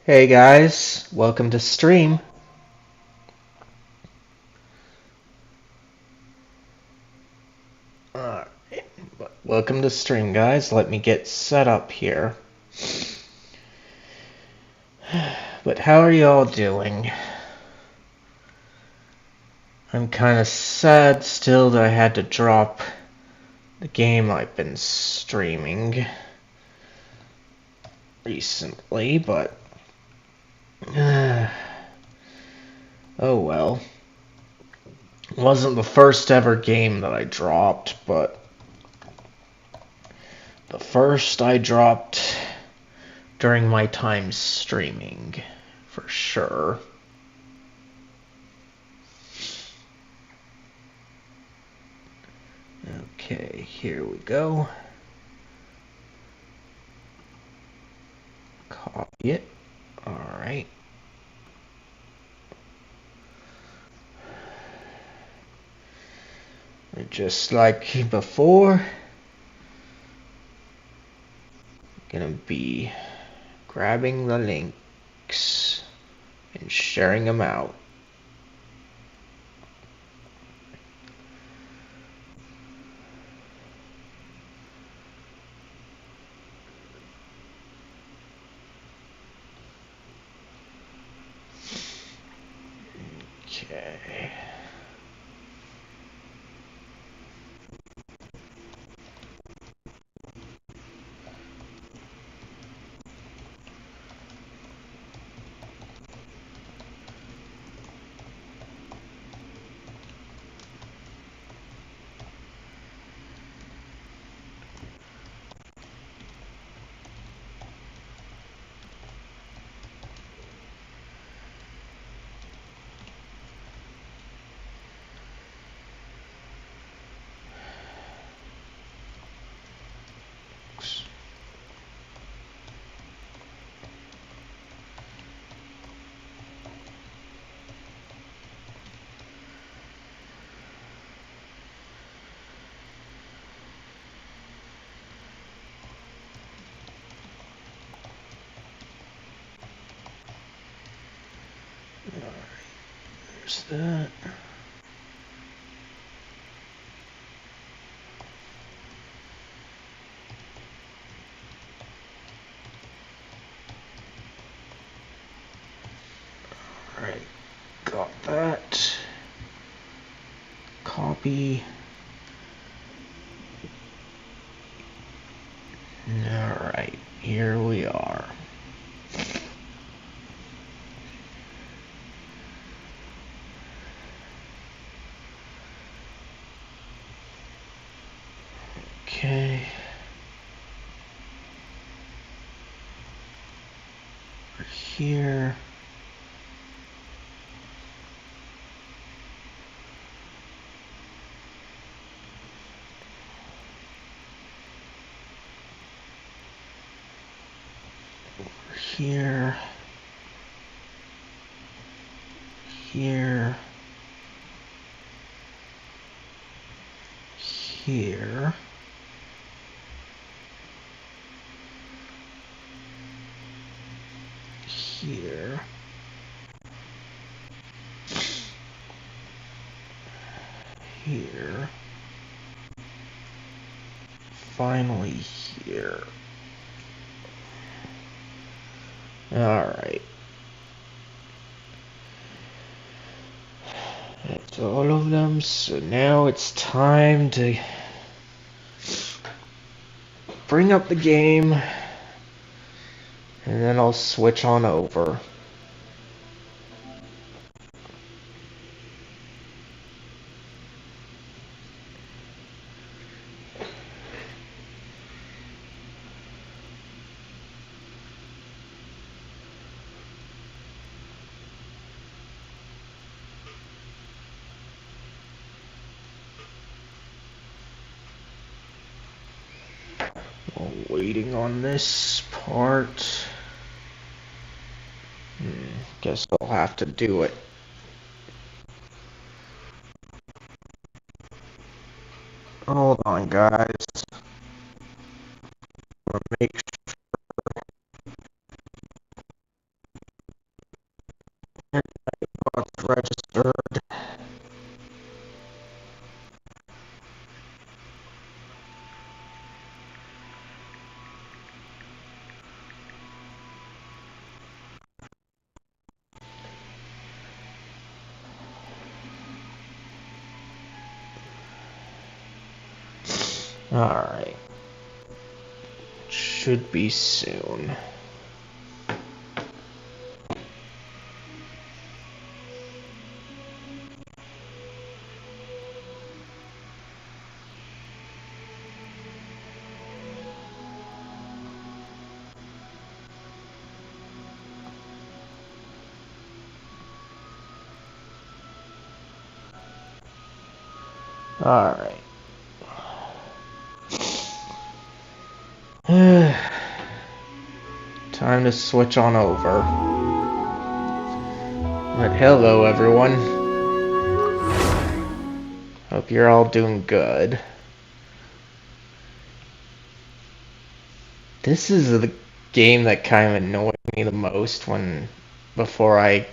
Hey guys, welcome to stream. Uh, Welcome to stream, guys. Let me get set up here. But how are y'all doing? I'm kind of sad still that I had to drop the game I've been streaming recently, but oh well. It wasn't the first ever game that I dropped, but the first I dropped during my time streaming, for sure. Okay, here we go. Copy it. Alright. Just like before, gonna be grabbing the links and sharing them out. Okay. There's that. Alright, got that. Copy. Alright, here we are. Okay. We're here. Here, here, here, here, here, finally here. Alright. That's all of them, so now it's time to bring up the game, and then I'll switch on over. While waiting on this part. Guess I'll have to do it. Hold on, guys. Make Alright. Should be soon. Alright. Time to switch on over. But hello everyone. Hope you're all doing good. This is the game that kind of annoyed me the most before I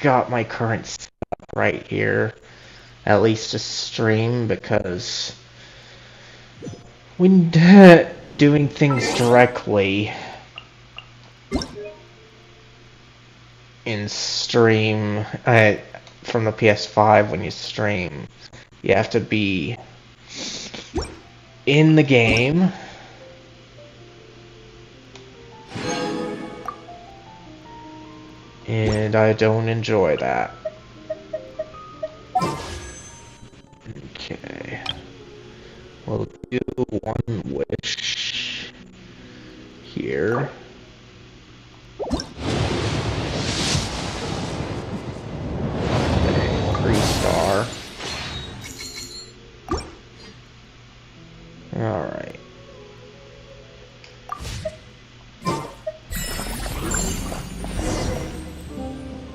got my current setup right here. At least to stream, because when doing things directly in stream from the PS5, when you stream, you have to be in the game, and I don't enjoy that. Okay, we'll do one wish here. Okay, 3-star. Alright.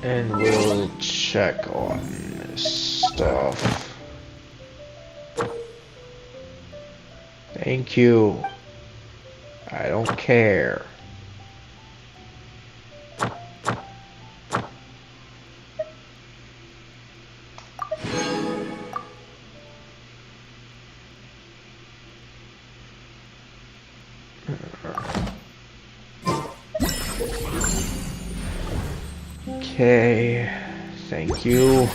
And we'll check on this stuff. Thank you. I don't care. Okay, thank you.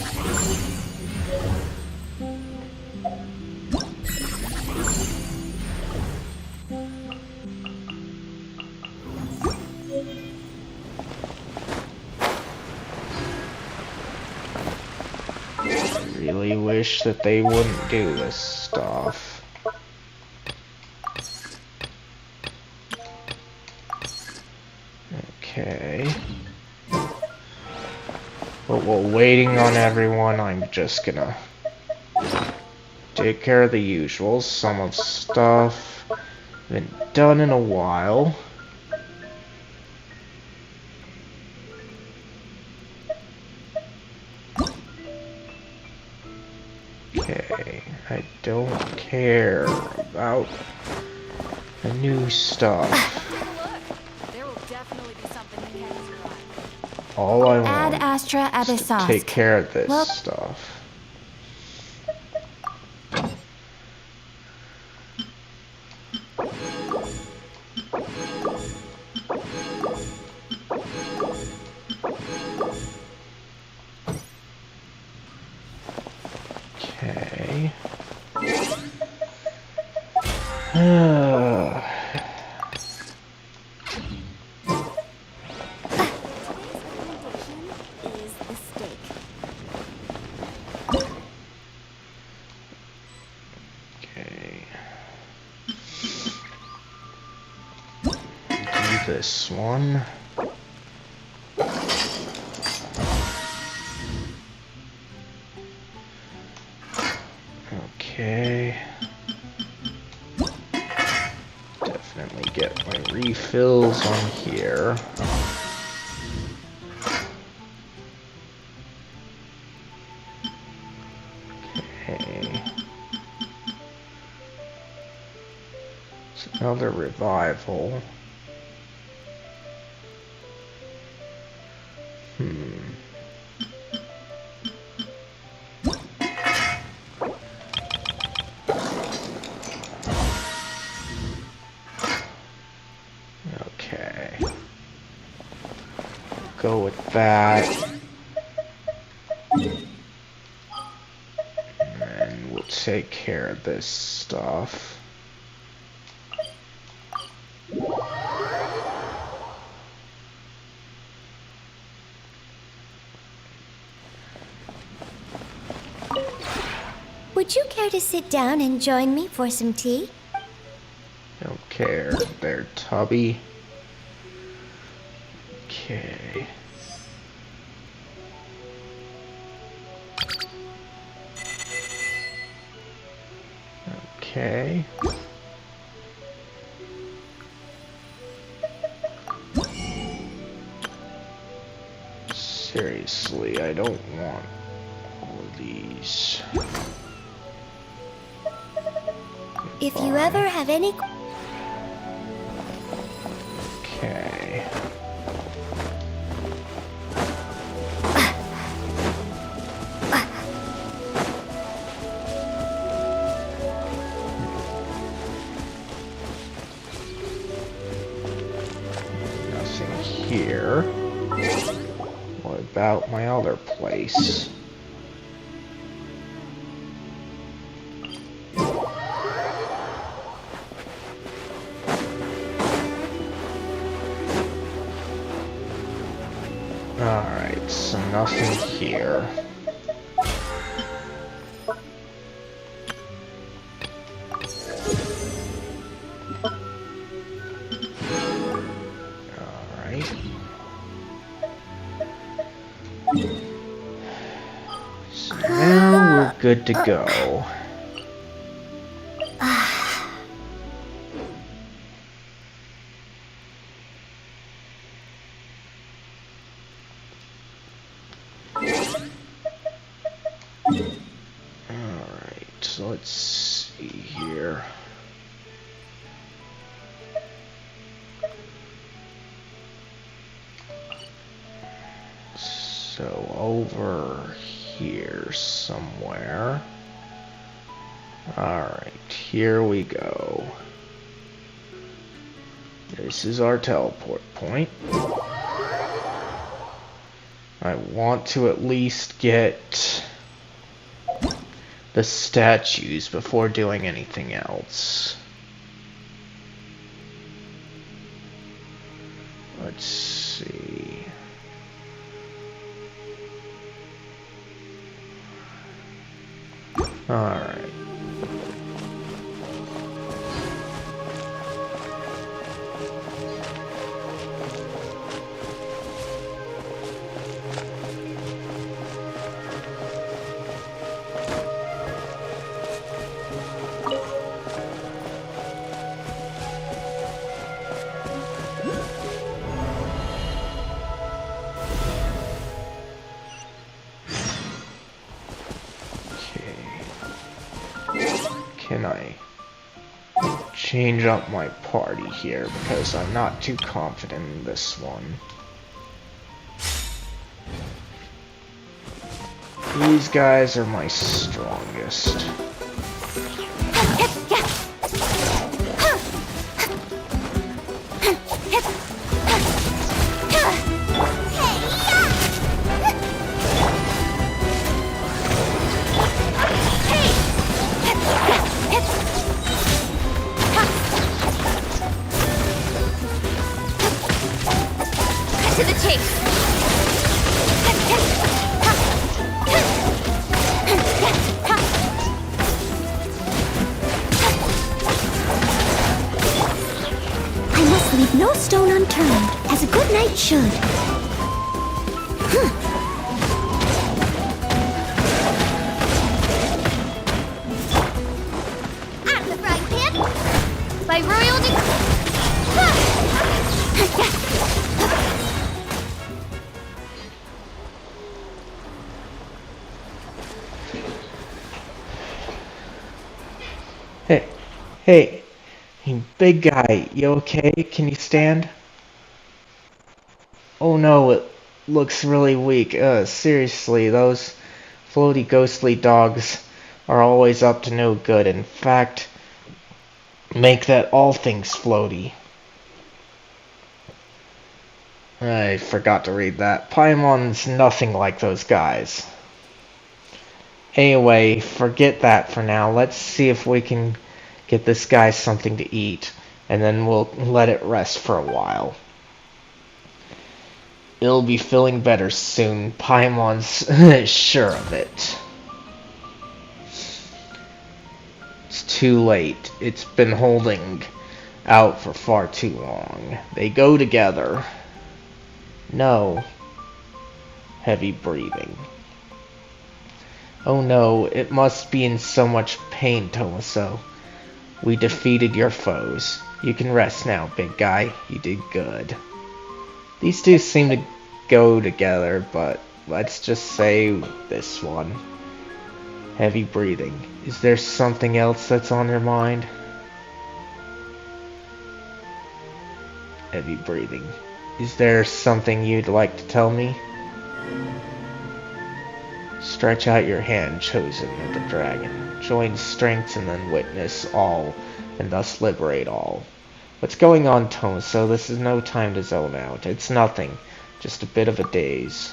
Really wish that they wouldn't do this stuff. Okay. But while waiting on everyone, I'm just gonna take care of the usuals. Some of stuff been done in a while. Okay, I don't care about the new stuff. All I want is to take care of this stuff. Okay. This one. Okay. Definitely get my refills on here. Okay. It's another revival. Okay. Go with that. And we'll take care of this stuff. Would you care to sit down and join me for some tea? Don't care. There, Tubby. Okay. Okay. Seriously, I don't want all of these. If you ever have any... Okay. Nothing here. What about my other place? Alright, so nothing here. Alright. So now we're good to go. Alright, so let's see here. So over here somewhere. Alright, here we go. This is our teleport point. I want to at least get the statues before doing anything else. Let's see. Alright. Can I change up my party here, because I'm not too confident in this one. These guys are my strongest. To the chase! I must leave no stone unturned, as a good knight should. Out of the frying pan! By royal Hey, big guy, you okay? Can you stand? Oh no, it looks really weak. Seriously, those floaty ghostly dogs are always up to no good. In fact, make that all things floaty. I forgot to read that. Paimon's nothing like those guys. Anyway, forget that for now. Let's see if we can get this guy something to eat, and then we'll let it rest for a while. It'll be feeling better soon. Paimon's sure of it. It's too late. It's been holding out for far too long. They go together. No. Heavy breathing. Oh no, it must be in so much pain, Tomaso. We defeated your foes. You can rest now, big guy. You did good. These two seem to go together, but let's just say this one. Heavy breathing. Is there something else that's on your mind? Heavy breathing. Is there something you'd like to tell me? Stretch out your hand, chosen of the dragon. Join strengths and then witness all, and thus liberate all. What's going on, Tomaso? This is no time to zone out. It's nothing. Just a bit of a daze.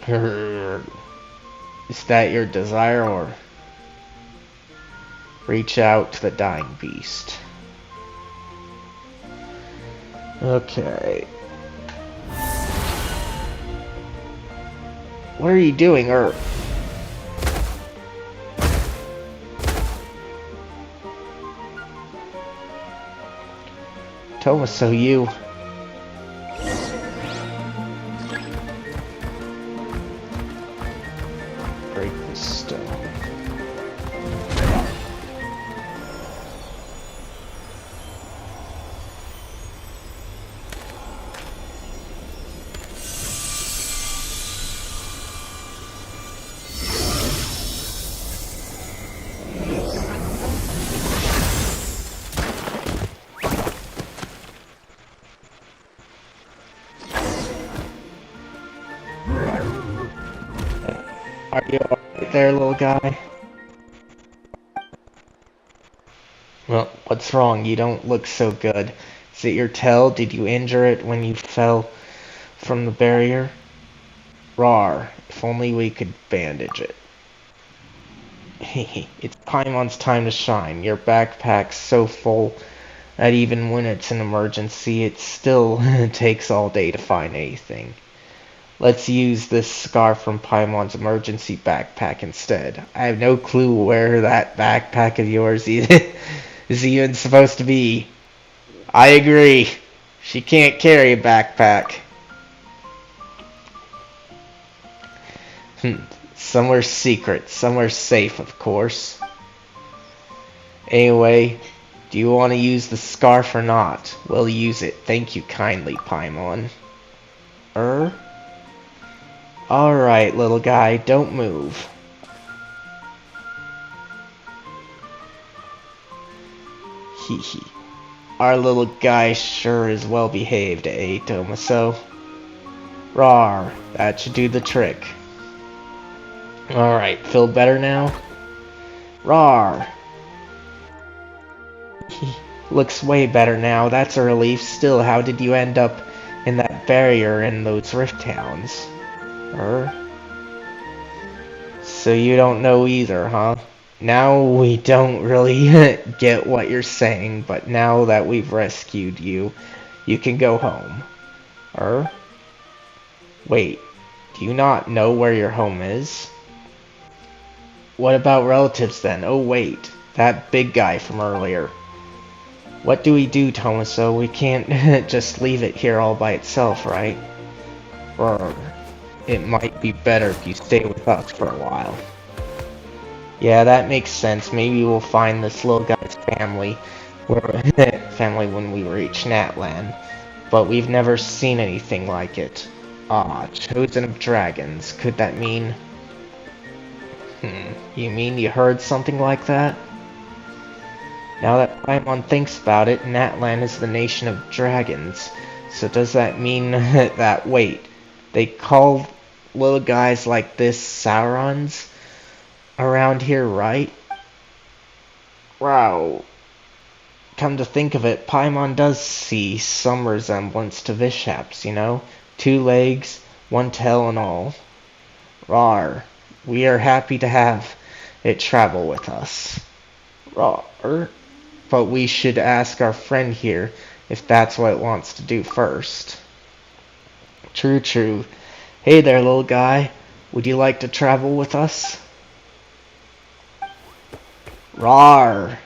Is that your desire, or reach out to the dying beast? Okay. What are you doing, Tomaso, you... break this stone. Are you alright there, little guy? Well, what's wrong? You don't look so good. Is it your tail? Did you injure it when you fell from the barrier? Rawr, if only we could bandage it. It's Paimon's time to shine. Your backpack's so full that even when it's an emergency, it still takes all day to find anything. Let's use this scarf from Paimon's emergency backpack instead. I have no clue where that backpack of yours is even supposed to be. I agree. She can't carry a backpack. Somewhere secret, somewhere safe, of course. Anyway, do you want to use the scarf or not? We'll use it. Thank you kindly, Paimon. Alright, little guy, don't move. Hee hee. Our little guy sure is well behaved, eh, Tomaso? Rawr, that should do the trick. Alright, feel better now? Rawr! Looks way better now, that's a relief. Still, how did you end up in that barrier in those rift towns? So you don't know either, huh? Now we don't really get what you're saying, but now that we've rescued you, you can go home. Wait, do you not know where your home is? What about relatives then? Oh wait, that big guy from earlier. What do we do, Tomaso? We can't just leave it here all by itself, right? It might be better if you stay with us for a while. Yeah, that makes sense. Maybe we'll find this little guy's family when we reach Natlan. But we've never seen anything like it. Ah, chosen of dragons. Could that mean... You mean you heard something like that? Now that Paimon thinks about it, Natlan is the nation of dragons. So does that mean that, wait, they call little guys like this Saurons around here, right? Wow. Come to think of it, Paimon does see some resemblance to Vishaps, you know? 2 legs, 1 tail and all. Rar. We are happy to have it travel with us. Rar. But we should ask our friend here if that's what it wants to do first. True, true. Hey there, little guy. Would you like to travel with us? Rar.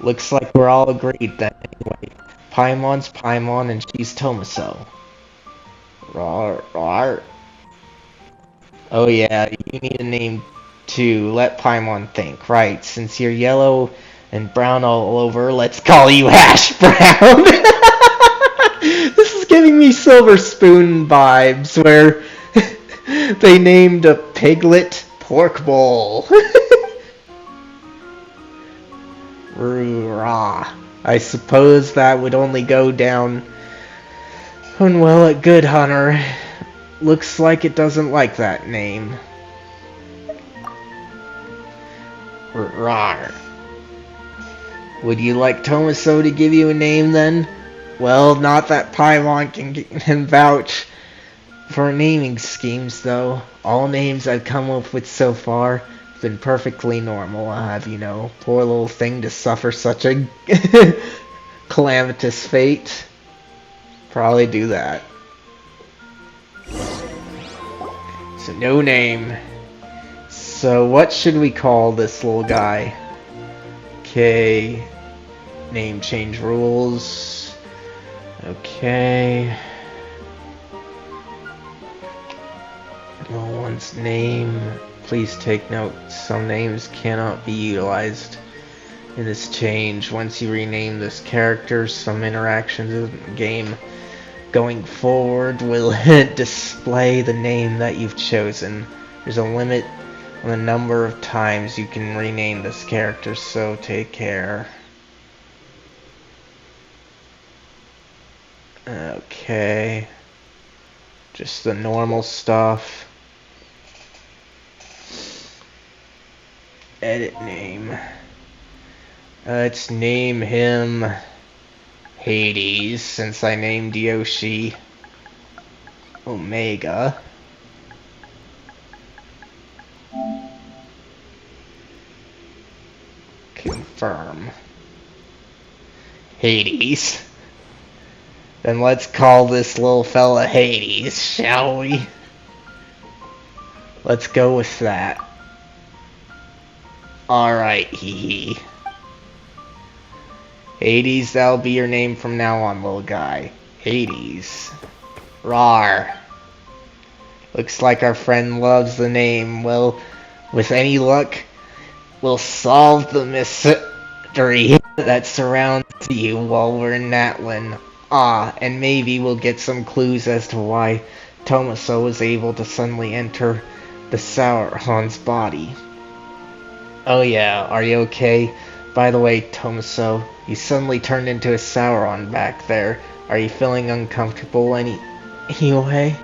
Looks like we're all agreed then anyway. Paimon's Paimon and she's Tomaso. Rar, rar. Oh yeah, you need a name to let Paimon think. Right, since you're yellow and brown all over, let's call you Hash Brown! This is giving me Silver Spoon vibes, where they named a piglet Pork Bowl. Rah. I suppose that would only go down well at Good Hunter. Looks like it doesn't like that name. Rawr. Would you like Tomaso to give you a name then? Well, not that Paimon can vouch for naming schemes, though. All names I've come up with so far have been perfectly normal, I'll have you know. Poor little thing to suffer such a calamitous fate. Probably do that. So no name. So what should we call this little guy? Okay. Name change rules. Okay. No one's name. Please take note. Some names cannot be utilized in this change. Once you rename this character, some interactions in the game going forward will display the name that you've chosen. There's a limit on the number of times you can rename this character, so take care. Okay. Just the normal stuff. Edit name. Let's name him Hades, since I named Yoshi Omega. Confirm. Hades. Then let's call this little fella Hades, shall we? Let's go with that. Alright, hee. Hades, that'll be your name from now on, little guy. Hades. Rawr. Looks like our friend loves the name. Well, with any luck, we'll solve the mystery that surrounds you while we're in Natlan. And maybe we'll get some clues as to why Tomaso was able to suddenly enter the Sauron's body. Oh yeah, are you okay? By the way, Tomaso, you suddenly turned into a Sauron back there. Are you feeling uncomfortable anyway?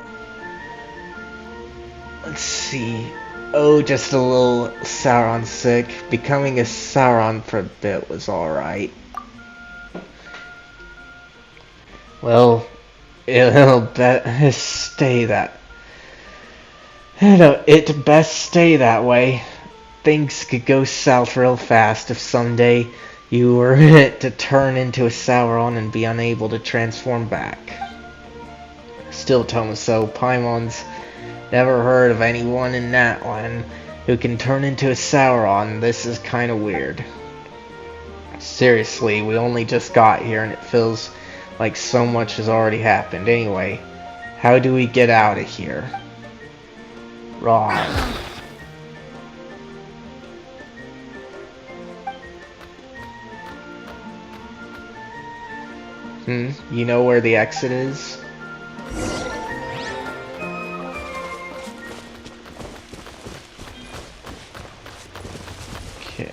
Let's see. Oh, just a little Sauron sick. Becoming a Sauron for a bit was alright. Well, it'll best stay that way. Things could go south real fast if someday you were to turn into a Sauron and be unable to transform back. Still, Tomaso, Paimon's never heard of anyone in Natlan who can turn into a Sauron. This is kinda weird. Seriously, we only just got here and it feels like so much has already happened. Anyway, how do we get out of here? Wrong. You know where the exit is? Okay.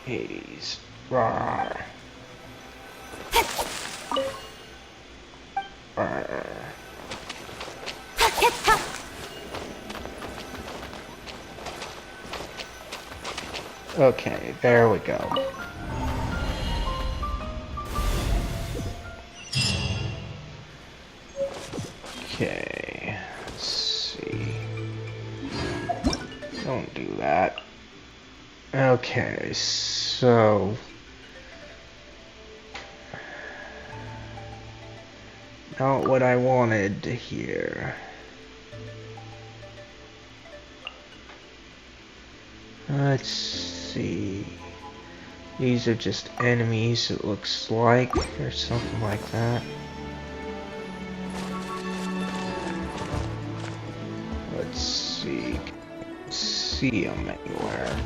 Hades. Rawr. Rawr. Okay, there we go. Okay, let's see. Don't do that. Okay, so... not what I wanted here. Let's see. These are just enemies, it looks like, or something like that. Let's see. See them anywhere.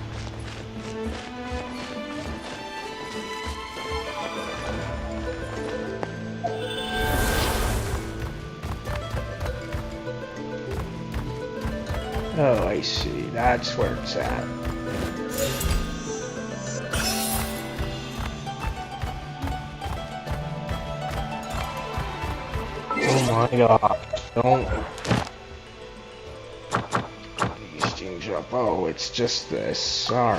Oh, I see. That's where it's at. Oh my god. Don't... these things up. Oh, it's just this. Sorry.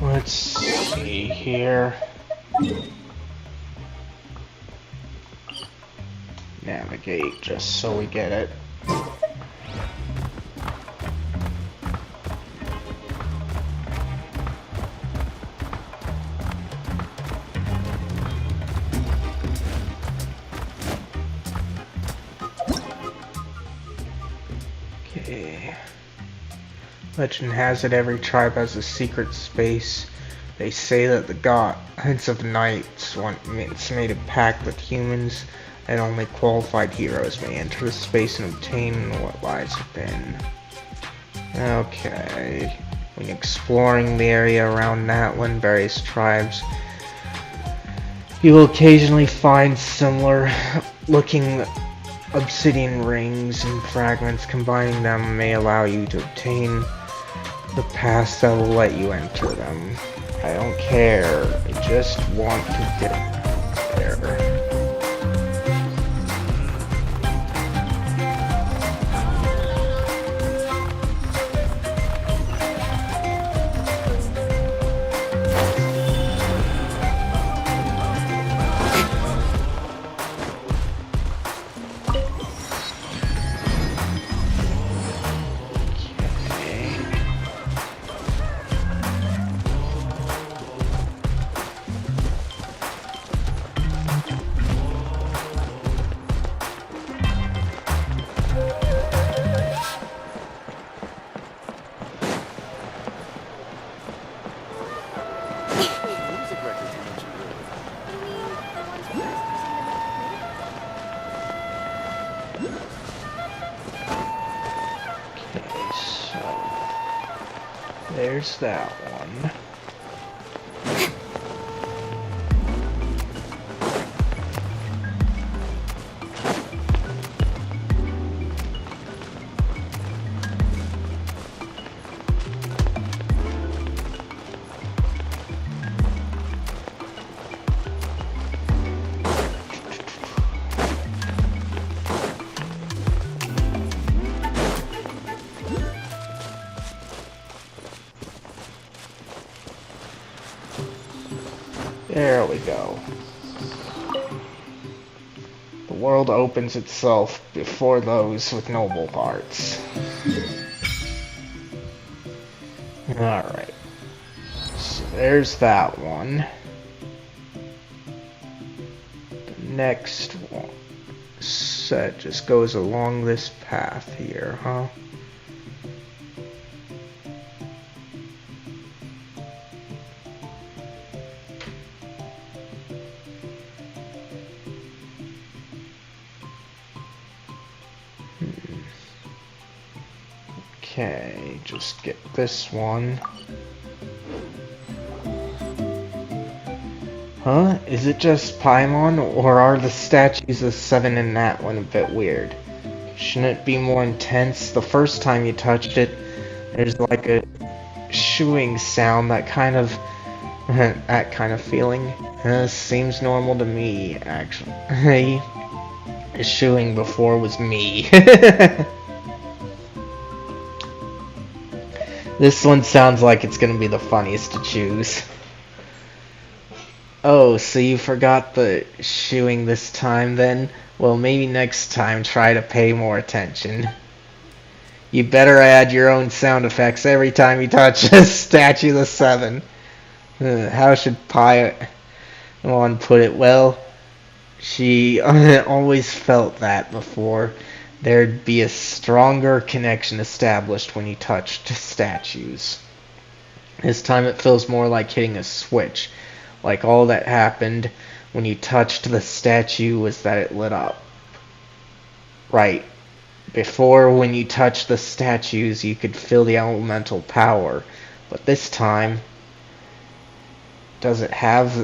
Let's see here. Navigate just so we get it. Okay. Legend has it every tribe has a secret space. They say that the gods of nights once made a pact with humans, and only qualified heroes may enter the space and obtain what lies within. Okay. When exploring the area around Natlan, various tribes, you will occasionally find similar looking obsidian rings and fragments. Combining them may allow you to obtain the pass that will let you enter them. I don't care. I just want to get there. There's that one. There we go. The world opens itself before those with noble hearts. Alright. So there's that one. The next one set just goes along this path here, huh? Okay, just get this one. Huh? Is it just Paimon, or are the statues of Seven and Natlan a bit weird? Shouldn't it be more intense? The first time you touched it, there's like a shooing sound, that kind of that kind of feeling. Seems normal to me, actually. Hey, shooing before was me. This one sounds like it's gonna be the funniest to choose. Oh, so you forgot the shooing this time then? Well, maybe next time try to pay more attention. You better add your own sound effects every time you touch a statue of the seven. How should Paimon put it? Well, she always felt that before there'd be a stronger connection established when you touched statues. This time it feels more like hitting a switch. Like all that happened when you touched the statue was that it lit up. Right. Before, when you touched the statues, you could feel the elemental power. But this time, does it have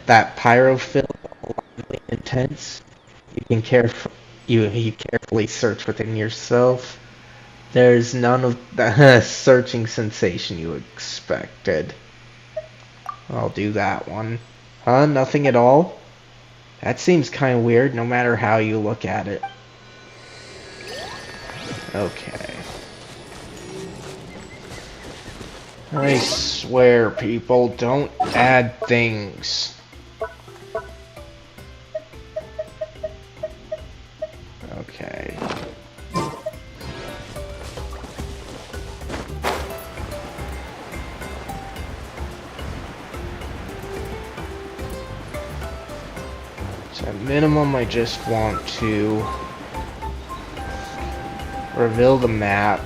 that pyro feel lively and intense? You carefully search within yourself. There's none of the searching sensation you expected. I'll do that one. Huh? Nothing at all? That seems kind of weird, no matter how you look at it. Okay. I swear, people, don't add things. Okay. So at minimum, I just want to reveal the map,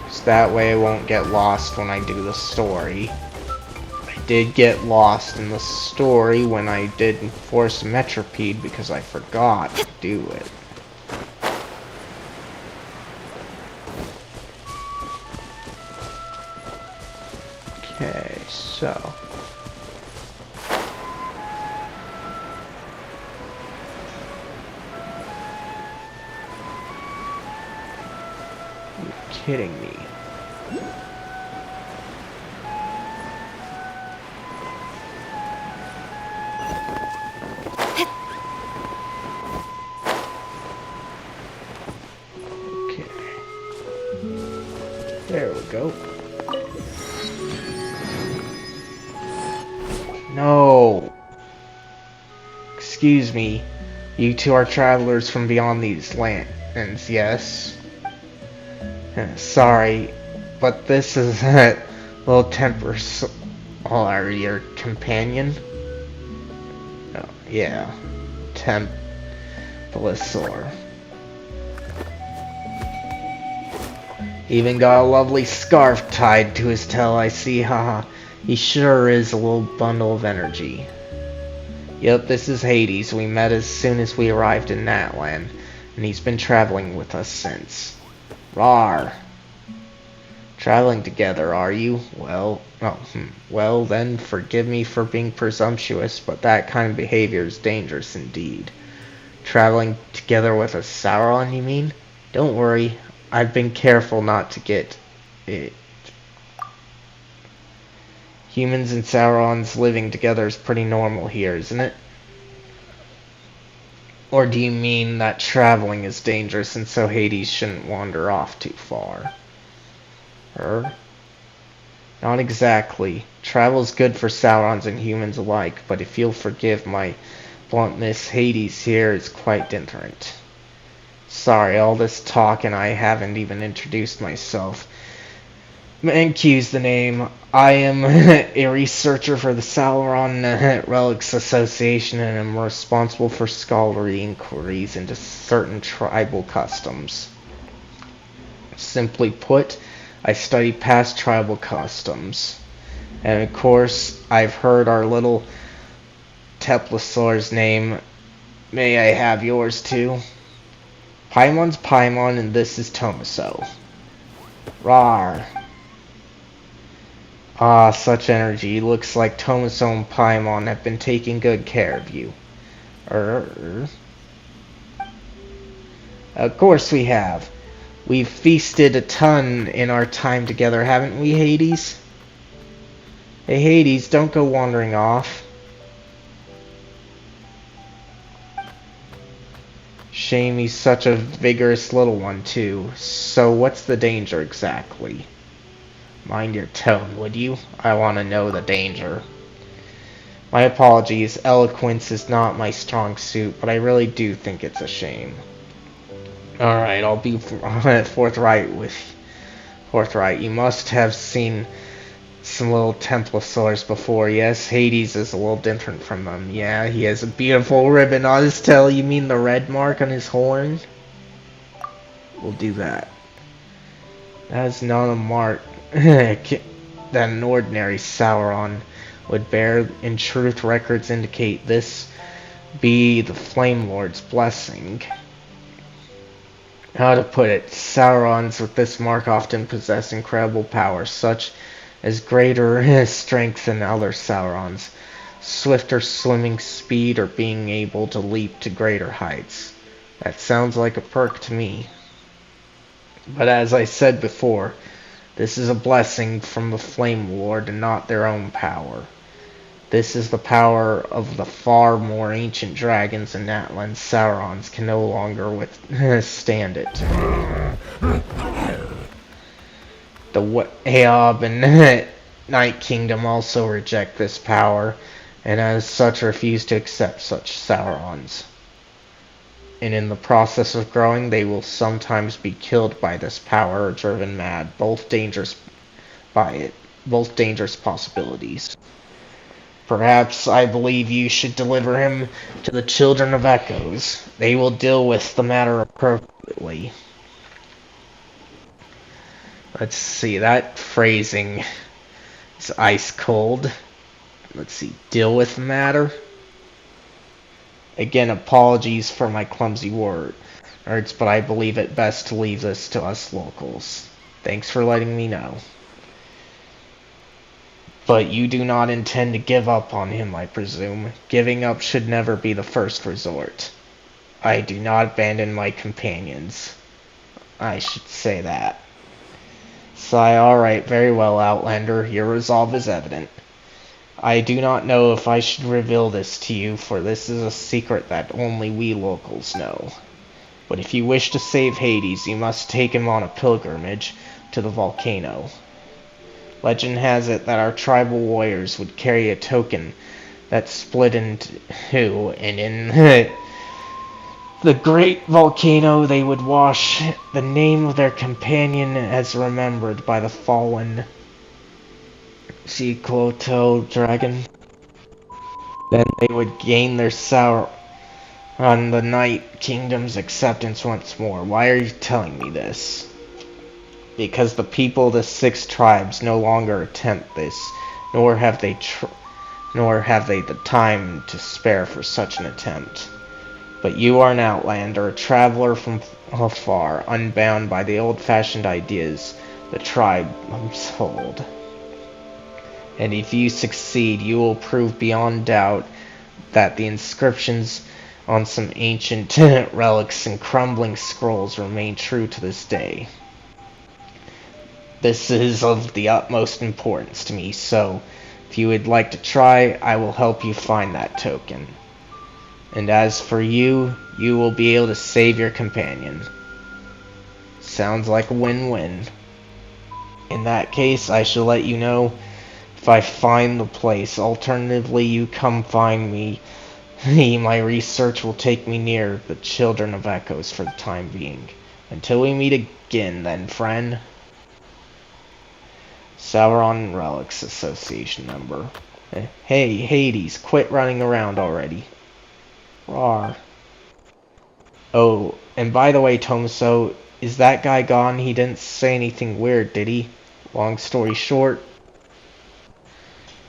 so that way I won't get lost when I do the story. I did get lost in the story when I did Force Metropede because I forgot to do it. Okay, so kidding me. Okay. There we go. No. Excuse me. You two are travelers from beyond these lands, yes? Sorry, but this is little Tempers, or your companion? Oh, yeah, Tempelisaur. Even got a lovely scarf tied to his tail, I see, haha. He sure is a little bundle of energy. Yep, this is Hades. We met as soon as we arrived in Natlan, and he's been traveling with us since. Rawr. Traveling together, are you? Well, well then, forgive me for being presumptuous, but that kind of behavior is dangerous indeed. Traveling together with a Sauron, you mean? Don't worry, I've been careful not to get it. Humans and Saurons living together is pretty normal here, isn't it? Or do you mean that traveling is dangerous and so Hades shouldn't wander off too far? Not exactly. Travel's good for Saurons and humans alike, but if you'll forgive my bluntness, Hades here is quite different. Sorry, all this talk and I haven't even introduced myself. Mancu's the name. I am a researcher for the Sauron Relics Association and am responsible for scholarly inquiries into certain tribal customs. Simply put, I study past tribal customs. And of course, I've heard our little Tempelisaur's name. May I have yours too? Paimon's Paimon and this is Tomaso. Rawr. Ah, such energy. Looks like Tomaso and Paimon have been taking good care of you. Of course we have. We've feasted a ton in our time together, haven't we, Hades? Hey, Hades, don't go wandering off. Shame he's such a vigorous little one, too. So what's the danger exactly? Mind your tone, would you? I want to know the danger. My apologies, eloquence is not my strong suit, but I really do think it's a shame. Alright, I'll be forthright. You must have seen some little Templosaurs before. Yes, Hades is a little different from them. Yeah, he has a beautiful ribbon on his tail. You mean the red mark on his horn? We'll do that. That is not a mark that an ordinary Sauron would bear. In truth, records indicate this be the Flame Lord's blessing. How to put it, Saurons with this mark often possess incredible power, such as greater strength than other Saurons, swifter swimming speed, or being able to leap to greater heights. That sounds like a perk to me. But as I said before, this is a blessing from the Flame Lord and not their own power. This is the power of the far more ancient dragons, and Natlan Saurons can no longer withstand it. The Aob and Night Kingdom also reject this power, and as such refuse to accept such Saurons. And in the process of growing, they will sometimes be killed by this power or driven mad, both dangerous possibilities. Perhaps I believe you should deliver him to the Children of Echoes. They will deal with the matter appropriately. Let's see, that phrasing is ice cold. Let's see, deal with the matter. Again, apologies for my clumsy words, but I believe it best to leave this to us locals. Thanks for letting me know. But you do not intend to give up on him, I presume. Giving up should never be the first resort. I do not abandon my companions. I should say that. Sigh, alright, very well, Outlander. Your resolve is evident. I do not know if I should reveal this to you, for this is a secret that only we locals know. But if you wish to save Hades, you must take him on a pilgrimage to the volcano. Legend has it that our tribal warriors would carry a token that split in two, and in the great volcano they would wash the name of their companion as remembered by the fallen Shikoto dragon. Then they would gain their on the Night Kingdom's acceptance once more. Why are you telling me this? Because the people of the 6 tribes no longer attempt this, nor have they the time to spare for such an attempt. But you are an outlander, a traveler from afar, unbound by the old-fashioned ideas the tribes hold. And if you succeed, you will prove beyond doubt that the inscriptions on some ancient relics and crumbling scrolls remain true to this day. This is of the utmost importance to me, so if you would like to try, I will help you find that token. And as for you, you will be able to save your companion. Sounds like a win-win. In that case, I shall let you know if I find the place. Alternatively, you come find me. My research will take me near the Children of Echoes for the time being. Until we meet again, then, friend. Sauron Relics Association member. Hey, Hades, quit running around already. Rawr. Oh, and by the way, Tomaso, is that guy gone? He didn't say anything weird, did he? Long story short.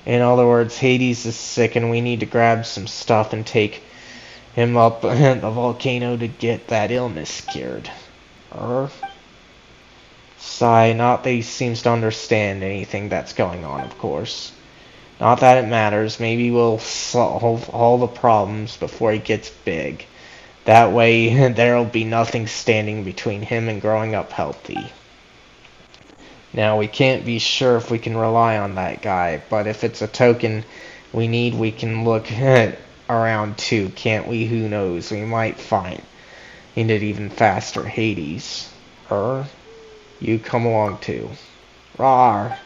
In other words, Hades is sick and we need to grab some stuff and take him up the volcano to get that illness cured. Sigh, not that he seems to understand anything that's going on, of course. Not that it matters, maybe we'll solve all the problems before he gets big. That way, there'll be nothing standing between him and growing up healthy. Now, we can't be sure if we can rely on that guy, but if it's a token we need, we can look around too, can't we? Who knows? We might find it even faster. Hades. You come along too. Rawr.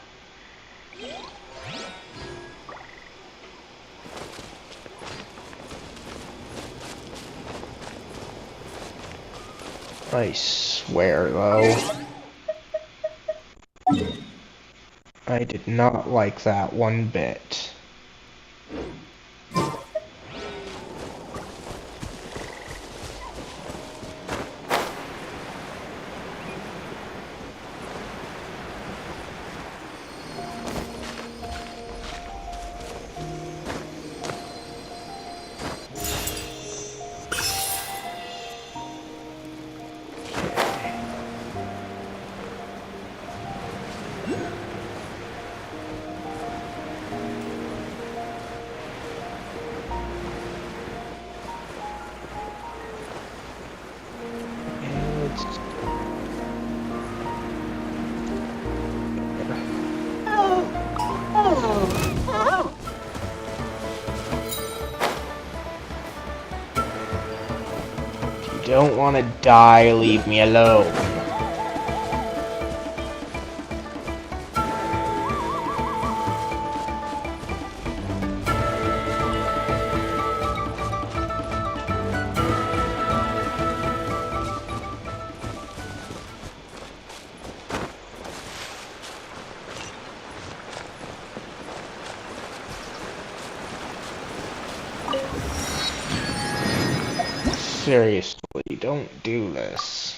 I swear, though, I did not like that one bit. Don't want to die, leave me alone. Seriously, don't do this.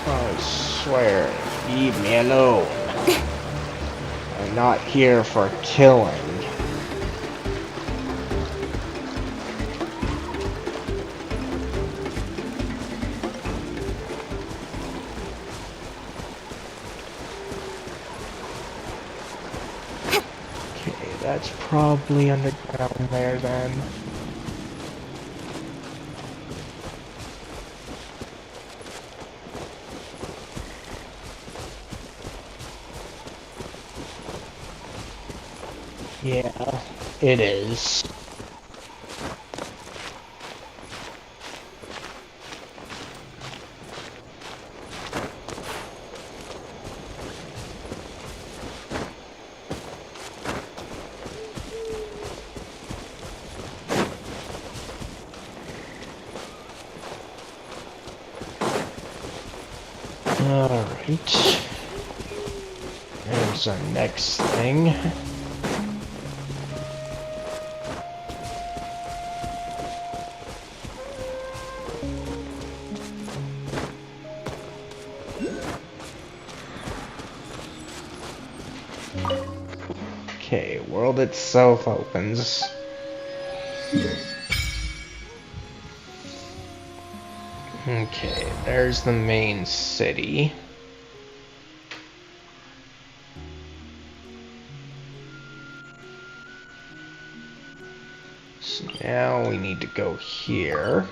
I swear, leave me alone. I'm not here for killing. Okay, that's probably underground there then. Yeah, it is. Alright. There's our next thing. Okay, world itself opens. Okay, there's the main city. So now we need to go here.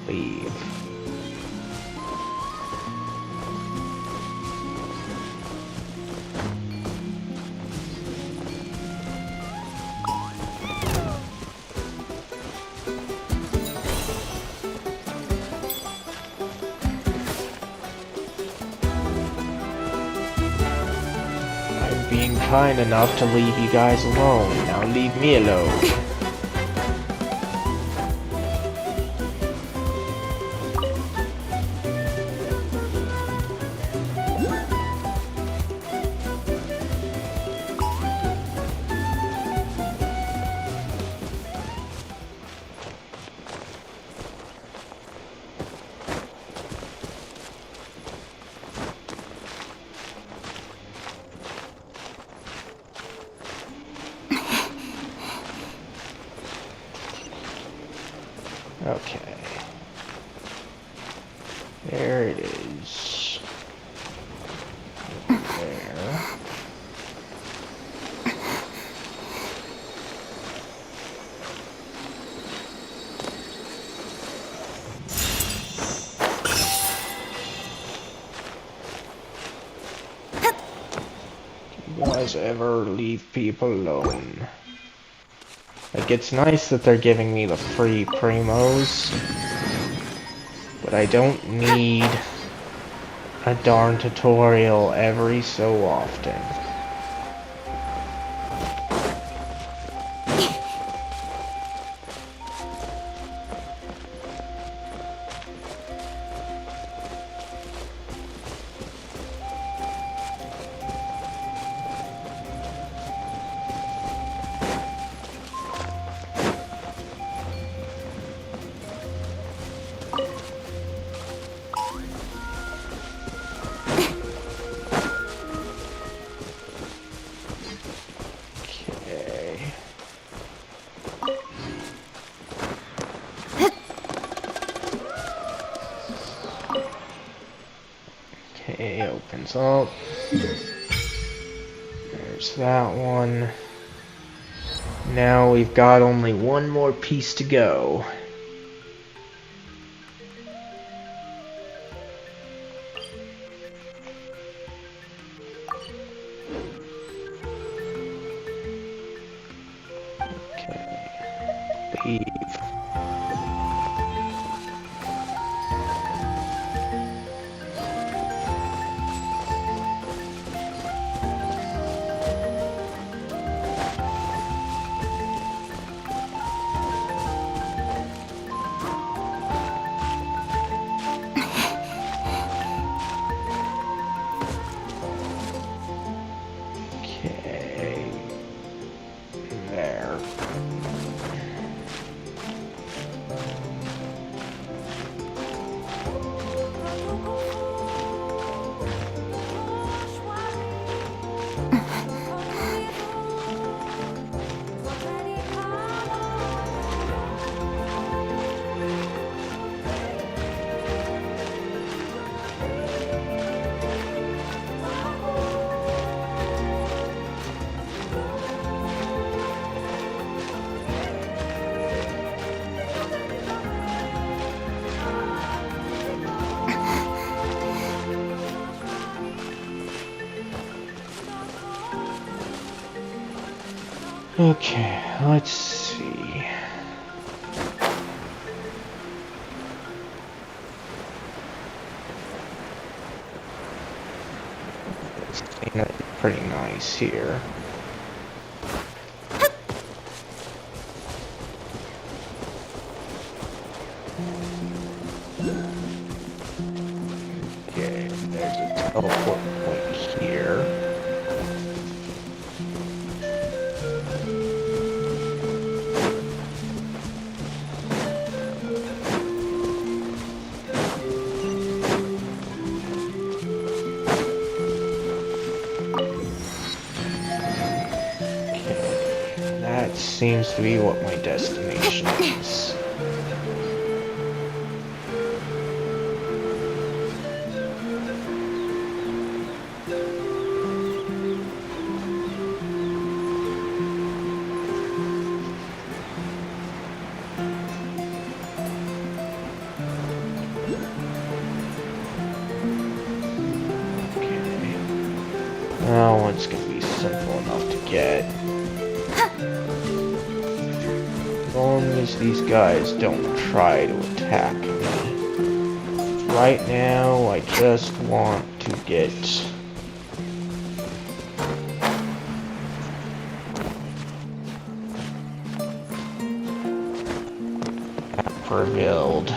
Leave. Being kind enough to leave you guys alone. Now leave me alone. Okay. There it is. There. Do you guys ever leave people alone? Like, it's nice that they're giving me the free primos, but I don't need a darn tutorial every so often. Okay, opens up. There's that one. Now we've got only one more piece to go. Okay. Leave. Okay. There. Okay, let's see. It's pretty nice here. Okay, there's a teleport point here. Seems to be what my destination is. Okay. That one's gonna be simple enough to get. As long as these guys don't try to attack me. Right now, I just want to get revealed.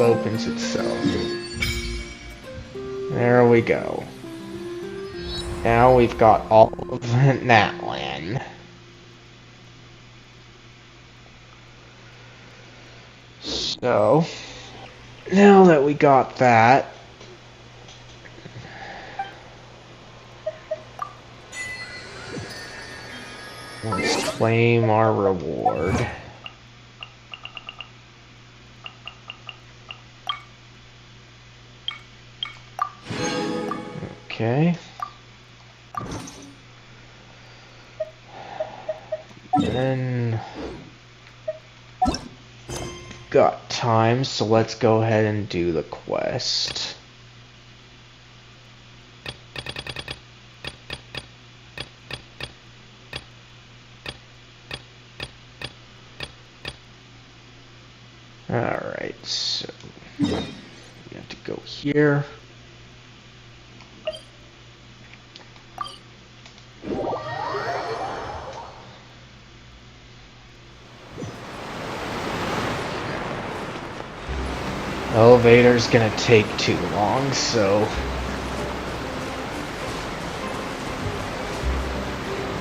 Opens itself. There we go. Now we've got all of Natlan. So, now that we got that, let's claim our reward. Okay. Then got time, so let's go ahead and do the quest. Alright, so we have to go here. Elevator's gonna take too long, so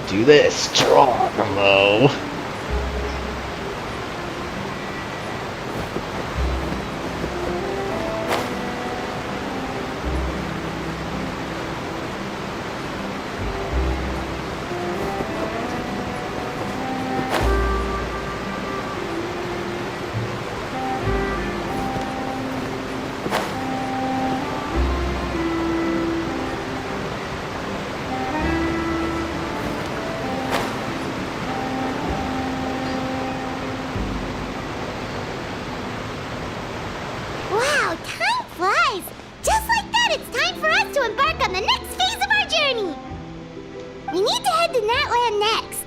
do this, Geronimo. Wow, time flies! Just like that, it's time for us to embark on the next phase of our journey! We need to head to Natlan next.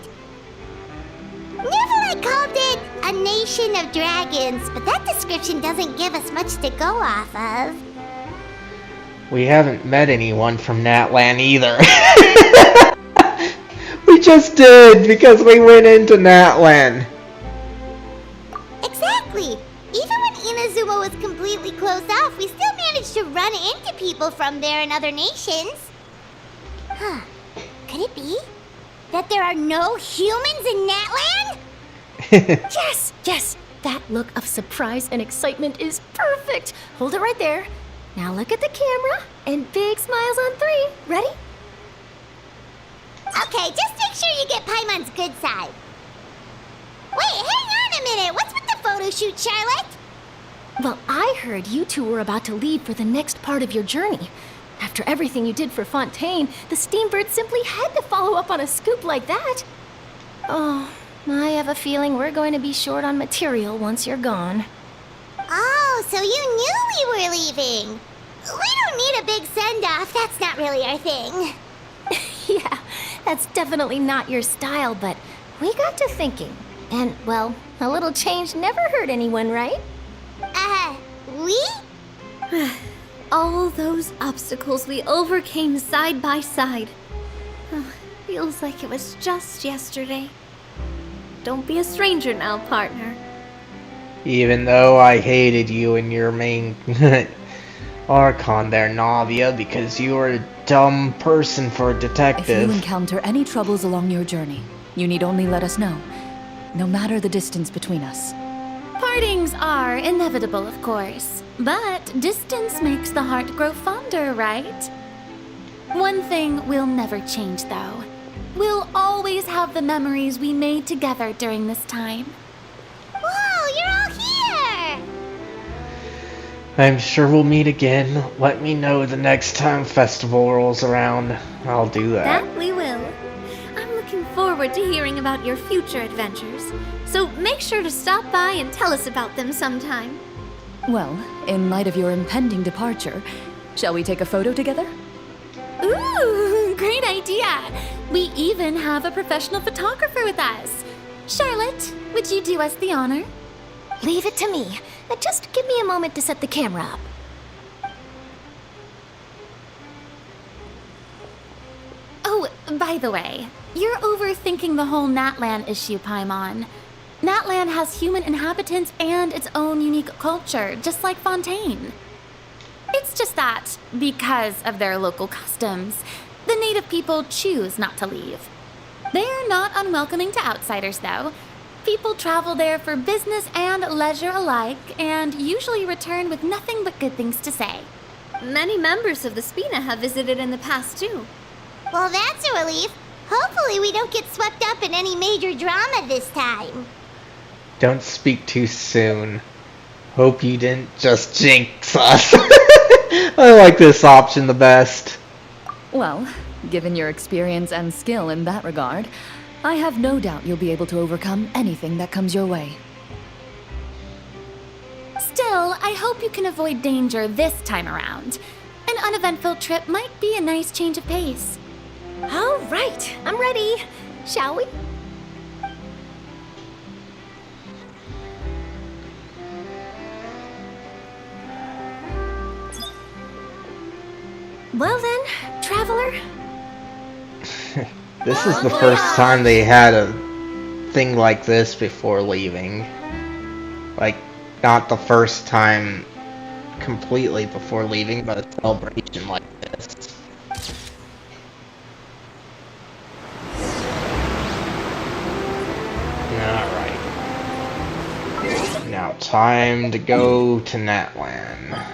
Natlan called it a nation of dragons, but that description doesn't give us much to go off of. We haven't met anyone from Natlan either. We just did, because we went into Natlan. Exactly! Even when Inazuma was completely closed off, we still managed to run into people from there and other nations. Huh. Could it be that there are no humans in Natlan? Yes, yes! That look of surprise and excitement is perfect! Hold it right there. Now look at the camera, and big smiles on 3. Ready? Okay, just make sure you get Paimon's good side. Wait, hang on a minute! What's with the photo shoot, Charlotte? Well, I heard you two were about to leave for the next part of your journey. After everything you did for Fontaine, the Steambird simply had to follow up on a scoop like that. Oh, I have a feeling we're going to be short on material once you're gone. Oh, so you knew we were leaving. We don't need a big send-off. That's not really our thing. Yeah, that's definitely not your style, but we got to thinking. And, well, a little change never hurt anyone, right? We? All those obstacles we overcame side by side. Feels like it was just yesterday. Don't be a stranger now, partner. Even though I hated you and your main Archon there, Navia, because you were a dumb person for a detective. If you encounter any troubles along your journey, you need only let us know, no matter the distance between us. Partings are inevitable, of course, but distance makes the heart grow fonder, right? One thing will never change, though. We'll always have the memories we made together during this time. Whoa, you're all here! I'm sure we'll meet again. Let me know the next time festival rolls around. I'll do that. That we will. I'm looking forward to hearing about your future adventures. So make sure to stop by and tell us about them sometime. Well, in light of your impending departure, shall we take a photo together? Ooh, great idea! We even have a professional photographer with us. Charlotte, would you do us the honor? Leave it to me. Just give me a moment to set the camera up. Oh, by the way, you're overthinking the whole Natlan issue, Paimon. Natlan has human inhabitants and its own unique culture, just like Fontaine. It's just that, because of their local customs, the native people choose not to leave. They're not unwelcoming to outsiders, though. People travel there for business and leisure alike, and usually return with nothing but good things to say. Many members of the Spina have visited in the past, too. Well, that's a relief. Hopefully we don't get swept up in any major drama this time. Don't speak too soon. Hope you didn't just jinx us. I like this option the best. Well, given your experience and skill in that regard, I have no doubt you'll be able to overcome anything that comes your way. Still, I hope you can avoid danger this time around. An uneventful trip might be a nice change of pace. All right, I'm ready. Shall we? Well then, traveler. This is the first time they had a thing like this before leaving. Like, not the first time completely before leaving, but a celebration like this. Alright. Now time to go to Natlan.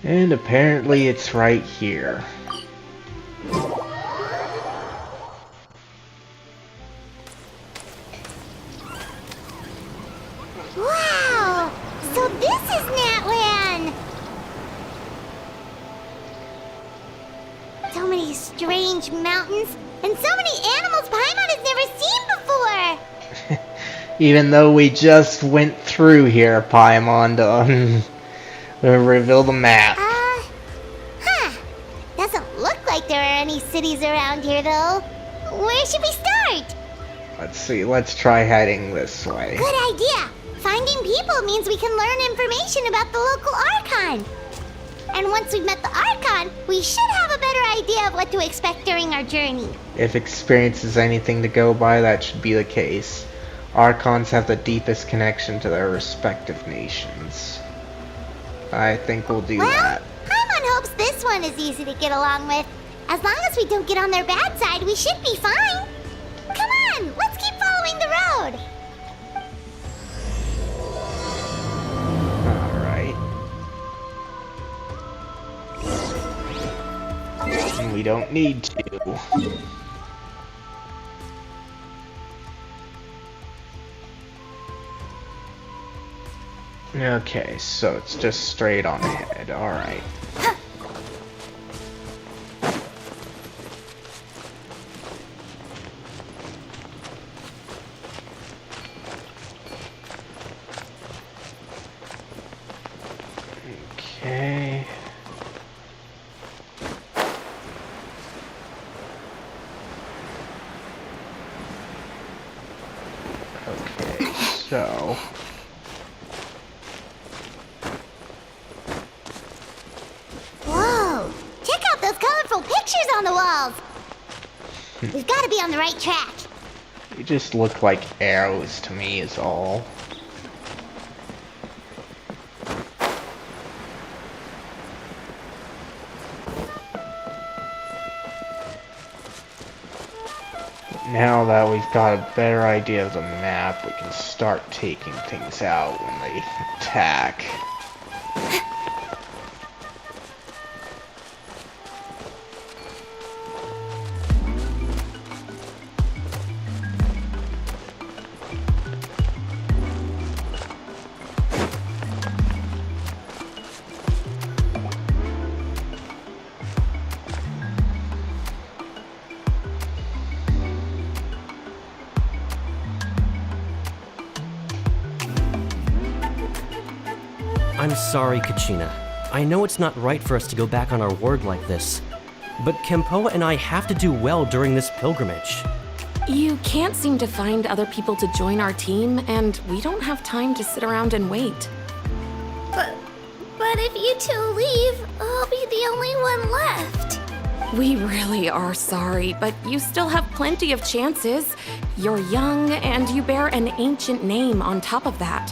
And apparently it's right here. Wow! So this is Natlan! So many strange mountains, and so many animals Paimon has never seen before! Even though we just went through here, Paimon, to reveal the map. Doesn't look like there are any cities around here, though. Where should we start? Let's see, let's try heading this way. Good idea! Finding people means we can learn information about the local Archon. And once we've met the Archon, we should have a better idea of what to expect during our journey. If experience is anything to go by, that should be the case. Archons have the deepest connection to their respective nations. I think we'll do that. Paimon hopes this one is easy to get along with. As long as we don't get on their bad side, we should be fine. Come on, let's keep following the road. Alright. And we don't need to. Okay, so it's just straight on ahead. Alright. Okay. Okay, so... Whoa! Check out those colorful pictures on the walls! We've got to be on the right track. They just look like arrows to me is all. Now that we've got a better idea of the map, we can start taking things out when they attack. I'm sorry, Kachina. I know it's not right for us to go back on our word like this, but Kempoa and I have to do well during this pilgrimage. You can't seem to find other people to join our team, and we don't have time to sit around and wait. But if you two leave, I'll be the only one left. We really are sorry, but you still have plenty of chances. You're young, and you bear an ancient name on top of that.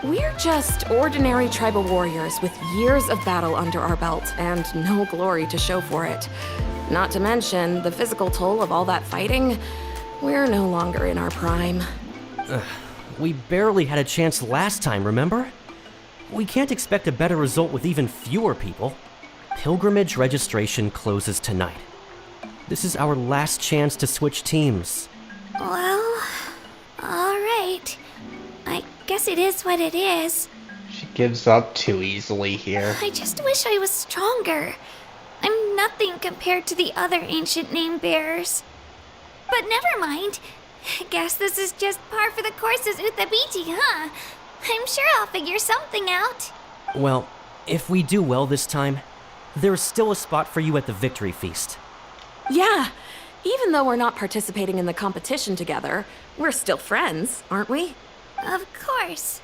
We're just ordinary tribal warriors with years of battle under our belt and no glory to show for it. Not to mention the physical toll of all that fighting. We're no longer in our prime. We barely had a chance last time, remember? We can't expect a better result with even fewer people. Pilgrimage registration closes tonight. This is our last chance to switch teams. Well, alright. I guess it is what it is. She gives up too easily here. I just wish I was stronger. I'm nothing compared to the other ancient name bearers. But never mind. Guess this is just par for the course as Uthabiti, huh? I'm sure I'll figure something out. Well, if we do well this time, there's still a spot for you at the victory feast. Yeah, even though we're not participating in the competition together, we're still friends, aren't we? Of course.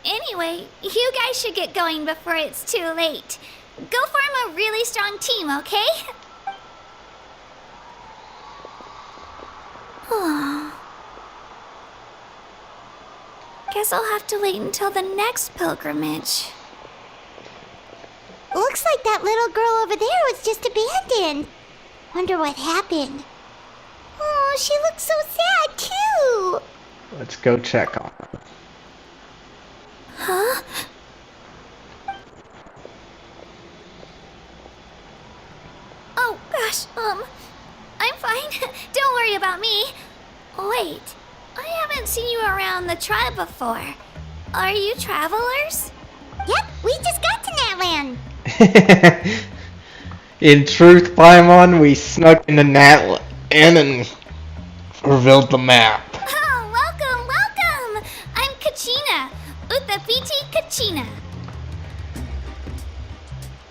Anyway, you guys should get going before it's too late. Go form a really strong team, okay? Guess I'll have to wait until the next pilgrimage. Looks like that little girl over there was just abandoned. Wonder what happened. Oh, she looks so sad, too. Let's go check on her. Huh? Oh, gosh, I'm fine. Don't worry about me. Wait, I haven't seen you around the tribe before. Are you travelers? Yep, we just got to Natlan. In truth, Paimon, we snuck into Natlan and revealed the map. Oh, welcome! I'm Kachina. Uthabiti Kachina.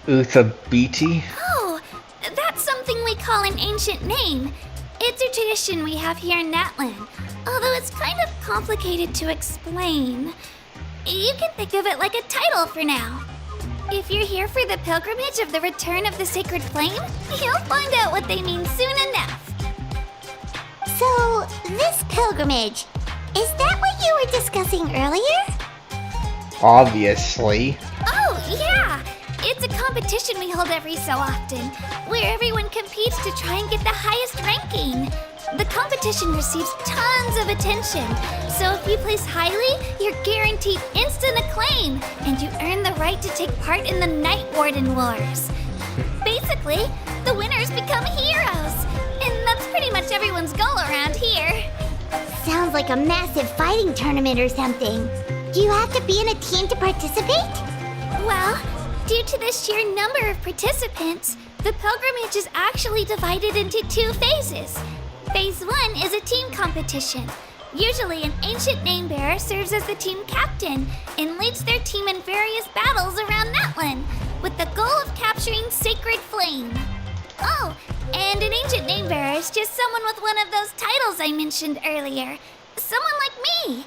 Uthabiti? Oh, that's something we call an ancient name. It's a tradition we have here in Natlan, although it's kind of complicated to explain. You can think of it like a title for now. If you're here for the pilgrimage of the return of the sacred flame, you'll find out what they mean soon enough. So, this pilgrimage, is that what you were discussing earlier? Obviously. Oh, yeah! It's a competition we hold every so often, where everyone competes to try and get the highest ranking. The competition receives tons of attention, so if you place highly, you're guaranteed instant acclaim, and you earn the right to take part in the Night Warden Wars. Basically, the winners become heroes, and that's pretty much everyone's goal around here. Sounds like a massive fighting tournament or something. Do you have to be in a team to participate? Well, due to the sheer number of participants, the pilgrimage is actually divided into 2 phases. Phase 1 is a team competition. Usually, an ancient name bearer serves as the team captain and leads their team in various battles around Natlan, with the goal of capturing Sacred Flame. Oh, and an ancient name bearer is just someone with one of those titles I mentioned earlier. Someone like me.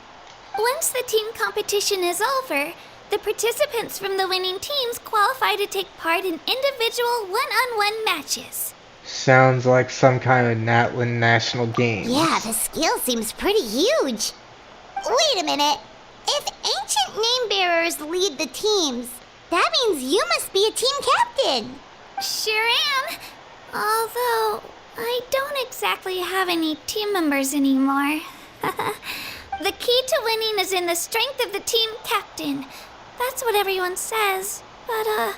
Once the team competition is over, the participants from the winning teams qualify to take part in individual one-on-one matches. Sounds like some kind of Natlan national game. Yeah, the scale seems pretty huge. Wait a minute. If ancient name bearers lead the teams, that means you must be a team captain. Sure am. Although, I don't exactly have any team members anymore. The key to winning is in the strength of the team captain. That's what everyone says. But,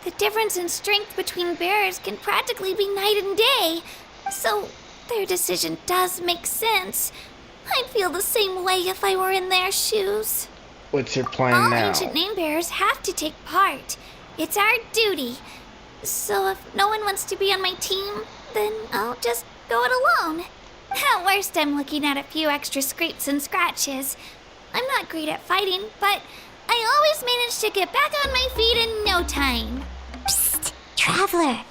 the difference in strength between bearers can practically be night and day. So, their decision does make sense. I'd feel the same way if I were in their shoes. What's your plan All now? ancient name bearers have to take part. It's our duty. So if no one wants to be on my team, then I'll just go it alone. At worst, I'm looking at a few extra scrapes and scratches. I'm not great at fighting, but I always manage to get back on my feet in no time. Psst, Traveler.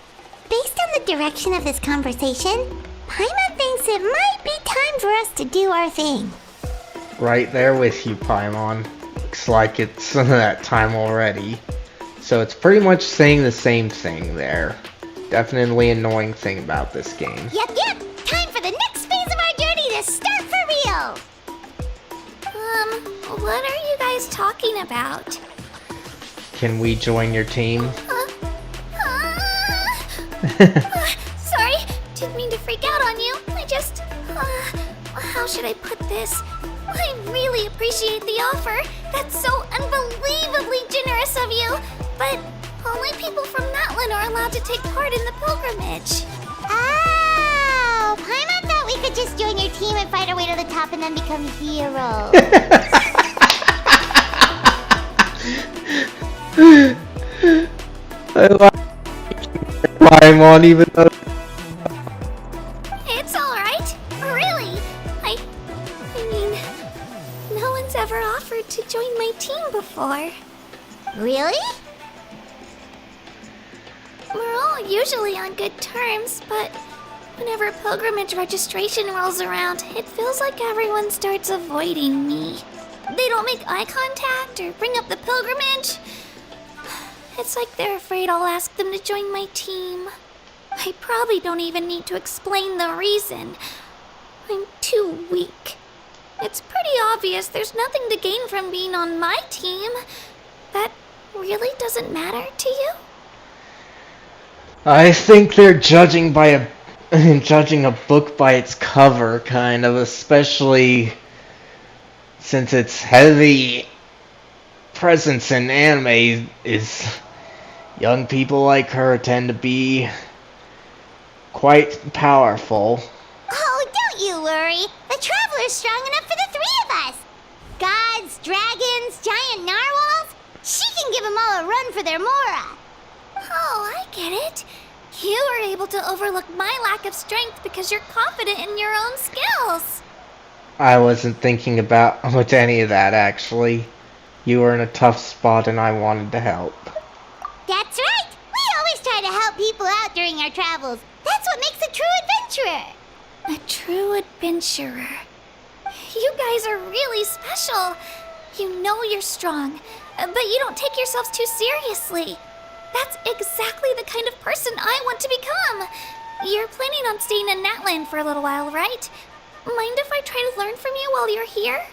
Based on the direction of this conversation, Paimon thinks it might be time for us to do our thing. Right there with you, Paimon. Looks like it's that time already. So it's pretty much saying the same thing there. Definitely annoying thing about this game. Yep. Time for the next phase of our journey to start for real. What are you guys guys talking about? Can we join your team? Sorry, didn't mean to freak out on you. I just, how should I put this? I really appreciate the offer. That's so unbelievably generous of you. But only people from Natlan are allowed to take part in the pilgrimage. Oh, Paimon thought we could just join your team and fight our way to the top and then become heroes. I like Paimon even though... It's alright. Really. I mean, no one's ever offered to join my team before. Really? We're all usually on good terms, but whenever pilgrimage registration rolls around, it feels like everyone starts avoiding me. They don't make eye contact or bring up the pilgrimage. It's like they're afraid I'll ask them to join my team. I probably don't even need to explain the reason. I'm too weak. It's pretty obvious there's nothing to gain from being on my team. That really doesn't matter to you? I think they're judging by judging a book by its cover, kind of, especially since its heavy presence in anime is young people like her tend to be quite powerful. Oh, don't you worry. The Traveler's strong enough for the three of us. Gods, dragons, giant narwhals. She can give them all a run for their Mora. Oh, I get it. You were able to overlook my lack of strength because you're confident in your own skills. I wasn't thinking about any of that, actually. You were in a tough spot and I wanted to help. That's right. We always try to help people out during our travels. That's what makes a true adventurer. A true adventurer. You guys are really special. You know you're strong, but you don't take yourselves too seriously. That's exactly the kind of person I want to become. You're planning on staying in Natlan for a little while, right? Mind if I try to learn from you while you're here?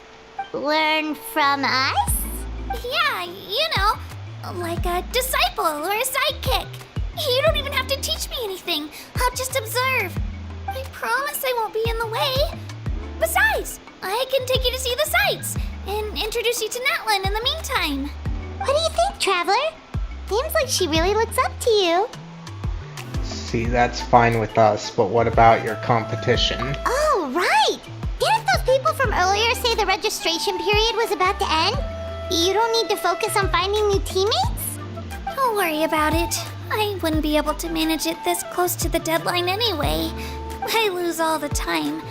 Learn from us? Yeah, you know, like a disciple or a sidekick. You don't even have to teach me anything. I'll just observe. I promise I won't be in the way. Besides, I can take you to see the sights and introduce you to Natlan in the meantime. What do you think, Traveler? Seems like she really looks up to you. See, that's fine with us, but what about your competition? Oh, right! Didn't those people from earlier say the registration period was about to end? You don't need to focus on finding new teammates? Don't worry about it. I wouldn't be able to manage it this close to the deadline anyway. I lose all the time.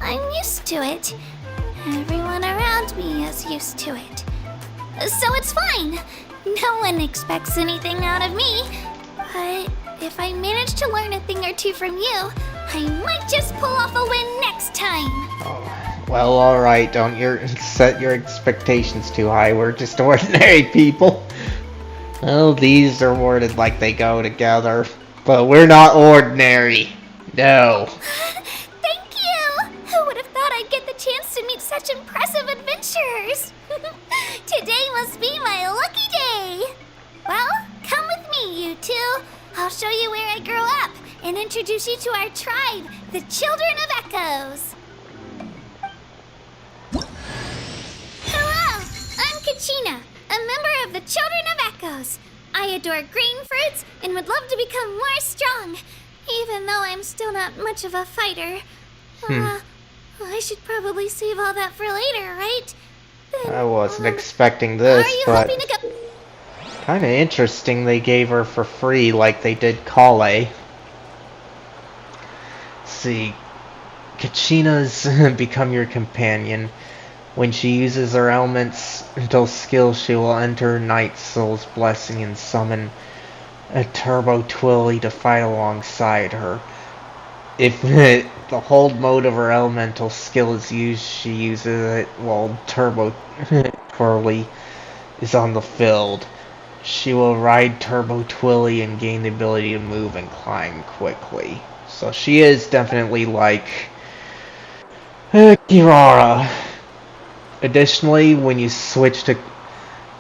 I'm used to it. Everyone around me is used to it. So it's fine. No one expects anything out of me. But if I manage to learn a thing or two from you, I might just pull off a win next time. Oh, well, alright, don't set your expectations too high. We're just ordinary people. Well, these are worded like they go together. But we're not ordinary. No. Thank you! Who would have thought I'd get the chance to meet such impressive adventurers? Today must be my lucky day! Well, come with me, you two. I'll show you where I grew up and introduce you to our tribe, the Children of Echoes. Hello, I'm Kachina, a member of the Children of Echoes. I adore green fruits and would love to become more strong, even though I'm still not much of a fighter. I should probably save all that for later, right? Then, I wasn't expecting this, are you but hoping to go? kinda interesting they gave her for free like they did Kale. See, Kachina's become your companion. When she uses her elemental skill, she will enter Night Soul's blessing and summon a Turbo Twilly to fight alongside her. If the hold mode of her elemental skill is used, she uses it while Turbo Twirly is on the field. She will ride Turbo Twilly and gain the ability to move and climb quickly. So she is definitely like Kirara. Additionally, when you switch to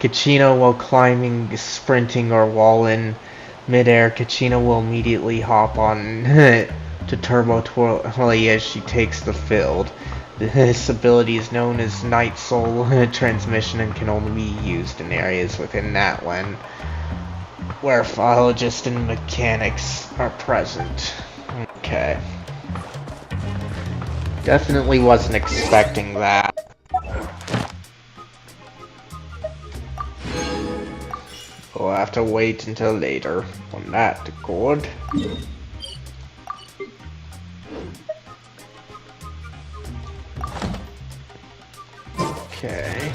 Kachina while climbing, sprinting, or while in midair. Kachina will immediately hop on to Turbo Twirly as she takes the field. This ability is known as Night Soul Transmission and can only be used in areas within Natlan where Philologists and mechanics are present. Okay. Definitely wasn't expecting that. We'll have to wait until later on that accord. Okay.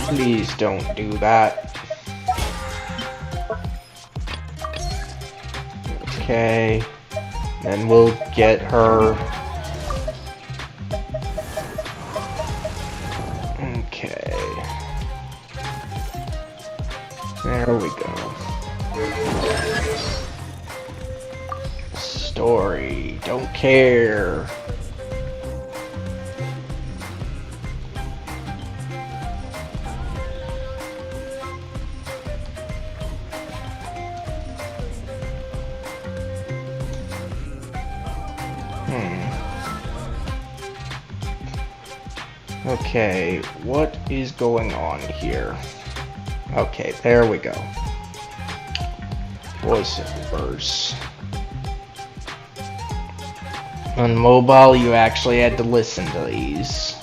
Please don't do that. Okay. Then we'll get her. Okay. There we go. Story. Don't care. Okay, what is going on here? Okay, there we go. Voiceovers. On mobile, you actually had to listen to these.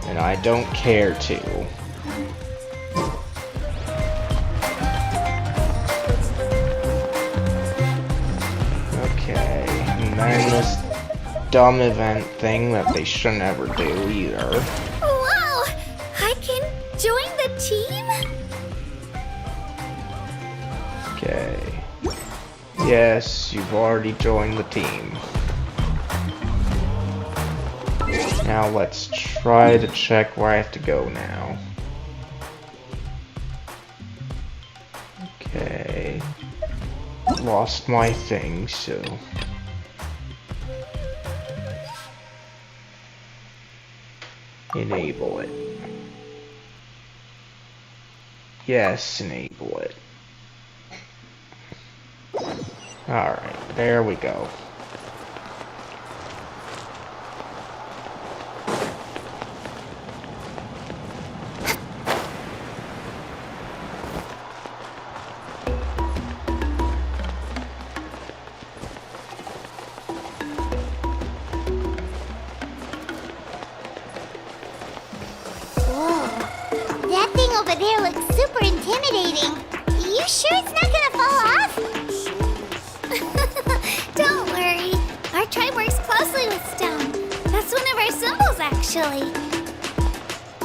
And I don't care to. Okay, and then this dumb event thing that they shouldn't ever do either. Wow! I can join the team? Okay. Yes, you've already joined the team. Now let's try to check where I have to go now. Okay. Lost my thing, so... enable it. Yes, enable it. Alright, there we go. That thing over there looks super intimidating. You sure it's not gonna fall off? Don't worry. Our tribe works closely with stone. That's one of our symbols, actually.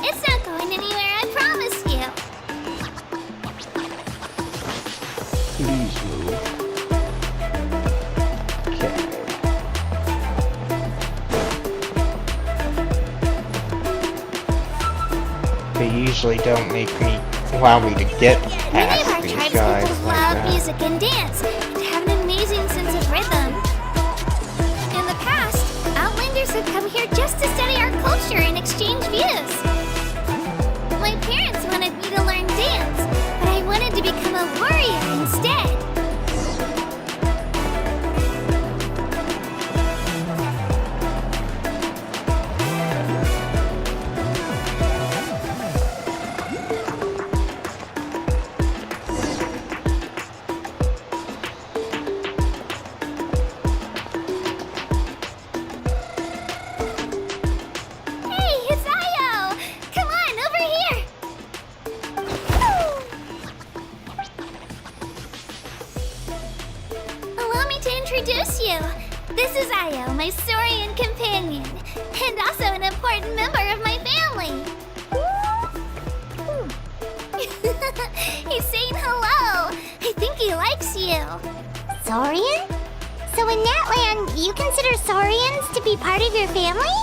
It's not going anywhere, I promise you. Please move. Okay. They usually don't allow me to get Many of past our these tribe's guys people like love that. music and dance and have an amazing sense of rhythm. In the past, Outlanders have come here just to study our culture and exchange views. My parents wanted me to learn dance, but I wanted to become a warrior instead. Hey, it's Io! Come on, over here! Allow me to introduce you. This is Io, my Saurian companion, and also an important member of my family. He's saying hello. I think he likes you. Saurian? So in Natlan, you consider Saurians to be part of your family?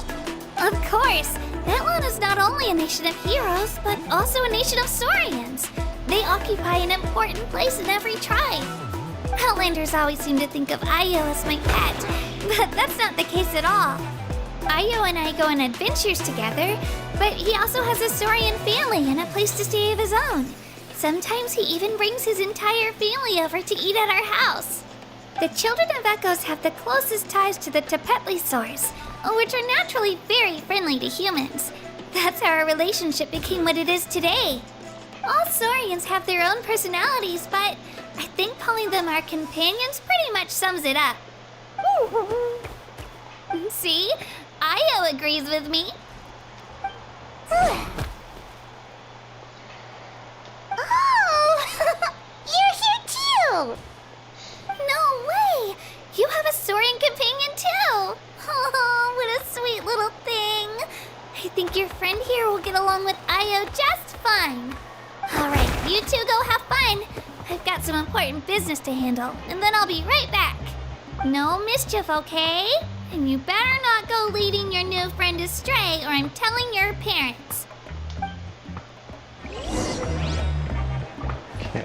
Of course, Natlan is not only a nation of heroes, but also a nation of Saurians. They occupy an important place in every tribe. Outlanders always seem to think of Io as my pet, but that's not the case at all. Io and I go on adventures together, But he also has a Saurian family and a place to stay of his own. Sometimes he even brings his entire family over to eat at our house. The children of Echoes have the closest ties to the Tepetlisaurs, which are naturally very friendly to humans. That's how our relationship became what it is today. All Saurians have their own personalities, but I think calling them our companions pretty much sums it up. See? Io agrees with me. Oh! You're here too! No way! You have a Saurian companion too! Oh, what a sweet little thing. I think your friend here will get along with Io just fine. Alright, you two go have fun. I've got some important business to handle, and then I'll be right back. No mischief, okay? And you better not go leading your new friend astray, or I'm telling your parents. Okay.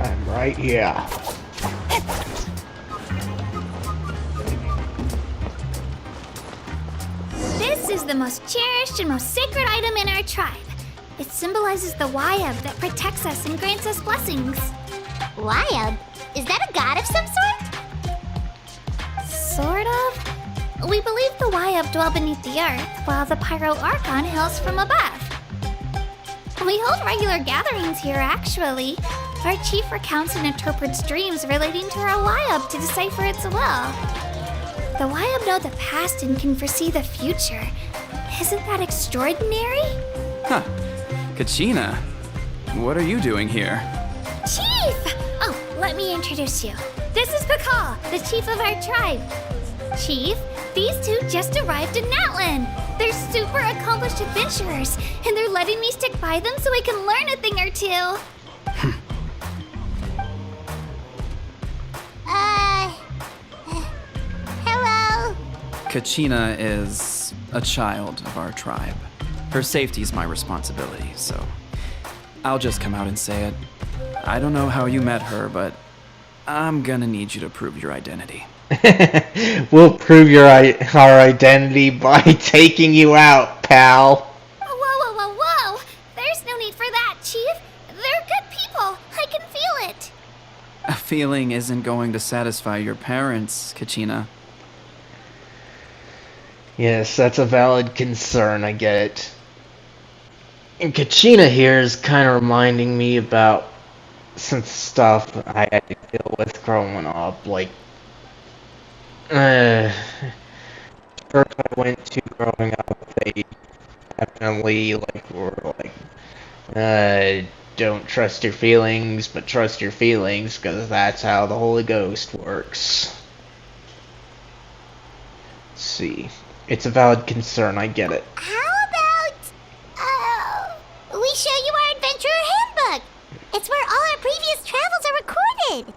I'm right here. This is the most cherished and most sacred item in our tribe. It symbolizes the Wayab that protects us and grants us blessings. Wayab? Is that a god of some sort? Sort of. We believe the Wayab dwell beneath the earth, while the Pyro Archon hails from above. We hold regular gatherings here, actually. Our chief recounts and interprets dreams relating to our Wayab to decipher its will. The Wayab know the past and can foresee the future. Isn't that extraordinary? Huh. Kachina, what are you doing here? Chief! Oh, let me introduce you. This is Pakal, the chief of our tribe. Chief, these two just arrived in Natlan. They're super accomplished adventurers, and they're letting me stick by them so I can learn a thing or two. Hello? Kachina is a child of our tribe. Her safety's my responsibility, so I'll just come out and say it. I don't know how you met her, but I'm gonna need you to prove your identity. We'll prove our identity by taking you out, pal. Whoa. There's no need for that, Chief. They're good people. I can feel it. A feeling isn't going to satisfy your parents, Kachina. Yes, that's a valid concern, I get it. And Kachina here is kind of reminding me about some stuff I had to deal with growing up, like, church I went to growing up, they definitely, were don't trust your feelings, but trust your feelings, because that's how the Holy Ghost works. Let's see. It's a valid concern, I get it. How about, we show you our adventurer handbook? It's where all our previous travels are recorded.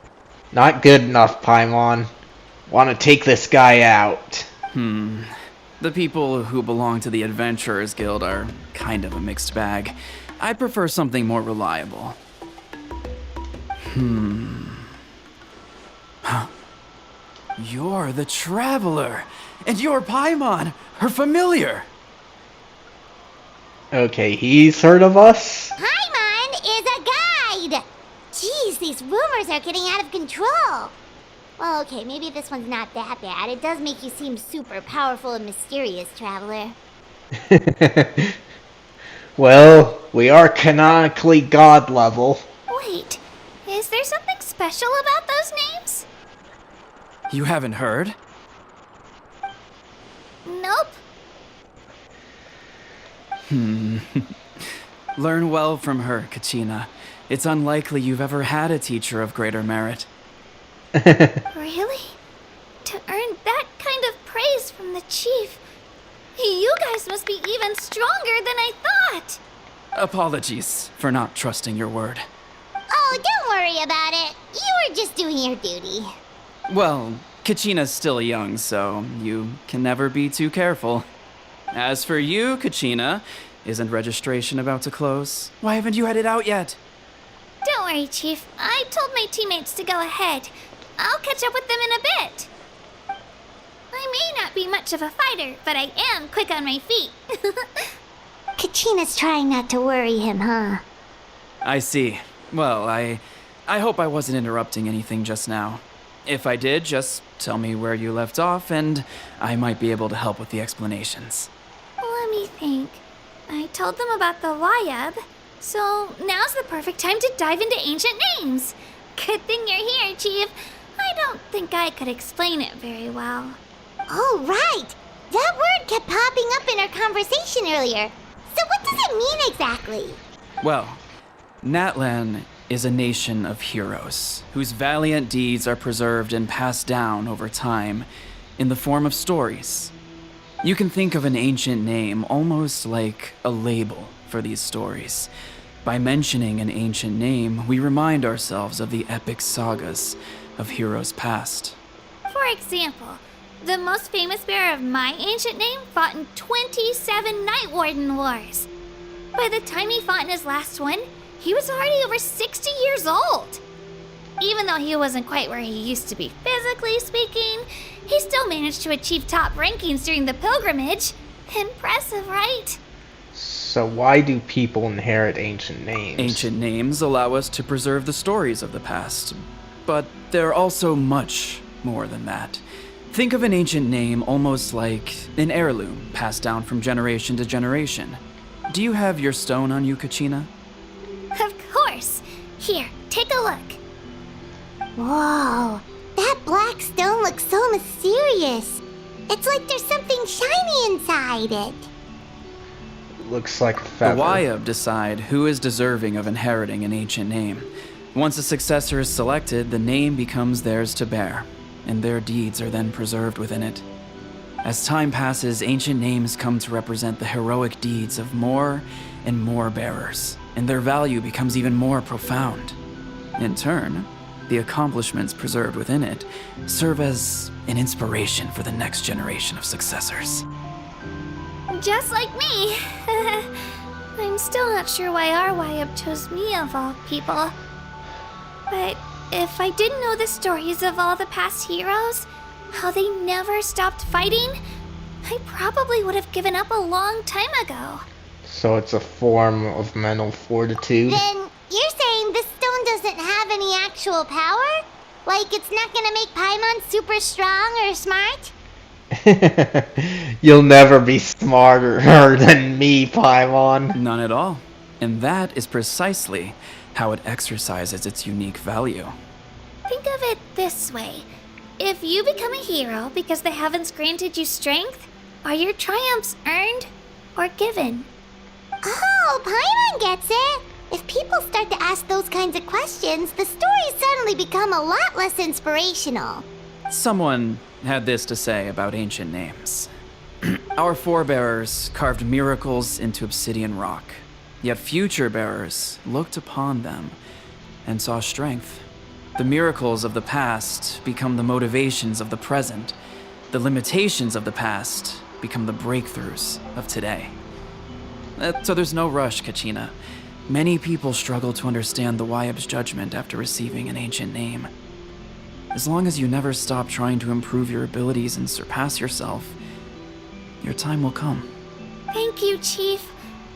Not good enough, Paimon. Want to take this guy out. The people who belong to the Adventurers Guild are kind of a mixed bag. I'd prefer something more reliable. Huh. You're the Traveler, and you're Paimon, her familiar. Okay, he's heard of us? Paimon is a guide. Jeez, these rumors are getting out of control. Well, okay, maybe this one's not that bad. It does make you seem super powerful and mysterious, Traveler. Well, we are canonically god level. Wait, is there something special about those names? You haven't heard? Nope. Learn well from her, Kachina. It's unlikely you've ever had a teacher of greater merit. Really? To earn that kind of praise from the chief, you guys must be even stronger than I thought. Apologies for not trusting your word. Oh, don't worry about it. You were just doing your duty. Well, Kachina's still young, so you can never be too careful. As for you, Kachina, isn't registration about to close? Why haven't you headed out yet? Don't worry, Chief. I told my teammates to go ahead. I'll catch up with them in a bit. I may not be much of a fighter, but I am quick on my feet. Kachina's trying not to worry him, huh? I see. Well, I hope I wasn't interrupting anything just now. If I did, just tell me where you left off, and I might be able to help with the explanations. Let me think. I told them about the Wayab, so now's the perfect time to dive into ancient names. Good thing you're here, Chief. I don't think I could explain it very well. Oh, right! That word kept popping up in our conversation earlier. So what does it mean exactly? Well, Natlan is a nation of heroes whose valiant deeds are preserved and passed down over time in the form of stories. You can think of an ancient name almost like a label for these stories. By mentioning an ancient name, we remind ourselves of the epic sagas of heroes past. For example, the most famous bearer of my ancient name fought in 27 Night Warden wars. By the time he fought in his last one, he was already over 60 years old. Even though he wasn't quite where he used to be physically speaking, he still managed to achieve top rankings during the pilgrimage. Impressive, right? So why do people inherit ancient names? Ancient names allow us to preserve the stories of the past, but they're also much more than that. Think of an ancient name almost like an heirloom passed down from generation to generation. Do you have your stone on you, Kachina? Of course. Here, take a look. Whoa, that black stone looks so mysterious. It's like there's something shiny inside it. Looks like a feather. The Wayab decide who is deserving of inheriting an ancient name. Once a successor is selected, the name becomes theirs to bear, and their deeds are then preserved within it. As time passes, ancient names come to represent the heroic deeds of more and more bearers, and their value becomes even more profound. In turn, the accomplishments preserved within it serve as an inspiration for the next generation of successors. Just like me. I'm still not sure why our Wayab chose me of all people. But if I didn't know the stories of all the past heroes, how they never stopped fighting, I probably would have given up a long time ago. So it's a form of mental fortitude? Then you're saying this stone doesn't have any actual power? Like it's not gonna make Paimon super strong or smart? You'll never be smarter than me, Paimon. None at all. And that is precisely how it exercises its unique value. Think of it this way. If you become a hero because the heavens granted you strength, are your triumphs earned or given? Oh, Paimon gets it. If people start to ask those kinds of questions, the stories suddenly become a lot less inspirational. Someone had this to say about ancient names. Our forebears carved miracles into obsidian rock, yet future bearers looked upon them and saw strength. The miracles of the past become the motivations of the present. The limitations of the past become the breakthroughs of today. So there's no rush, Kachina. Many people struggle to understand the Wayab's judgment after receiving an ancient name. As long as you never stop trying to improve your abilities and surpass yourself, your time will come. Thank you, Chief.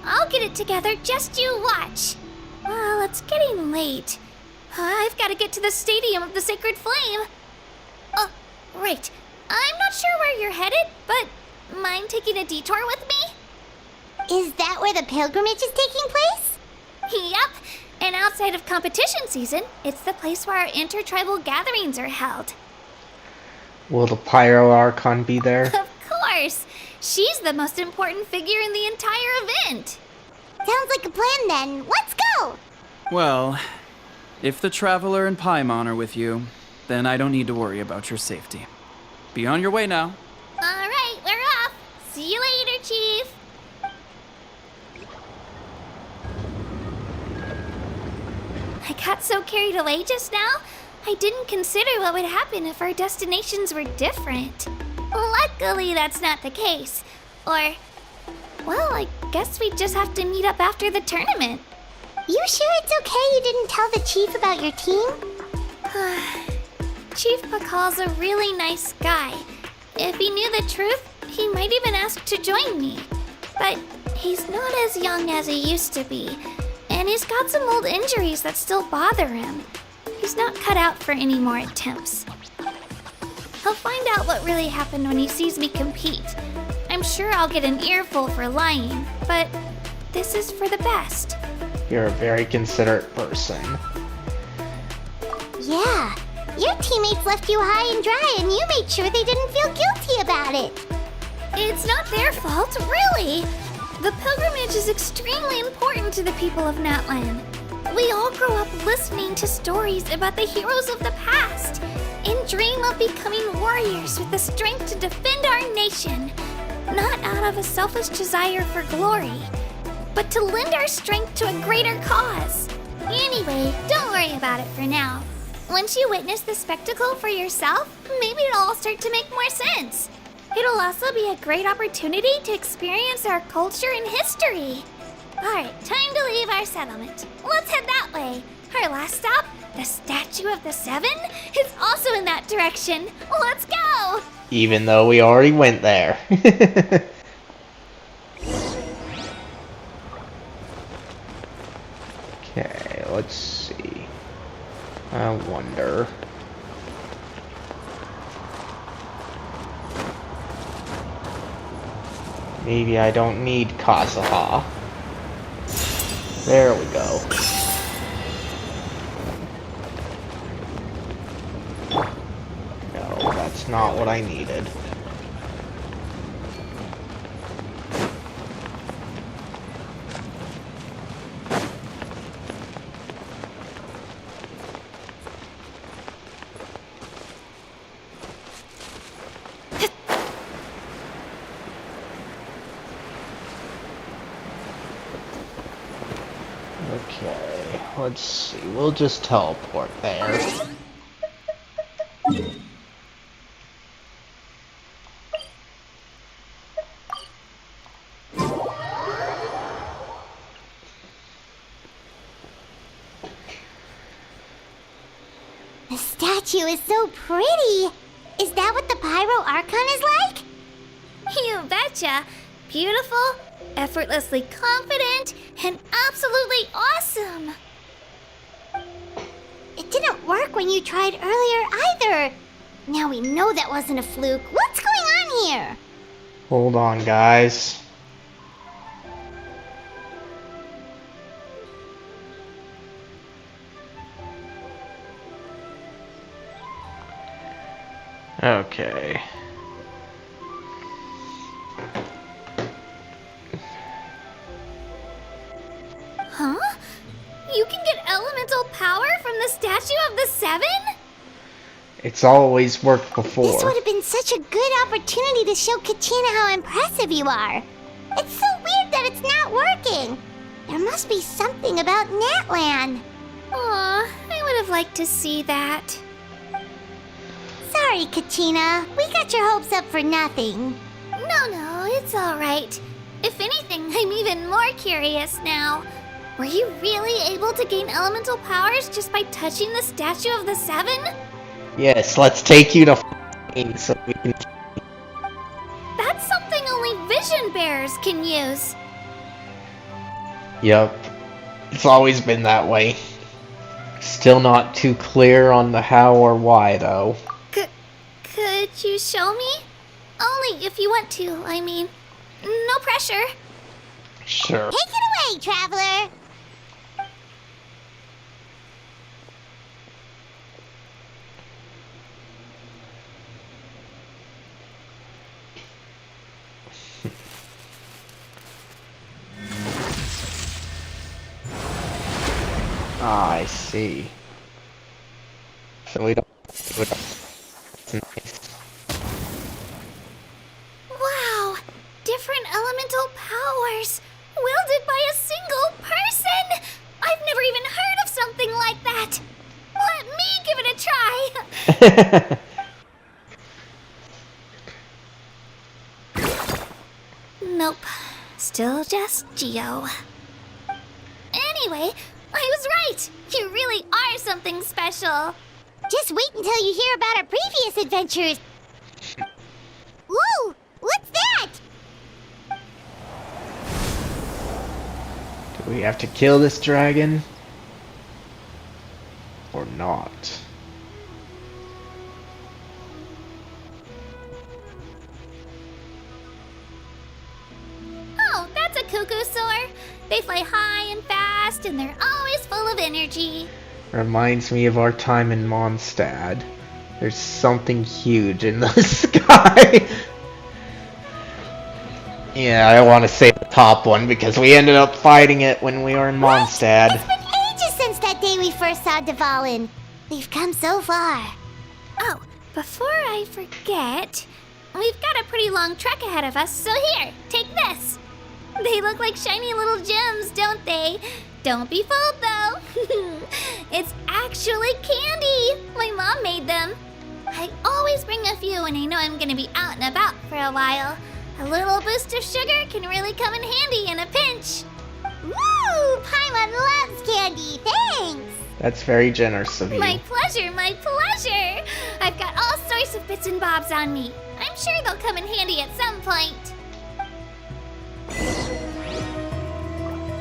I'll get it together, just you watch. Well, it's getting late. I've got to get to the Stadium of the Sacred Flame. Right. I'm not sure where you're headed, but mind taking a detour with me? Is that where the pilgrimage is taking place? Yep. And outside of competition season, it's the place where our intertribal gatherings are held. Will the Pyro Archon be there? Of course. She's the most important figure in the entire event. Sounds like a plan then. Let's go! Well, if the Traveler and Paimon are with you, then I don't need to worry about your safety. Be on your way now. All right, we're off. See you later, Chief. I got so carried away just now, I didn't consider what would happen if our destinations were different. Luckily, that's not the case. Or, well, I guess we just have to meet up after the tournament. You sure it's okay you didn't tell the chief about your team? Chief Pakal's a really nice guy. If he knew the truth, he might even ask to join me. But he's not as young as he used to be, and he's got some old injuries that still bother him. He's not cut out for any more attempts. He'll find out what really happened when he sees me compete. I'm sure I'll get an earful for lying, but this is for the best. You're a very considerate person. Yeah, your teammates left you high and dry and you made sure they didn't feel guilty about it. It's not their fault, really. The pilgrimage is extremely important to the people of Natlan. We all grow up listening to stories about the heroes of the past and dream of becoming warriors with the strength to defend our nation, not out of a selfish desire for glory, but to lend our strength to a greater cause. Anyway, don't worry about it for now. Once you witness the spectacle for yourself, maybe it'll all start to make more sense. It'll also be a great opportunity to experience our culture and history. Alright, time to leave our settlement. Let's head that way. Our last stop, the Statue of the Seven, is also in that direction. Let's go! Even though we already went there. Okay, let's see. I wonder. Maybe I don't need Kazuha. There we go. No, that's not what I needed. Okay, let's see. We'll just teleport there. The statue is so pretty. Is that what the Pyro Archon is like? You betcha. Beautiful, effortlessly confident, and absolutely awesome. It didn't work when you tried earlier either. Now we know that wasn't a fluke. What's going on here? Hold on, guys. Okay. Huh? You can get elemental power from the Statue of the Seven? It's always worked before. This would have been such a good opportunity to show Kachina how impressive you are. It's so weird that it's not working. There must be something about Natlan. Aw, I would have liked to see that. Sorry, Kachina. We got your hopes up for nothing. No, it's alright. If anything, I'm even more curious now. Were you really able to gain elemental powers just by touching the Statue of the Seven? Yes, let's take you to so we can. That's something only vision bearers can use. Yep. It's always been that way. Still not too clear on the how or why, though. Could you show me? Only if you want to, I mean. No pressure. Sure. Take it away, traveler. Ah, I see. So we don't. It's nice. Wow! Different elemental powers! Wielded by a single person! I've never even heard of something like that! Let me give it a try! Nope. Still just Geo. Anyway, I was right! You really are something special! Just wait until you hear about our previous adventures. Whoa! What's that? Do we have to kill this dragon? Or not? Oh, that's a cuckoo soar. They fly high and fast, and they're always full of energy. Reminds me of our time in Mondstadt. There's something huge in the sky. Yeah, I want to say the top one because we ended up fighting it when we were in Mondstadt. It's been ages since that day we first saw Dvalin. We've come so far. Oh, before I forget, we've got a pretty long trek ahead of us, so here, take this. They look like shiny little gems, don't they? Don't be fooled, though. It's actually candy. My mom made them. I always bring a few when I know I'm gonna be out and about for a while. A little boost of sugar can really come in handy in a pinch. Woo! Paimon loves candy. Thanks. That's very generous of you. My pleasure, my pleasure. I've got all sorts of bits and bobs on me. I'm sure they'll come in handy at some point.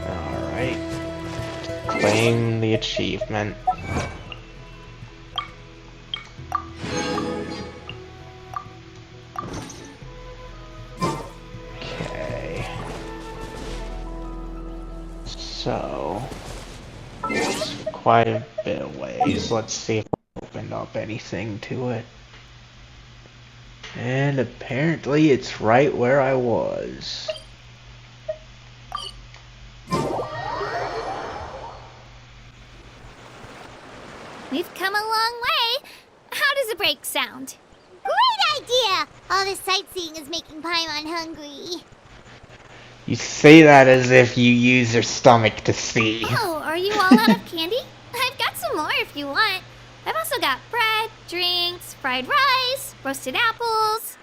Alright. Claim the achievement. Okay. So, it's quite a bit of ways. Let's see if I opened up anything to it. And apparently it's right where I was. We've come a long way. How does a break sound? Great idea! All this sightseeing is making Paimon hungry. You say that as if you use your stomach to see. Oh, are you all out of candy? I've got some more if you want. I've also got bread, drinks, fried rice, roasted apples.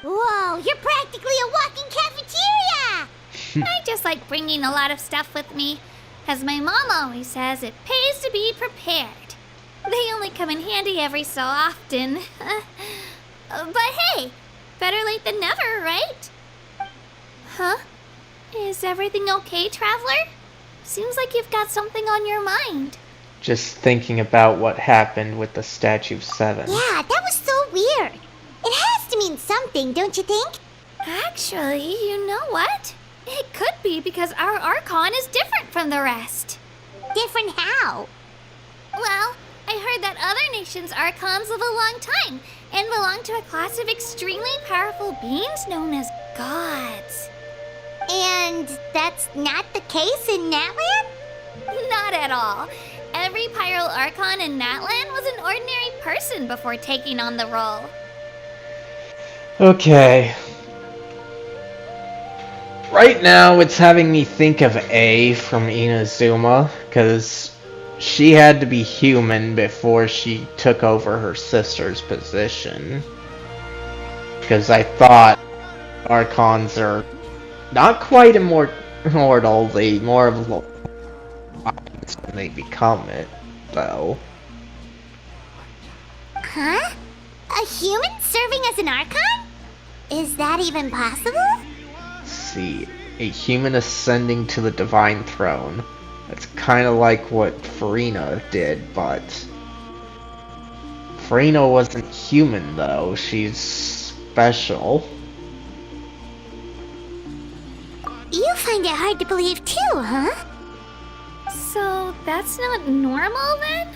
Whoa, you're practically a walking cafeteria! I just like bringing a lot of stuff with me. As my mom always says, it pays to be prepared. They only come in handy every so often. But hey, better late than never, right? Huh? Is everything okay, Traveler? Seems like you've got something on your mind. Just thinking about what happened with the Statue of Seven. Yeah, that was so weird. It has to mean something, don't you think? Actually, you know what? It could be because our Archon is different from the rest. Different how? Well, I heard that other nations' Archons live a long time and belong to a class of extremely powerful beings known as gods. And that's not the case in Natlan? Not at all. Every Pyro Archon in Natlan was an ordinary person before taking on the role. Okay. Right now, it's having me think of A from Inazuma, because she had to be human before she took over her sister's position. Because I thought Archons are not quite immortal, they more of when they become it, though. Huh? A human serving as an Archon? Is that even possible? See, a human ascending to the divine throne. That's kind of like what Farina did, but Farina wasn't human though, she's special. You find it hard to believe too, huh? So that's not normal then?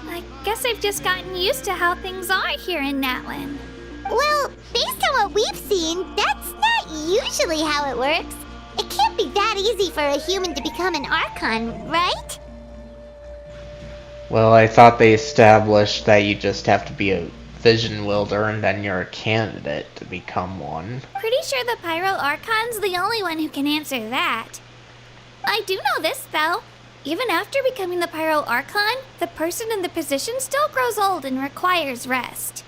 I guess I've just gotten used to how things are here in Natlan. Well, based on what we've seen, that's not usually how it works. It can't be that easy for a human to become an Archon, right? Well, I thought they established that you just have to be a vision wielder and then you're a candidate to become one. Pretty sure the Pyro Archon's the only one who can answer that. I do know this, though. Even after becoming the Pyro Archon, the person in the position still grows old and requires rest.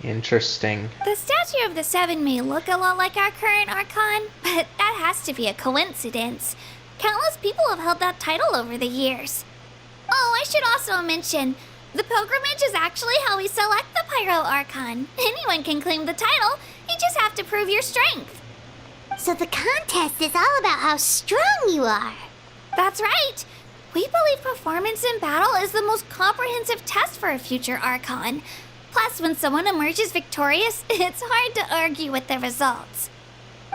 Interesting. The statue of the Seven may look a lot like our current Archon, but that has to be a coincidence. Countless people have held that title over the years. Oh, I should also mention, the pilgrimage is actually how we select the Pyro Archon. Anyone can claim the title, you just have to prove your strength. So the contest is all about how strong you are. That's right. We believe performance in battle is the most comprehensive test for a future Archon. Plus, when someone emerges victorious, it's hard to argue with the results.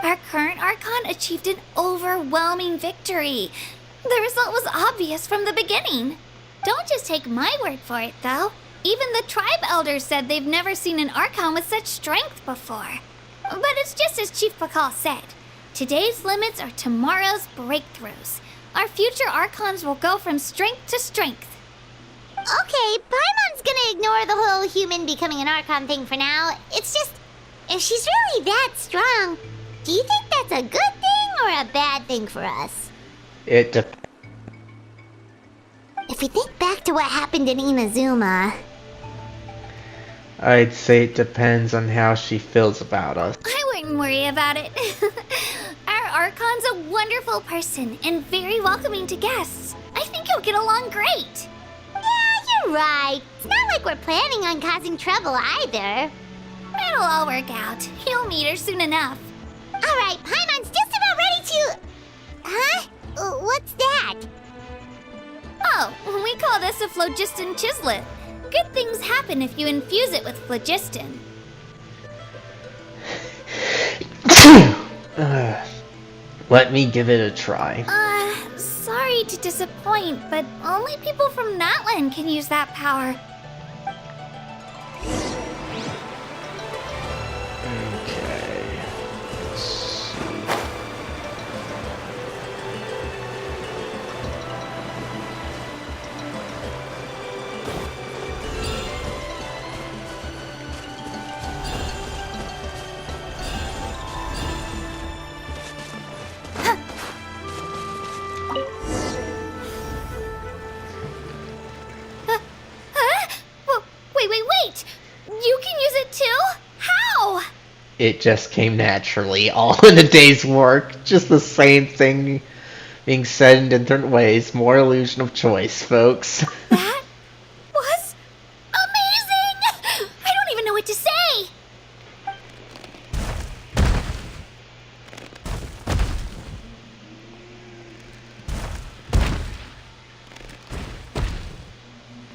Our current Archon achieved an overwhelming victory. The result was obvious from the beginning. Don't just take my word for it, though. Even the tribe elders said they've never seen an Archon with such strength before. But it's just as Chief Pakal said. Today's limits are tomorrow's breakthroughs. Our future Archons will go from strength to strength. Okay, Paimon's gonna ignore the whole human becoming an Archon thing for now. It's just, if she's really that strong, do you think that's a good thing or a bad thing for us? It depends. If we think back to what happened in Inazuma... I'd say it depends on how she feels about us. I wouldn't worry about it. Our Archon's a wonderful person and very welcoming to guests. I think he'll get along great. Yeah, you're right. It's not like we're planning on causing trouble either. It'll all work out. He'll meet her soon enough. Alright, Paimon's just about ready to... Huh? What's that? Oh, we call this a phlogiston chislet. Good things happen if you infuse it with phlogiston. Let me give it a try. Sorry to disappoint, but only people from Natlan can use that power. Okay. Let's see. Wait! You can use it too? How? It just came naturally, all in a day's work. Just the same thing being said in different ways. More illusion of choice, folks. That was amazing! I don't even know what to say!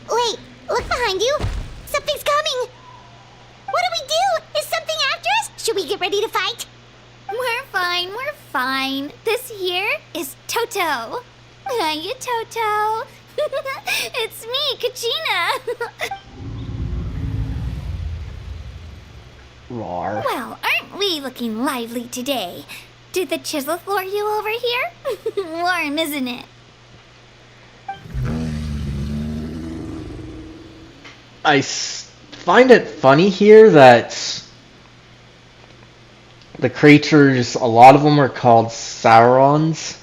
Wait, look behind you. Something's coming. What do we do? Is something after us? Should we get ready to fight? We're fine. This here is Toto. Hiya, Toto. It's me, Kachina. Rawr. Well, aren't we looking lively today? Did the chisel lure you over here? Warm, isn't it? I find it funny here that the creatures, a lot of them are called Saurons,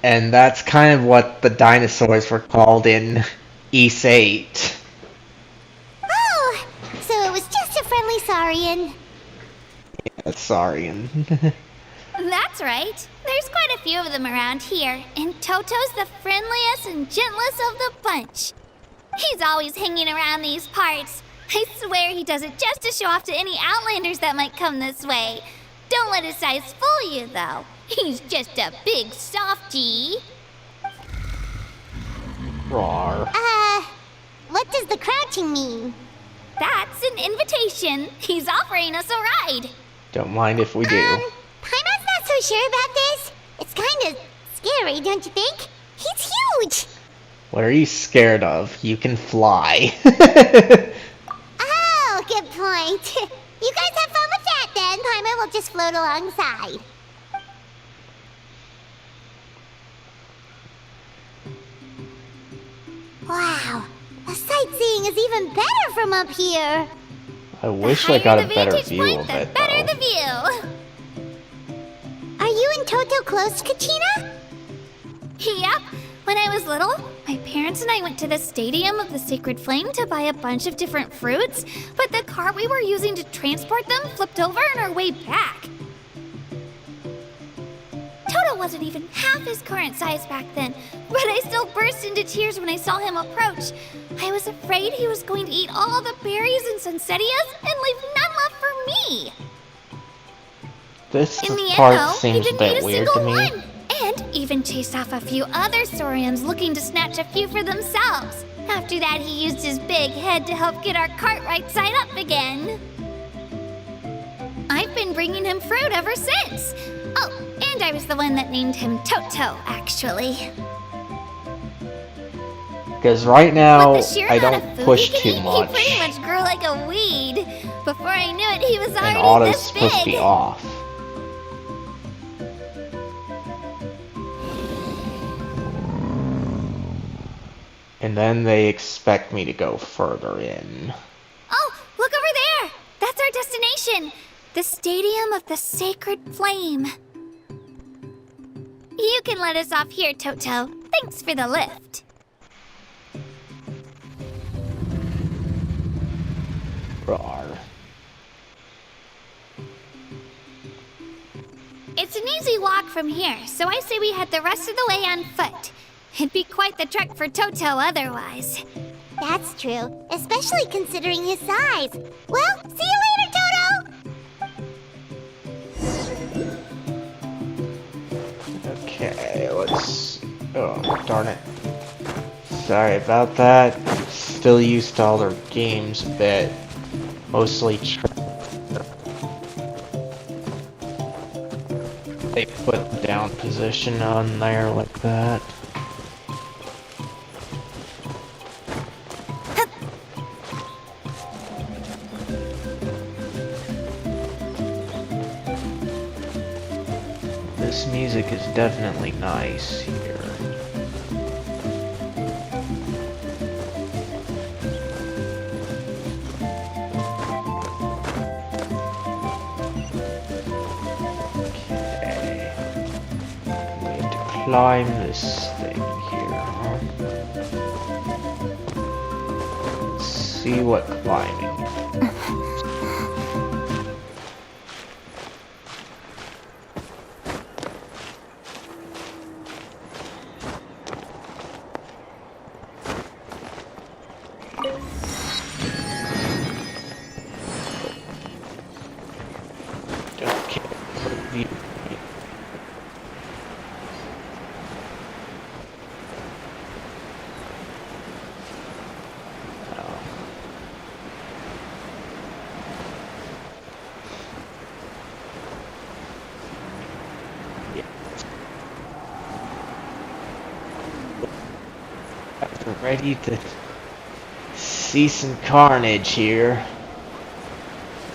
and that's kind of what the dinosaurs were called in Ys 8. Oh, so it was just a friendly Saurian. Yeah, Saurian. That's right. There's quite a few of them around here, and Toto's the friendliest and gentlest of the bunch. He's always hanging around these parts. I swear he does it just to show off to any Outlanders that might come this way. Don't let his size fool you, though. He's just a big softie. Rawr. What does the crouching mean? That's an invitation. He's offering us a ride. Don't mind if we do. Paimon's not so sure about this. It's kind of scary, don't you think? He's huge. What are you scared of? You can fly. Oh, good point. You guys have fun with that then. Paimon will just float alongside. Wow, the sightseeing is even better from up here. I wish I got a better view point, of the it, better though. the view. Are you and Toto close, Kachina? Yep, When I was little, my parents and I went to the Stadium of the Sacred Flame to buy a bunch of different fruits, but the cart we were using to transport them flipped over on our way back. Toto wasn't even half his current size back then, but I still burst into tears when I saw him approach. I was afraid he was going to eat all the berries and sunsettias and leave none left for me. This In the part end, though, he seems a didn't eat bit a weird to single me. one, and even chased off a few other Saurians looking to snatch a few for themselves. After that, he used his big head to help get our cart right side up again. I've been bringing him fruit ever since. Oh, and I was the one that named him Toto, actually. Because right now, With the sheer I amount don't of food push he could too eat, much. He pretty much grew like a weed. Before I knew it, he was And already auto's this supposed to be big. off. And then they expect me to go further in. Oh, look over there! That's our destination! The Stadium of the Sacred Flame. You can let us off here, Toto. Thanks for the lift. Rawr. It's an easy walk from here, so I say we head the rest of the way on foot. It'd be quite the trek for Toto otherwise. That's true, especially considering his size. Well, see you later, Toto! Okay, let's... Oh, darn it. Sorry about that. Still used to all their games a bit. Mostly they put the down position on there like that. This music is definitely nice here. Okay. We have to climb this thing here, huh? Let's see what climbing. Okay. We're ready to see some carnage here.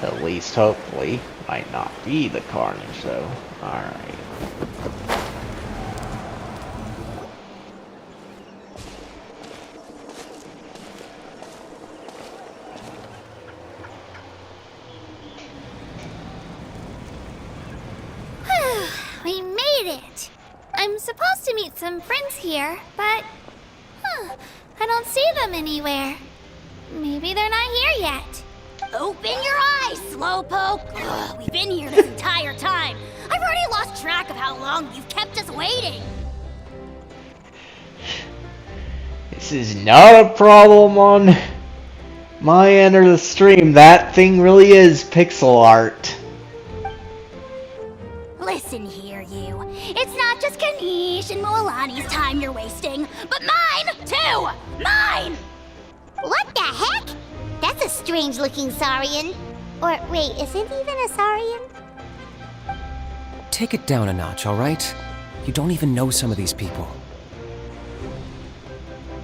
At least, hopefully. Might not be the carnage, though. Alright. We made it! I'm supposed to meet some friends here, but... I don't see them anywhere. Maybe they're not here yet. Open your eyes, Slowpoke! Ugh, we've been here this entire time. I've already lost track of how long you've kept us waiting. This is not a problem on my end of the stream. That thing really is pixel art. Listen here, you. It's not just Ganesh and Moalani's time you're wasting, but mine, too! Mine! What the heck? That's a strange-looking Saurian. Or, wait, is it even a Saurian? Take it down a notch, alright? You don't even know some of these people.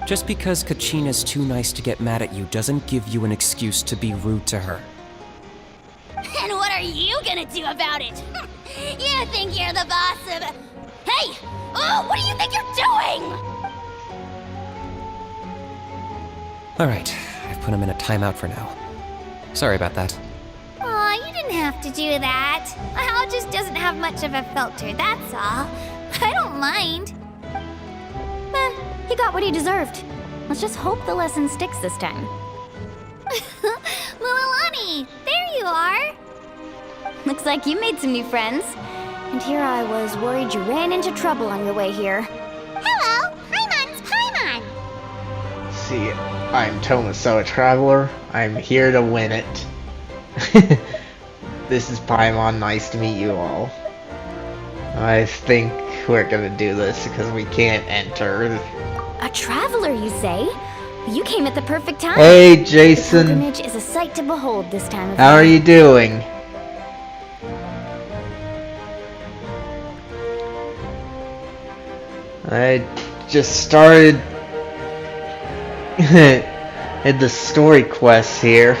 Just because Kachina's too nice to get mad at you doesn't give you an excuse to be rude to her. And what are you gonna do about it? You think you're the boss of... Hey! Oh, what do you think you're doing? Alright, I've put him in a timeout for now. Sorry about that. Aw, you didn't have to do that. Hal just doesn't have much of a filter, that's all. I don't mind. But He got what he deserved. Let's just hope the lesson sticks this time. Lilani, there you are. Looks like you made some new friends. And here I was worried you ran into trouble on your way here. Hello, Paimon's Paimon. See, I'm Tomaso, a traveler. I'm here to win it. This is Paimon, nice to meet you all. I think we're gonna do this because we can't enter. A traveler, you say? You came at the perfect time. Hey, Jason. The pilgrimage is a sight to behold this time of How are year. you doing? I just started in the story quest here,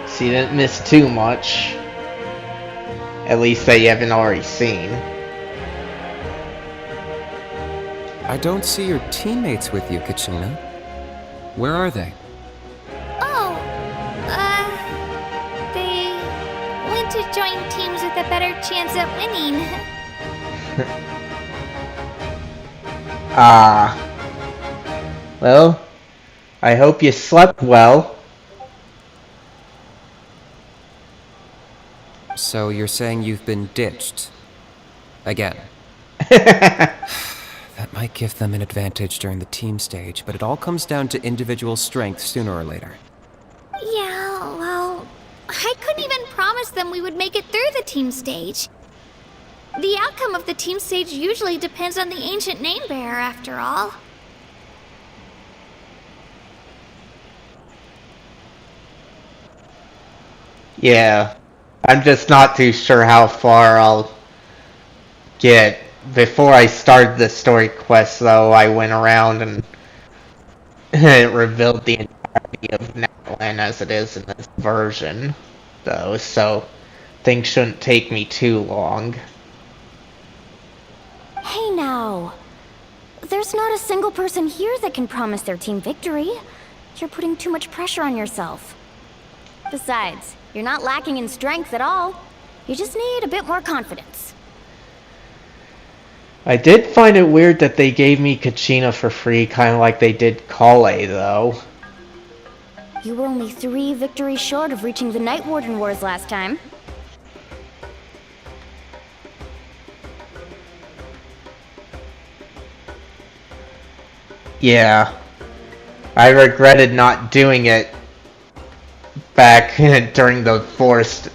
so you didn't miss too much. At least that you haven't already seen. I don't see your teammates with you, Kachina. Where are they? Oh, they went to join teams with a better chance at winning. Ah. Well, I hope you slept well. So you're saying you've been ditched? Again. That might give them an advantage during the team stage, but it all comes down to individual strength sooner or later. Yeah, well, I couldn't even promise them we would make it through the team stage. The outcome of the team stage usually depends on the ancient name bearer, after all. Yeah. I'm just not too sure how far I'll get. Before I started the story quest, though, I went around and it revealed the entirety of Natlan as it is in this version, though, so things shouldn't take me too long. Hey now. There's not a single person here that can promise their team victory. You're putting too much pressure on yourself. Besides, you're not lacking in strength at all. You just need a bit more confidence. I did find it weird that they gave me Kachina for free, kind of like they did Kale, though. You were only 3 victories short of reaching the Night Warden Wars last time. Yeah. I regretted not doing it back during the Fortress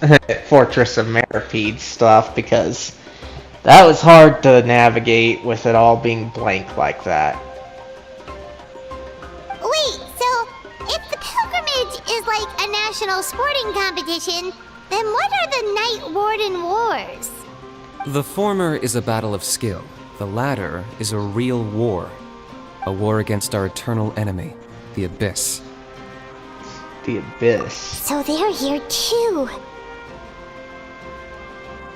of Meripede stuff, because that was hard to navigate with it all being blank like that. Wait, so if the pilgrimage is like a national sporting competition, then what are the Night Warden Wars? The former is a battle of skill. The latter is a real war. A war against our eternal enemy, the Abyss. The Abyss. So they're here too.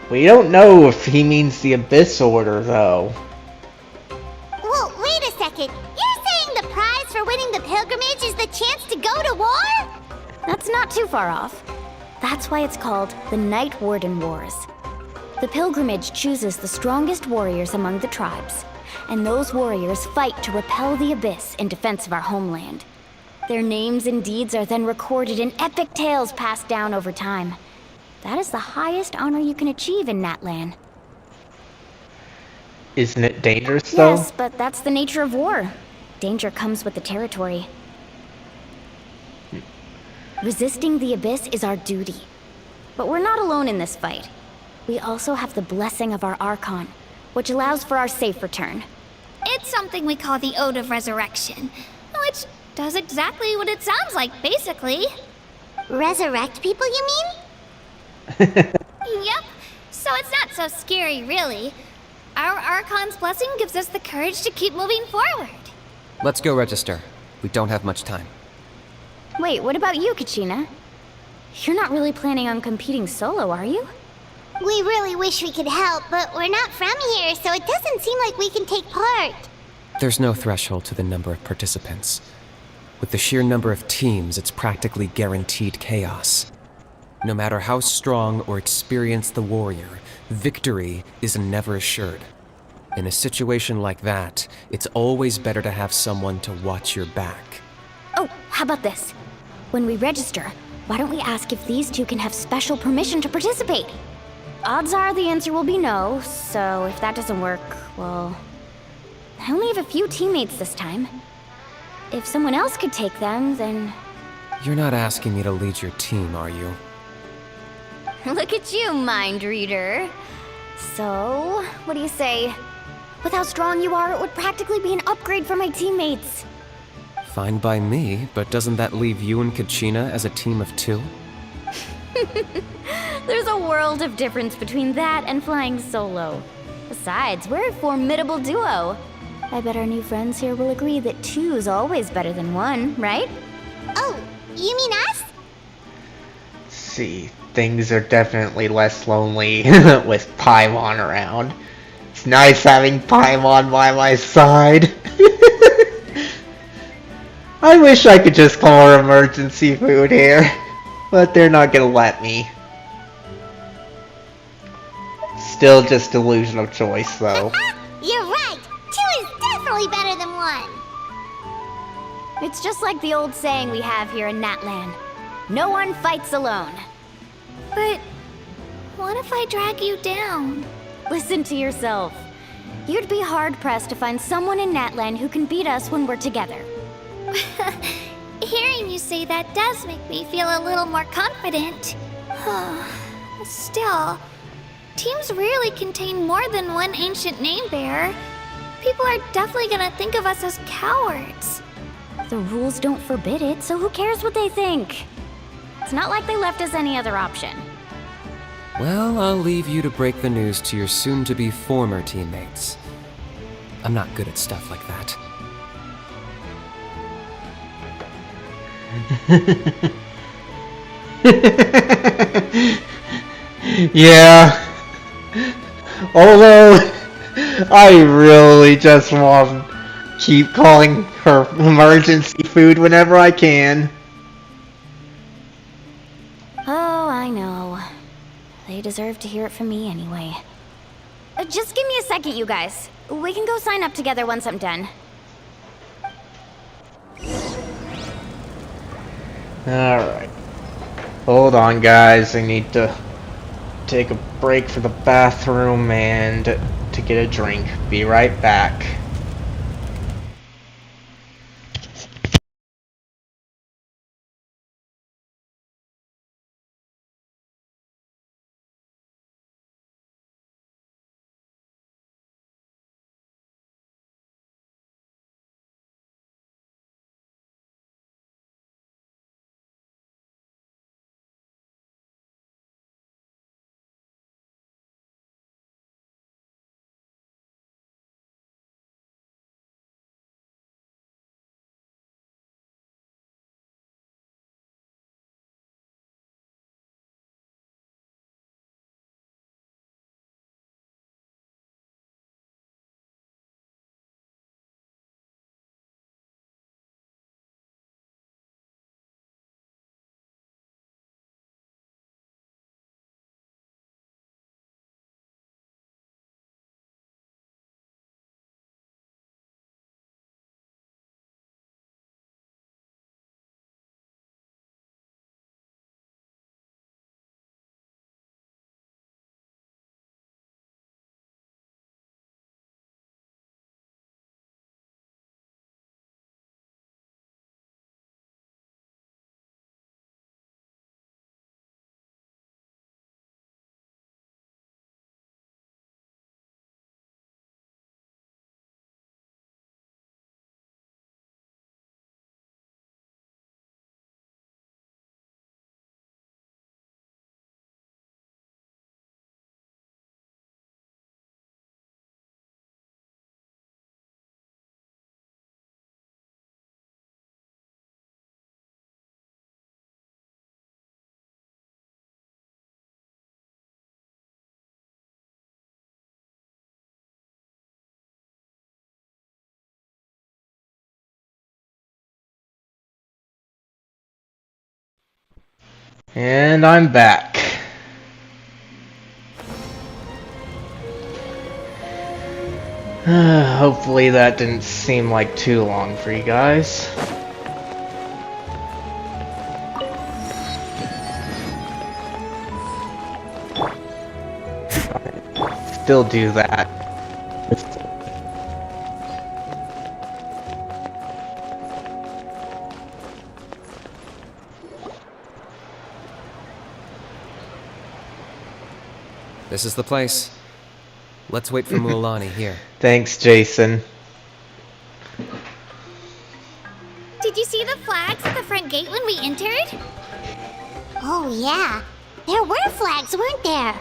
We don't know if he means the Abyss Order, though. Well, wait a second. You're saying the prize for winning the pilgrimage is the chance to go to war? That's not too far off. That's why it's called the Night Warden Wars. The pilgrimage chooses the strongest warriors among the tribes, and those warriors fight to repel the Abyss in defense of our homeland. Their names and deeds are then recorded in epic tales passed down over time. That is the highest honor you can achieve in Natlan. Isn't it dangerous, though? Yes, but that's the nature of war. Danger comes with the territory. Resisting the Abyss is our duty. But we're not alone in this fight. We also have the blessing of our Archon, which allows for our safe return. It's something we call the Ode of Resurrection, which does exactly what it sounds like, basically. Resurrect people, you mean? Yep, so it's not so scary, really. Our Archon's blessing gives us the courage to keep moving forward. Let's go register. We don't have much time. Wait, what about you, Kachina? You're not really planning on competing solo, are you? We really wish we could help, but we're not from here, so it doesn't seem like we can take part. There's no threshold to the number of participants. With the sheer number of teams, it's practically guaranteed chaos. No matter how strong or experienced the warrior, victory is never assured. In a situation like that, it's always better to have someone to watch your back. Oh, how about this? When we register, why don't we ask if these two can have special permission to participate? Odds are the answer will be no, so if that doesn't work, well... I only have a few teammates this time. If someone else could take them, then... You're not asking me to lead your team, are you? Look at you, mind reader. So, what do you say? With how strong you are, it would practically be an upgrade for my teammates. Fine by me, but doesn't that leave you and Kachina as a team of 2? There's a world of difference between that and flying solo. Besides, we're a formidable duo. I bet our new friends here will agree that 2's always better than 1, right? Oh, you mean us? See, things are definitely less lonely with Paimon around. It's nice having Paimon by my side. I wish I could just call her emergency food here, but they're not gonna let me. Still just delusion of choice, though. You're right! 2 is definitely better than 1! It's just like the old saying we have here in Natlan. No one fights alone. But what if I drag you down? Listen to yourself. You'd be hard-pressed to find someone in Natlan who can beat us when we're together. Hearing you say that does make me feel a little more confident. Still, teams rarely contain more than one ancient name bearer. People are definitely gonna think of us as cowards. The rules don't forbid it, so who cares what they think? It's not like they left us any other option. Well, I'll leave you to break the news to your soon-to-be former teammates. I'm not good at stuff like that. Yeah. Although, I really just want to keep calling her emergency food whenever I can. Oh, I know. They deserve to hear it from me anyway. Just give me a second, you guys. We can go sign up together once I'm done. Alright. Hold on, guys. I need to take a break for the bathroom and to get a drink. Be right back. And I'm back. Hopefully that didn't seem like too long for you guys. Still do that. This is the place. Let's wait for Mualani here. Thanks, Jason. Did you see the flags at the front gate when we entered? Oh, yeah. There were flags, weren't there?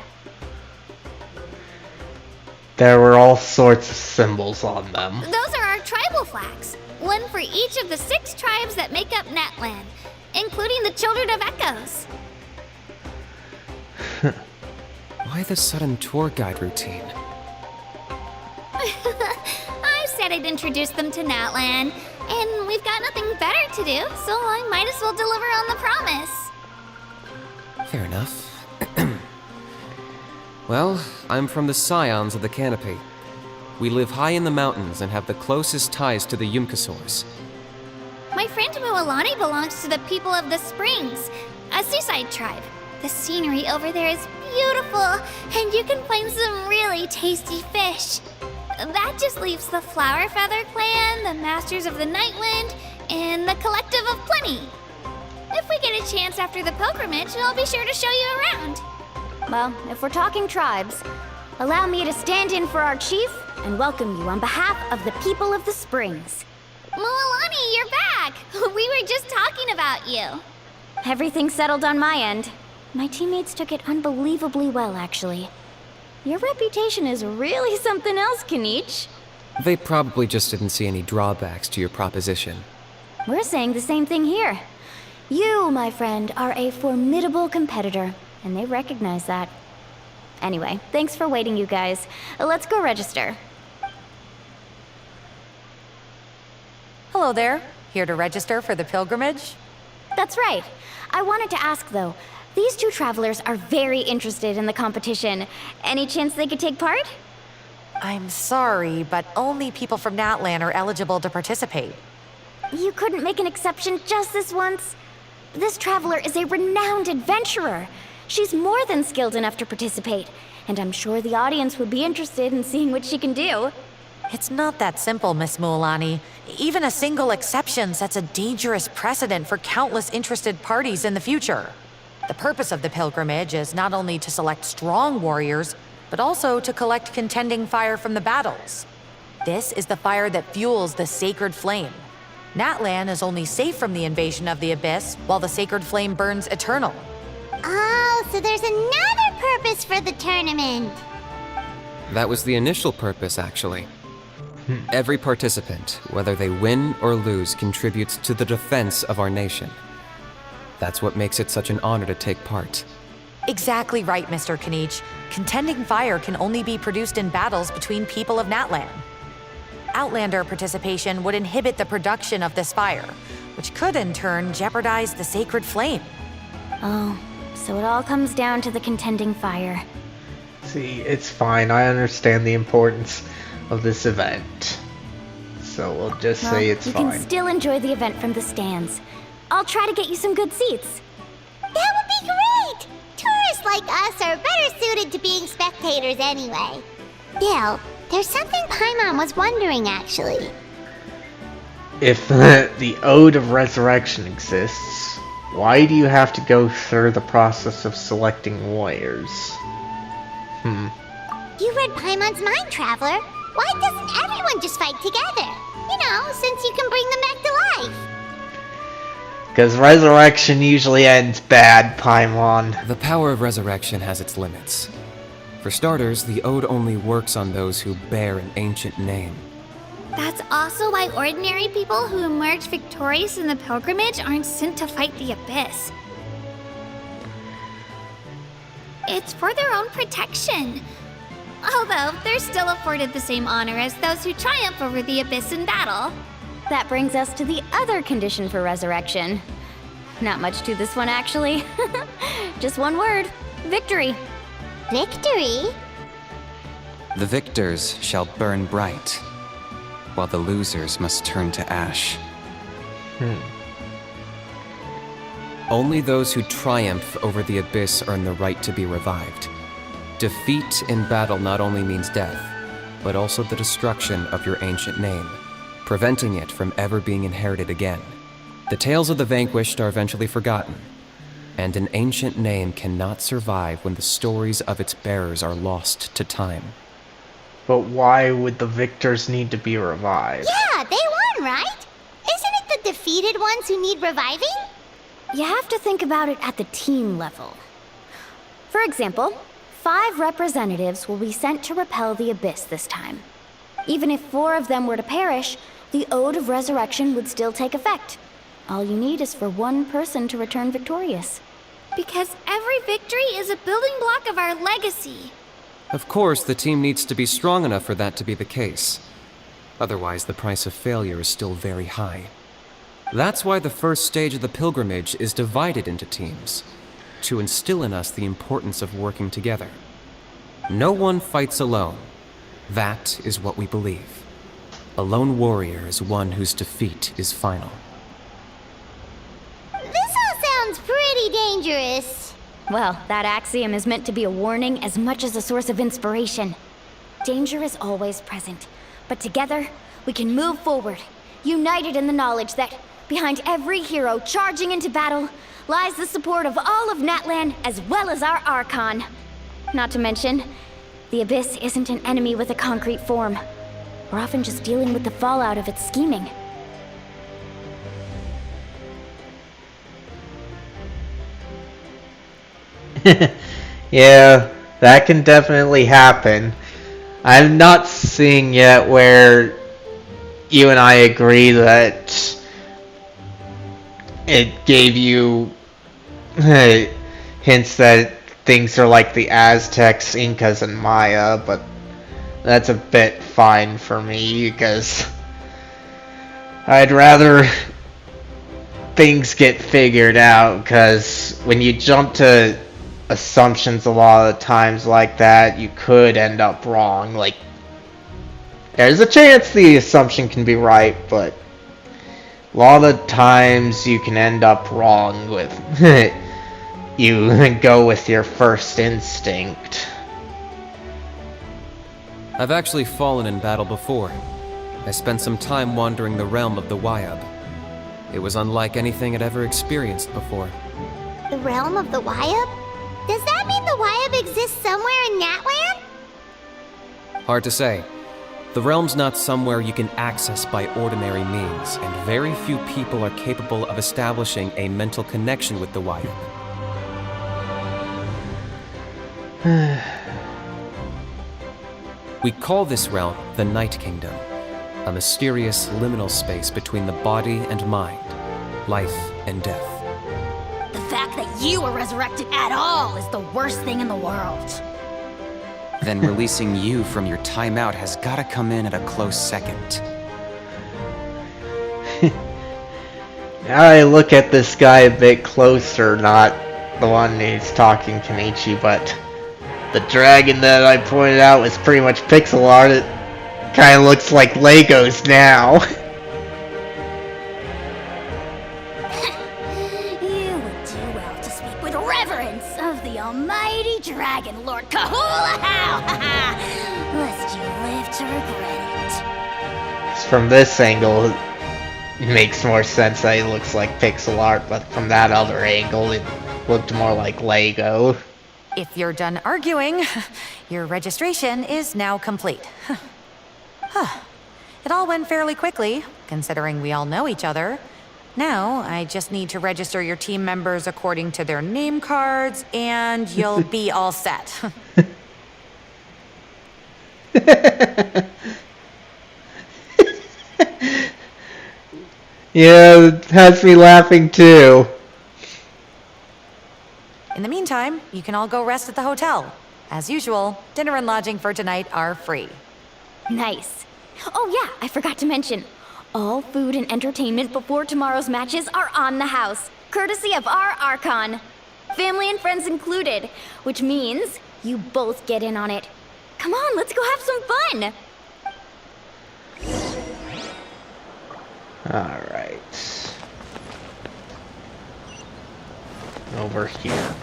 There were all sorts of symbols on them. Those are our tribal flags. One for each of the 6 tribes that make up Natlan, including the Children of Echoes. Why the sudden tour guide routine? I said I'd introduce them to Natlan, and we've got nothing better to do, so I might as well deliver on the promise. Fair enough. Well, I'm from the Scions of the Canopy. We live high in the mountains and have the closest ties to the Yumkasaurs. My friend Mualani belongs to the people of the Springs, a seaside tribe. The scenery over there is beautiful, and you can find some really tasty fish. That just leaves the Flower Feather Clan, the Masters of the Nightwind, and the Collective of Plenty. If we get a chance after the pilgrimage, I'll be sure to show you around. Well, if we're talking tribes, allow me to stand in for our chief and welcome you on behalf of the people of the Springs. Mualani, you're back! We were just talking about you. Everything's settled on my end. My teammates took it unbelievably well, actually. Your reputation is really something else, Kanich. They probably just didn't see any drawbacks to your proposition. We're saying the same thing here. You, my friend, are a formidable competitor, and they recognize that. Anyway, thanks for waiting, you guys. Let's go register. Hello there. Here to register for the pilgrimage? That's right. I wanted to ask, though. These 2 travelers are very interested in the competition. Any chance they could take part? I'm sorry, but only people from Natlan are eligible to participate. You couldn't make an exception just this once? This traveler is a renowned adventurer. She's more than skilled enough to participate, and I'm sure the audience would be interested in seeing what she can do. It's not that simple, Miss Mualani. Even a single exception sets a dangerous precedent for countless interested parties in the future. The purpose of the pilgrimage is not only to select strong warriors, but also to collect contending fire from the battles. This is the fire that fuels the sacred flame. Natlan is only safe from the invasion of the Abyss while the sacred flame burns eternal. Oh, so there's another purpose for the tournament. That was the initial purpose, actually. Every participant, whether they win or lose, contributes to the defense of our nation. That's what makes it such an honor to take part. Exactly right, Mr. Kanich. Contending fire can only be produced in battles between people of Natlan. Outlander participation would inhibit the production of this fire, which could in turn jeopardize the sacred flame. Oh, so it all comes down to the contending fire. See, it's fine. I understand the importance of this event. So we'll just say it's you fine. can still enjoy the event from the stands. I'll try to get you some good seats. That would be great! Tourists like us are better suited to being spectators anyway. Bill, there's something Paimon was wondering, actually. If the Ode of Resurrection exists, why do you have to go through the process of selecting warriors? You read Paimon's mind, Traveler. Why doesn't everyone just fight together? You know, since you can bring them back to life. Because resurrection usually ends bad, Paimon. The power of resurrection has its limits. For starters, the Ode only works on those who bear an ancient name. That's also why ordinary people who emerge victorious in the pilgrimage aren't sent to fight the Abyss. It's for their own protection. Although, they're still afforded the same honor as those who triumph over the Abyss in battle. That brings us to the other condition for resurrection. Not much to this one, actually. Just one word. Victory. Victory? The victors shall burn bright, while the losers must turn to ash. Only those who triumph over the abyss earn the right to be revived. Defeat in battle not only means death, but also the destruction of your ancient name, preventing it from ever being inherited again. The tales of the vanquished are eventually forgotten, and an ancient name cannot survive when the stories of its bearers are lost to time. But why would the victors need to be revived? Yeah, they won, right? Isn't it the defeated ones who need reviving? You have to think about it at the team level. For example, 5 representatives will be sent to repel the Abyss this time. Even if 4 of them were to perish, the Ode of Resurrection would still take effect. All you need is for 1 person to return victorious. Because every victory is a building block of our legacy. Of course, the team needs to be strong enough for that to be the case. Otherwise, the price of failure is still very high. That's why the first stage of the pilgrimage is divided into teams, to instill in us the importance of working together. No one fights alone. That is what we believe. A lone warrior is one whose defeat is final. This all sounds pretty dangerous. Well, that axiom is meant to be a warning as much as a source of inspiration. Danger is always present, but together we can move forward, united in the knowledge that behind every hero charging into battle lies the support of all of Natlan as well as our Archon. Not to mention, the Abyss isn't an enemy with a concrete form. We're often just dealing with the fallout of its scheming. Yeah, that can definitely happen. I'm not seeing yet where you and I agree that it gave you hints that things are like the Aztecs, Incas, and Maya, but that's a bit fine for me because I'd rather things get figured out, because when you jump to assumptions a lot of the times like that, you could end up wrong. Like, there's a chance the assumption can be right, but a lot of times you can end up wrong with you go with your first instinct. I've actually fallen in battle before. I spent some time wandering the realm of the Wyab. It was unlike anything I'd ever experienced before. The realm of the Wyab? Does that mean the Wyab exists somewhere in Natlan? Hard to say. The realm's not somewhere you can access by ordinary means, and very few people are capable of establishing a mental connection with the Wyab. We call this realm the Night Kingdom, a mysterious liminal space between the body and mind, life and death. The fact that you were resurrected at all is the worst thing in the world. Then releasing you from your timeout has gotta come in at a close second. Now I look at this guy a bit closer, not the one who's talking Kenichi, but the dragon that I pointed out was pretty much pixel art. It kind of looks like Legos now. You would do well to speak with reverence of the almighty dragon lord Kahula How, lest you live to regret it. From this angle, it makes more sense that it looks like pixel art, but from that other angle, it looked more like Lego. If you're done arguing, your registration is now complete. It all went fairly quickly, considering we all know each other. Now, I just need to register your team members according to their name cards, and you'll be all set. Yeah, it has me laughing too. In the meantime, you can all go rest at the hotel. As usual, dinner and lodging for tonight are free. Nice. Oh yeah, I forgot to mention. All food and entertainment before tomorrow's matches are on the house, courtesy of our Archon. Family and friends included, which means you both get in on it. Come on, let's go have some fun! Alright. Over here.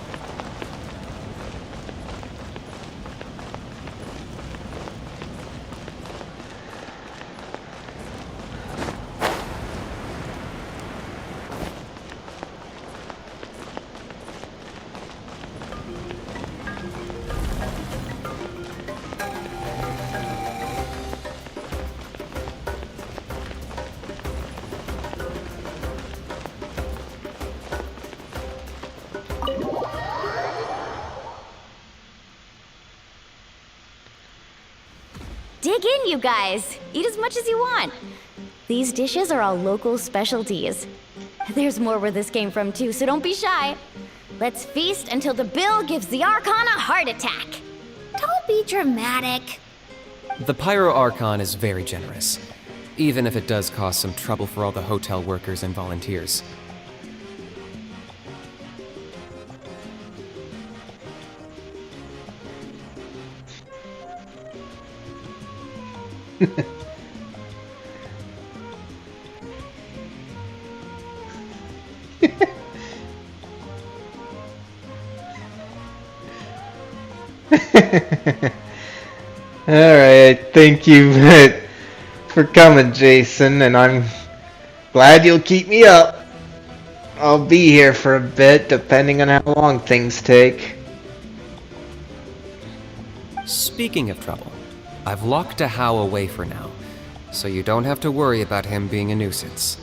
Dig in, you guys. Eat as much as you want. These dishes are all local specialties. There's more where this came from too, so don't be shy. Let's feast until the bill gives the Archon a heart attack. Don't be dramatic. The Pyro Archon is very generous, even if it does cause some trouble for all the hotel workers and volunteers. Alright, thank you for coming, Jason, and I'm glad you'll keep me up. I'll be here for a bit, depending on how long things take. Speaking of trouble, I've locked Hao away for now, so you don't have to worry about him being a nuisance.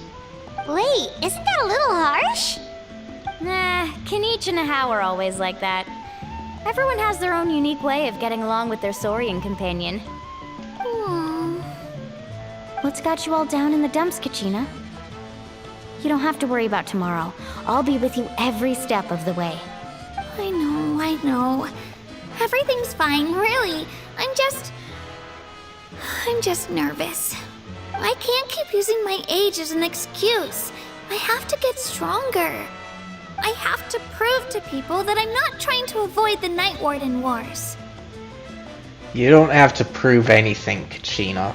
Wait, isn't that a little harsh? Nah, Kenichi and Hao are always like that. Everyone has their own unique way of getting along with their Saurian companion. What's got you all down in the dumps, Kachina? You don't have to worry about tomorrow. I'll be with you every step of the way. I know. Everything's fine, really. I'm just nervous. I can't keep using my age as an excuse. I have to get stronger. I have to prove to people that I'm not trying to avoid the Night Warden Wars. You don't have to prove anything, Kachina.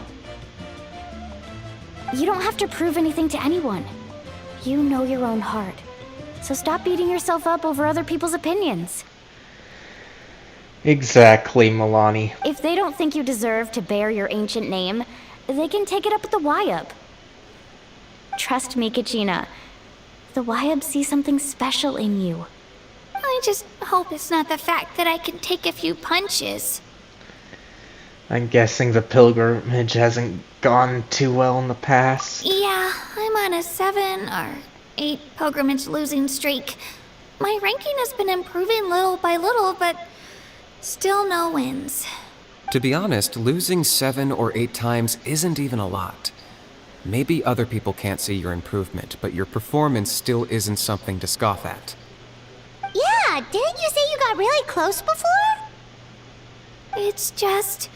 You don't have to prove anything to anyone. You know your own heart. So stop beating yourself up over other people's opinions. Exactly, Milani. If they don't think you deserve to bear your ancient name, they can take it up with the Wyub. Trust me, Kachina. The Wyub see something special in you. I just hope it's not the fact that I can take a few punches. I'm guessing the pilgrimage hasn't gone too well in the past. Yeah, I'm on a 7 or 8 pilgrimage losing streak. My ranking has been improving little by little, but still no wins. To be honest, losing 7 or 8 times isn't even a lot. Maybe other people can't see your improvement, but your performance still isn't something to scoff at. Yeah, didn't you say you got really close before? It's just,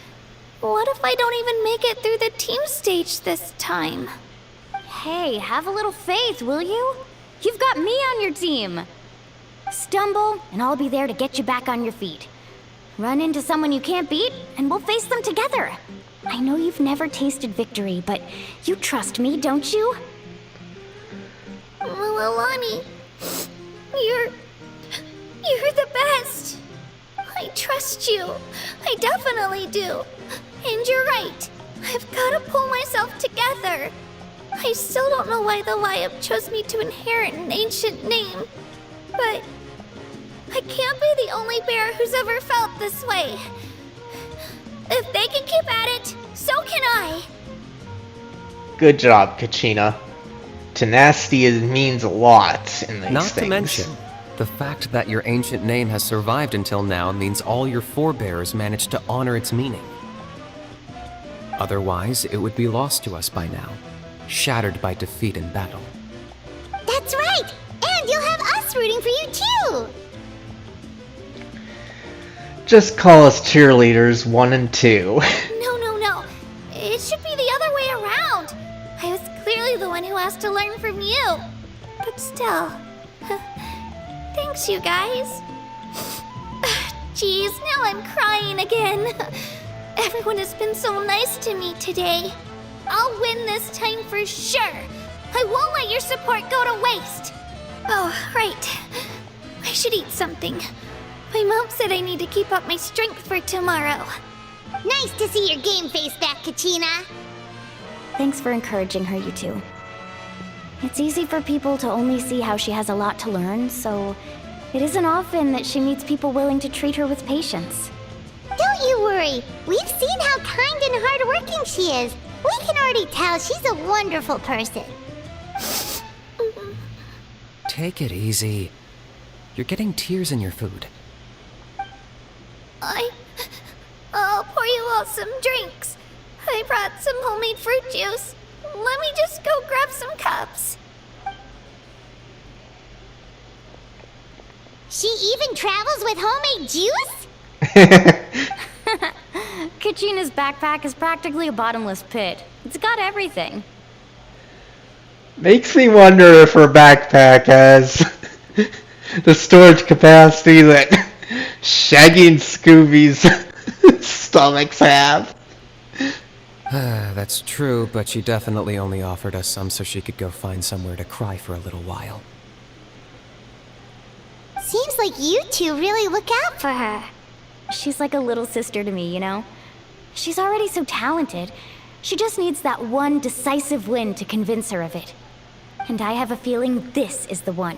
what if I don't even make it through the team stage this time? Hey, have a little faith, will you? You've got me on your team. Stumble, and I'll be there to get you back on your feet. Run into someone you can't beat, and we'll face them together. I know you've never tasted victory, but you trust me, don't you? Milani, you're the best. I trust you. I definitely do. And you're right. I've got to pull myself together. I still don't know why the Wyub chose me to inherit an ancient name, but I can't be the only bear who's ever felt this way. If they can keep at it, so can I. Good job, Kachina. Tenacity means a lot in these Not things. to mention, the fact that your ancient name has survived until now means all your forebears managed to honor its meaning. Otherwise, it would be lost to us by now, shattered by defeat in battle. That's right! And you'll have us rooting for you too! Just call us cheerleaders 1 and 2. No. It should be the other way around. I was clearly the one who asked to learn from you. But still. Thanks, you guys. Jeez, now I'm crying again. Everyone has been so nice to me today. I'll win this time for sure. I won't let your support go to waste. Oh, right. I should eat something. My mom said I need to keep up my strength for tomorrow. Nice to see your game face back, Kachina. Thanks for encouraging her, you two. It's easy for people to only see how she has a lot to learn, so it isn't often that she meets people willing to treat her with patience. Don't you worry. We've seen how kind and hardworking she is. We can already tell she's a wonderful person. Take it easy. You're getting tears in your food. I'll pour you all some drinks. I brought some homemade fruit juice. Let me just go grab some cups. She even travels with homemade juice? Kachina's backpack is practically a bottomless pit. It's got everything. Makes me wonder if her backpack has the storage capacity that Shaggy and Scooby's stomachs have. That's true, but she definitely only offered us some so she could go find somewhere to cry for a little while. Seems like you two really look out for her. She's like a little sister to me, you know? She's already so talented. She just needs that one decisive win to convince her of it. And I have a feeling this is the one.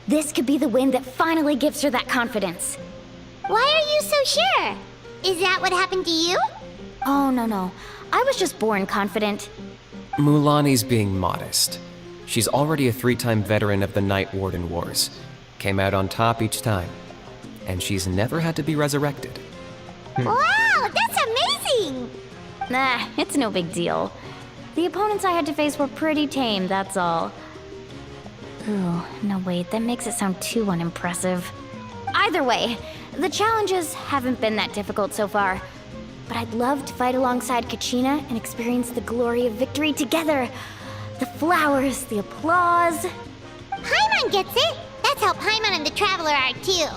This could be the win that finally gives her that confidence. Why are you so sure? Is that what happened to you? Oh, no. I was just born confident. Mulani's being modest. She's already a 3-time veteran of the Night Warden Wars. Came out on top each time. And she's never had to be resurrected. Wow, that's amazing! Nah, it's no big deal. The opponents I had to face were pretty tame, that's all. Ooh, no wait, that makes it sound too unimpressive. Either way, the challenges haven't been that difficult so far. But I'd love to fight alongside Kachina and experience the glory of victory together. The flowers, the applause. Paimon gets it! That's how Paimon and the Traveler are too.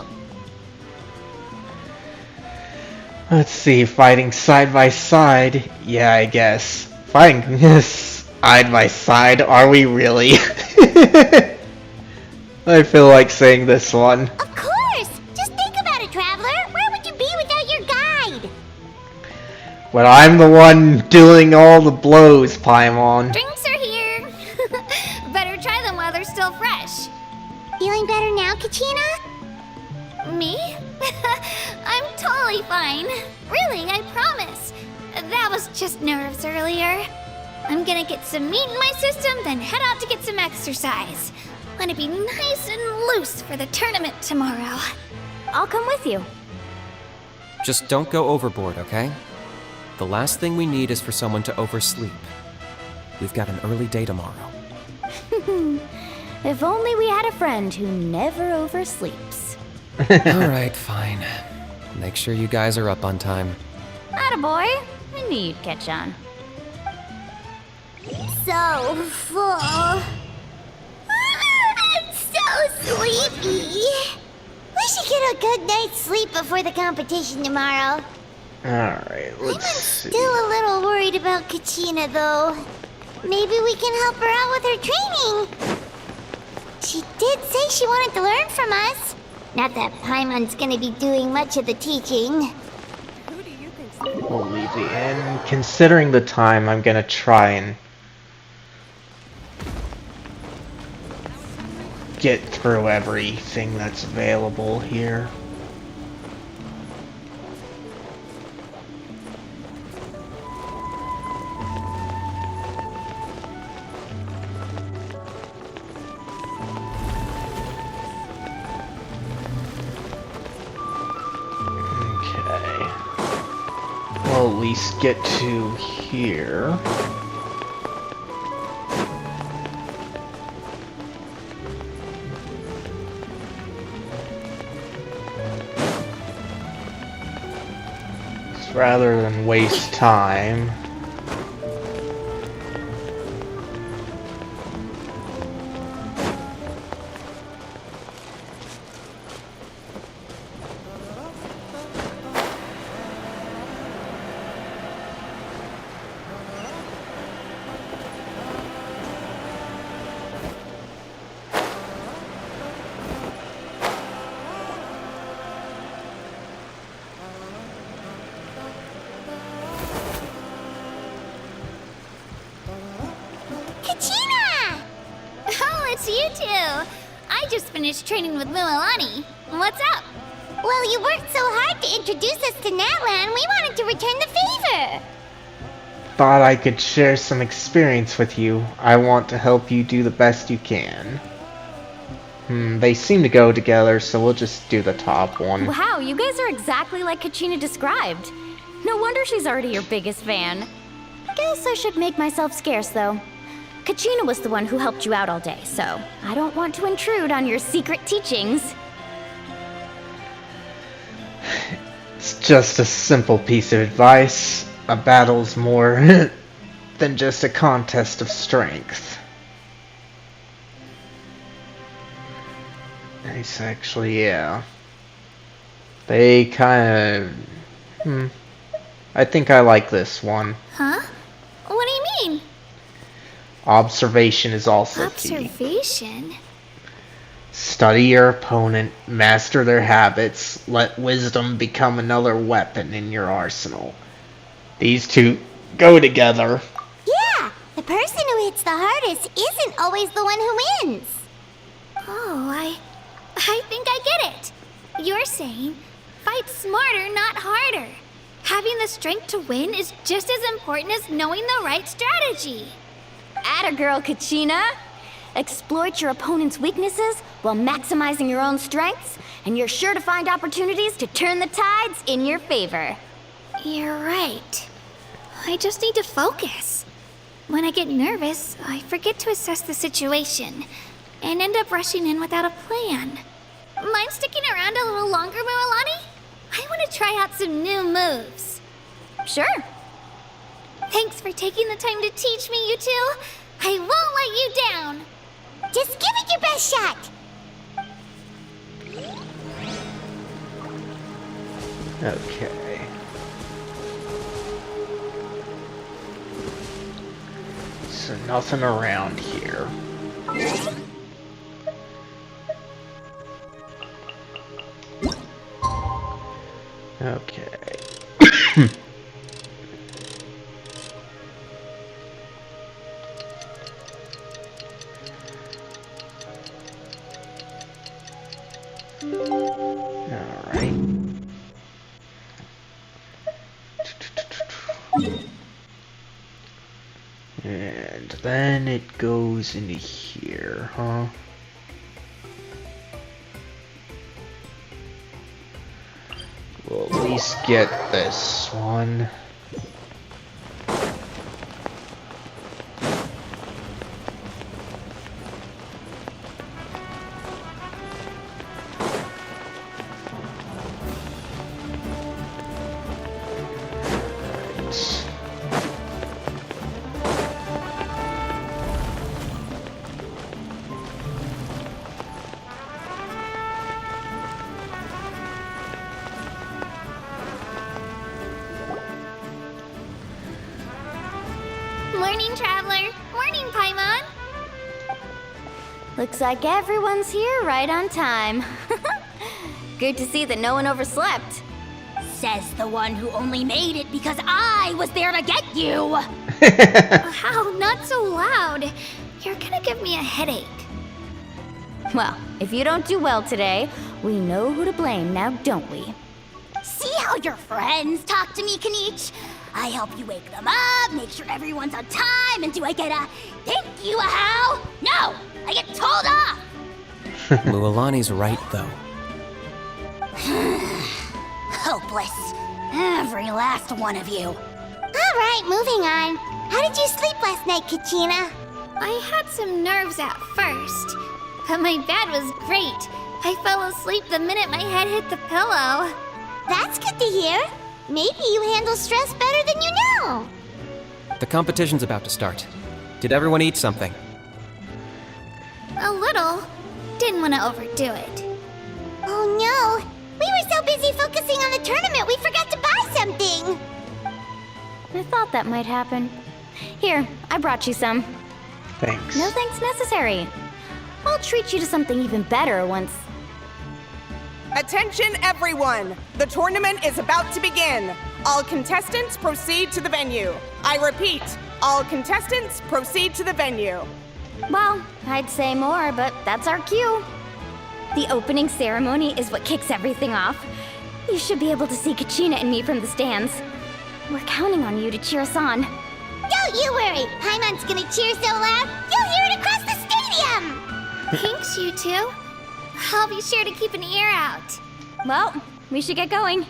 Let's see, fighting side by side. Yeah, I guess. Fighting side by side, are we really? I feel like saying this one. Of course! Just think about it, Traveler. Where would you be without your guide? But I'm the one doing all the blows, Paimon. Drinks are here. Better try them while they're still fresh. Feeling better now, Kachina? Me? I'm totally fine. Really, I promise. That was just nerves earlier. I'm gonna get some meat in my system, then head out to get some exercise. Want to be nice and loose for the tournament tomorrow. I'll come with you. Just don't go overboard, okay? The last thing we need is for someone to oversleep. We've got an early day tomorrow. If only we had a friend who never oversleeps. Alright, fine. Make sure you guys are up on time. Attaboy. I knew you'd catch on. So full. I'm so sleepy. We should get a good night's sleep before the competition tomorrow. Alright, let's see. Still a little worried about Kachina, though. Maybe we can help her out with her training. She did say she wanted to learn from us. Not that Paimon's gonna be doing much of the teaching. We'll leave the inn. Considering the time, I'm gonna try and get through everything that's available here. We'll at least get to here. Rather than waste time. just finished training with Mualani. What's up? Well, you worked so hard to introduce us to Natlan, we wanted to return the favor. Thought I could share some experience with you. I want to help you do the best you can. They seem to go together, so we'll just do the top one. Wow, you guys are exactly like Kachina described. No wonder she's already your biggest fan. Guess I should make myself scarce, though. Kachina was the one who helped you out all day, so I don't want to intrude on your secret teachings. It's just a simple piece of advice. A battle's more than just a contest of strength. Nice, actually, yeah. They kind of... I think I like this one. Huh? What do you mean? Observation is also key. Observation? Study your opponent, master their habits, let wisdom become another weapon in your arsenal. These two go together. Yeah, the person who hits the hardest isn't always the one who wins. Oh, I think I get it. You're saying, fight smarter, not harder. Having the strength to win is just as important as knowing the right strategy. Atta girl, Kachina! Exploit your opponent's weaknesses while maximizing your own strengths, and you're sure to find opportunities to turn the tides in your favor. You're right. I just need to focus. When I get nervous, I forget to assess the situation, and end up rushing in without a plan. Mind sticking around a little longer, Mualani? I want to try out some new moves. Sure. Thanks for taking the time to teach me, you two. I won't let you down. Just give it your best shot. Okay. So nothing around here. Okay. Alright. And then it goes into here, huh? We'll at least get this one. Morning, Traveler. Morning, Paimon. Looks like everyone's here right on time. Good to see that no one overslept. Says the one who only made it because I was there to get you. How? Not so loud. You're gonna give me a headache. Well, if you don't do well today, we know who to blame now, don't we? See how your friends talk to me, Kanich? I help you wake them up, make sure everyone's on time, and do I get a thank you, a how? No! I get told off! Mualani's right, though. Hopeless. Every last one of you. Alright, moving on. How did you sleep last night, Kachina? I had some nerves at first, but my bed was great. I fell asleep the minute my head hit the pillow. That's good to hear. Maybe you handle stress better than you know. The competition's about to start. Did everyone eat something? A little. Didn't want to overdo it. Oh no. We were so busy focusing on the tournament we forgot to buy something. I thought that might happen. Here, I brought you some. Thanks. No thanks necessary. I'll treat you to something even better once. Attention everyone! The tournament is about to begin. All contestants proceed to the venue. I repeat, all contestants proceed to the venue. Well, I'd say more, but that's our cue. The opening ceremony is what kicks everything off. You should be able to see Kachina and me from the stands. We're counting on you to cheer us on. Don't you worry! Paimon's gonna cheer so loud, you'll hear it across the stadium! Thanks, you two. I'll be sure to keep an ear out. Well, we should get going.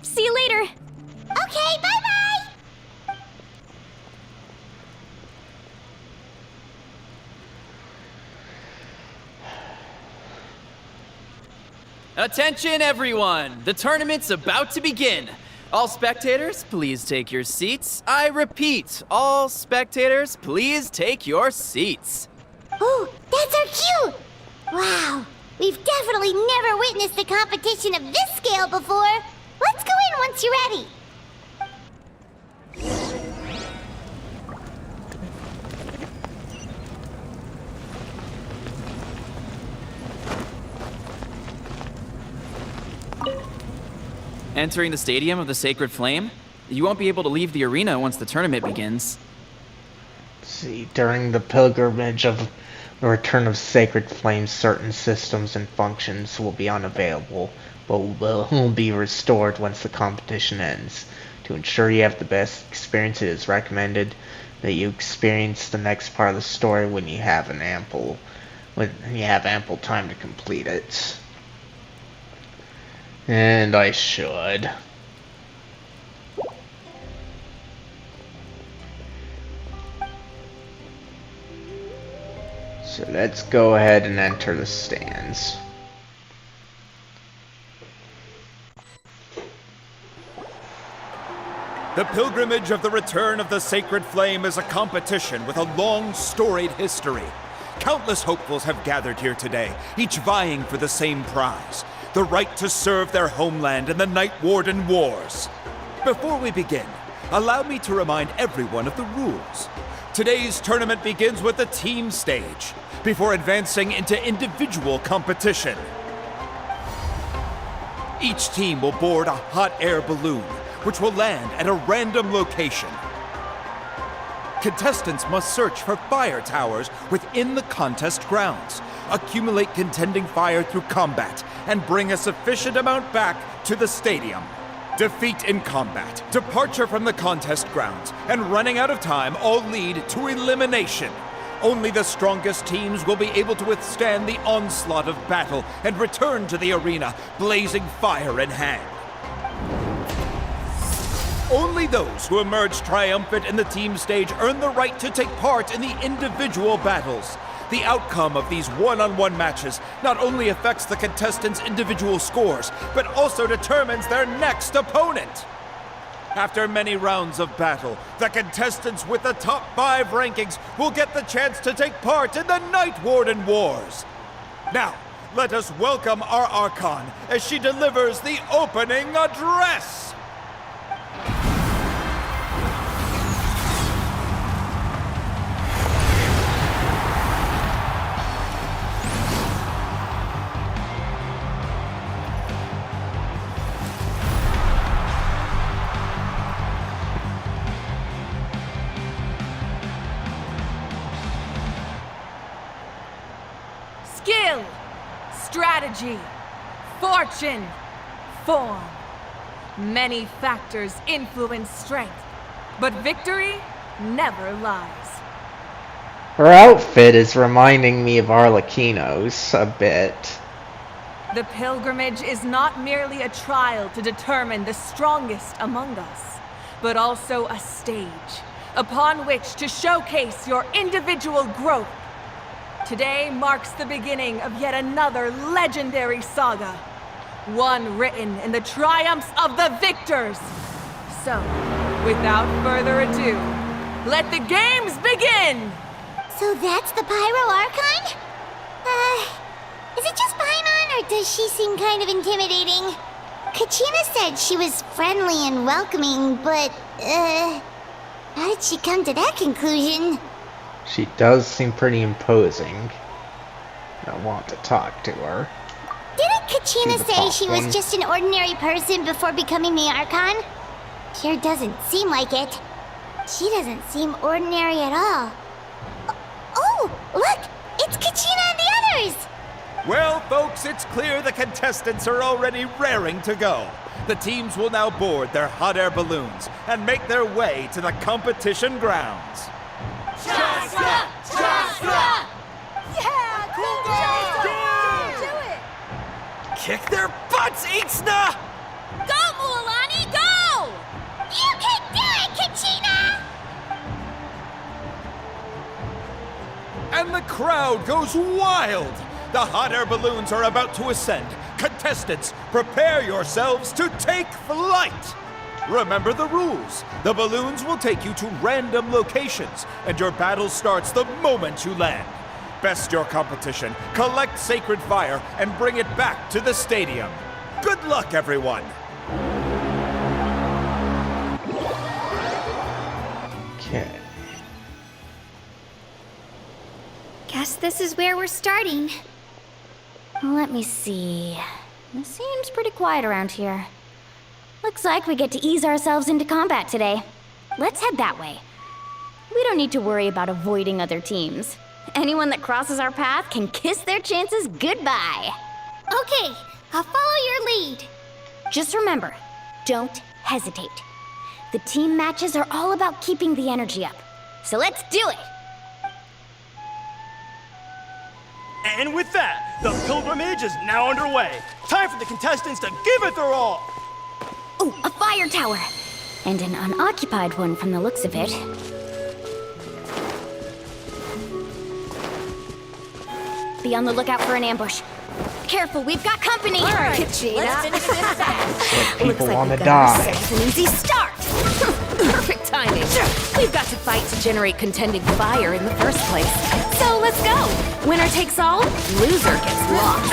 See you later. Okay, bye-bye! Attention, everyone! The tournament's about to begin. All spectators, please take your seats. I repeat, all spectators, please take your seats. Oh, that's our cue! Wow, we've definitely never witnessed a competition of this scale before. Let's go in once you're ready. Entering the Stadium of the Sacred Flame, you won't be able to leave the arena once the tournament begins. See, during the pilgrimage of the return of Sacred Flame, certain systems and functions will be unavailable, but will be restored once the competition ends. To ensure you have the best experience, it is recommended that you experience the next part of the story when you have ample time to complete it. And I should. So let's go ahead and enter the stands. The pilgrimage of the return of the Sacred Flame is a competition with a long, storied history. Countless hopefuls have gathered here today, each vying for the same prize, the right to serve their homeland in the Night Warden Wars. Before we begin, allow me to remind everyone of the rules. Today's tournament begins with the team stage, before advancing into individual competition. Each team will board a hot air balloon, which will land at a random location. Contestants must search for fire towers within the contest grounds, accumulate contending fire through combat, and bring a sufficient amount back to the stadium. Defeat in combat, departure from the contest grounds, and running out of time all lead to elimination. Only the strongest teams will be able to withstand the onslaught of battle and return to the arena, blazing fire in hand. Only those who emerge triumphant in the team stage earn the right to take part in the individual battles. The outcome of these one-on-one matches not only affects the contestants' individual scores, but also determines their next opponent. After many rounds of battle, the contestants with the top 5 rankings will get the chance to take part in the Night Warden Wars. Now, let us welcome our Archon as she delivers the opening address. Skill, strategy, fortune, form. Many factors influence strength, but victory never lies. Her outfit is reminding me of Arlecchino's a bit. The pilgrimage is not merely a trial to determine the strongest among us, but also a stage upon which to showcase your individual growth. Today marks the beginning of yet another legendary saga, one written in the triumphs of the victors. So, without further ado, let the games begin! So that's the Pyro Archon? Is it just Paimon, or does she seem kind of intimidating? Kachina said she was friendly and welcoming, but, how did she come to that conclusion? She does seem pretty imposing. I want to talk to her. Didn't Kachina say she was just an ordinary person before becoming the Archon? Sure doesn't seem like it. She doesn't seem ordinary at all. Oh, look! It's Kachina and the others! Well, folks, it's clear the contestants are already raring to go. The teams will now board their hot air balloons and make their way to the competition grounds. Chaska! Chaska! Yeah, cool girl! Do it! Kick their butts, Ixna! Go, Mualani, go! You can do it, Kachina! And the crowd goes wild! The hot air balloons are about to ascend. Contestants, prepare yourselves to take flight! Remember the rules. The balloons will take you to random locations, and your battle starts the moment you land. Best your competition, collect sacred fire, and bring it back to the stadium. Good luck, everyone! Okay. Guess this is where we're starting. Let me see. It seems pretty quiet around here. Looks like we get to ease ourselves into combat today. Let's head that way. We don't need to worry about avoiding other teams. Anyone that crosses our path can kiss their chances goodbye. Okay, I'll follow your lead. Just remember, don't hesitate. The team matches are all about keeping the energy up. So let's do it! And with that, the pilgrimage is now underway. Time for the contestants to give it their all. Oh, a fire tower! And an unoccupied one from the looks of it. Be on the lookout for an ambush. Careful, we've got company! All right, Kachina. let's finish this fast. People want to die. It's an easy start! Perfect timing. We've got to fight to generate contending fire in the first place. So let's go. Winner takes all, loser gets lost.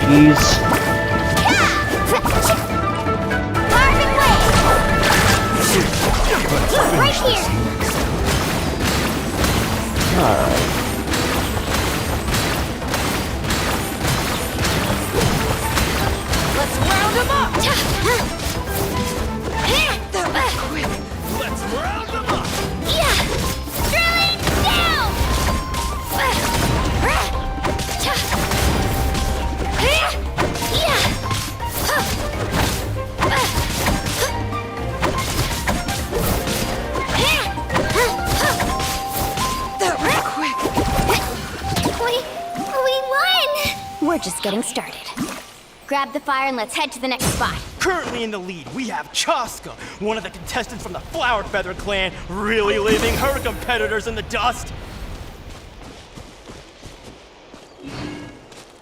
Jeez. Right here! Alright. Let's round them up! Let's round them up! Yeah! Drilling down! We won! We're just getting started. Grab the fire and let's head to the next spot. Currently in the lead, we have Chaska, one of the contestants from the Flower Feather clan, really leaving her competitors in the dust.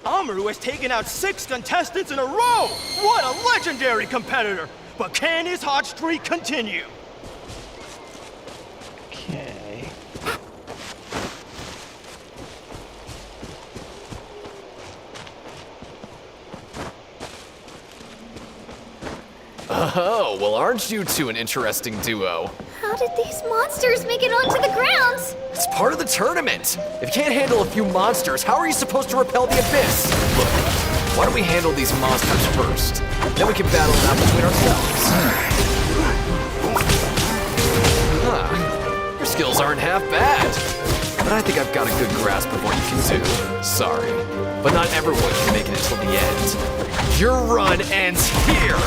Amaru has taken out 6 contestants in a row! What a legendary competitor! But can his hot streak continue? Okay. Oh, well, aren't you two an interesting duo? How did these monsters make it onto the grounds? It's part of the tournament. If you can't handle a few monsters, how are you supposed to repel the abyss? Look, why don't we handle these monsters first? Then we can battle it out between ourselves. Huh. Your skills aren't half bad. But I think I've got a good grasp of what you can do. Sorry, but not everyone can make it until the end. Your run ends here.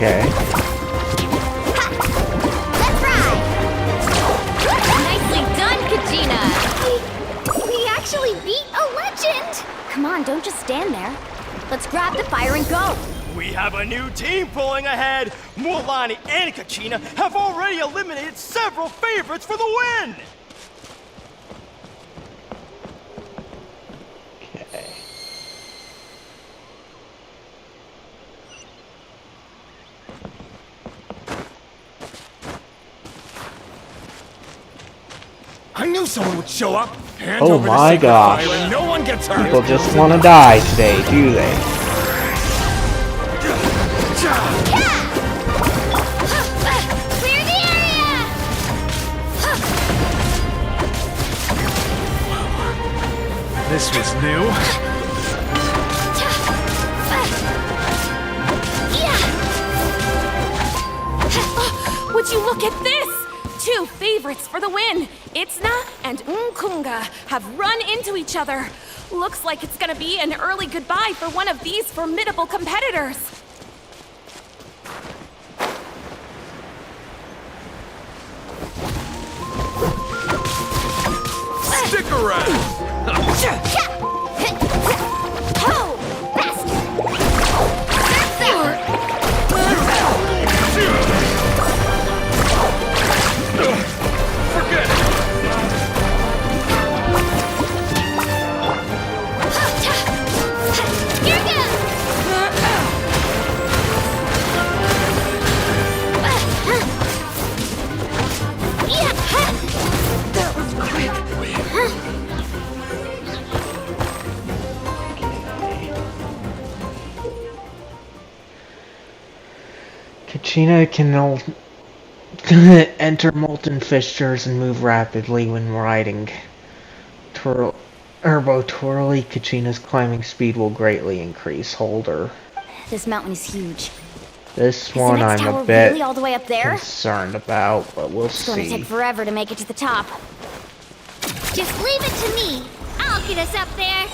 Okay. Let's ride! Nicely done, Kachina! We actually beat a legend! Come on, don't just stand there. Let's grab the fire and go. We have a new team pulling ahead. Mualani and Kachina have already eliminated several favorites for the win. Okay. I knew someone would show up. Hands Oh over the my sacred gosh. fire and no one gets hurt. People just want to die today, do they? Clear the area! This was new. Would you look at this? 2 favorites for the win. Itzna and Nkunga have run into each other. Looks like it's gonna be an early goodbye for one of these formidable competitors. Stick around. Kachina can enter molten fissures and move rapidly when riding. Turbo Twirly, Kachina's climbing speed will greatly increase. Hold her. This mountain is huge. This one I'm a bit really all the way up there? concerned about, but we'll It's gonna see. take forever to make it to the top. Just leave it to me. I'll get us up there.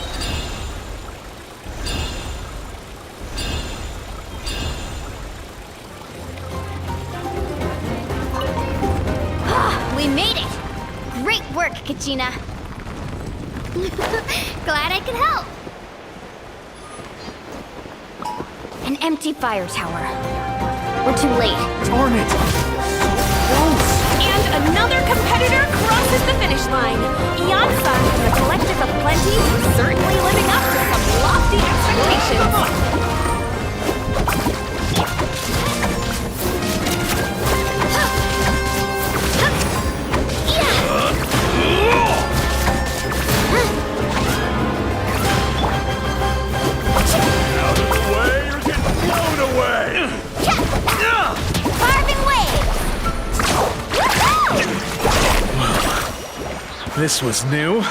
We made it! Great work, Kachina. Glad I could help. An empty fire tower. We're too late. Darn it. And another competitor crosses the finish line. Ian-san from the Collective of Plenty is certainly living up to some lofty expectations. Out of the way or get blown away. Carving waves. This was new.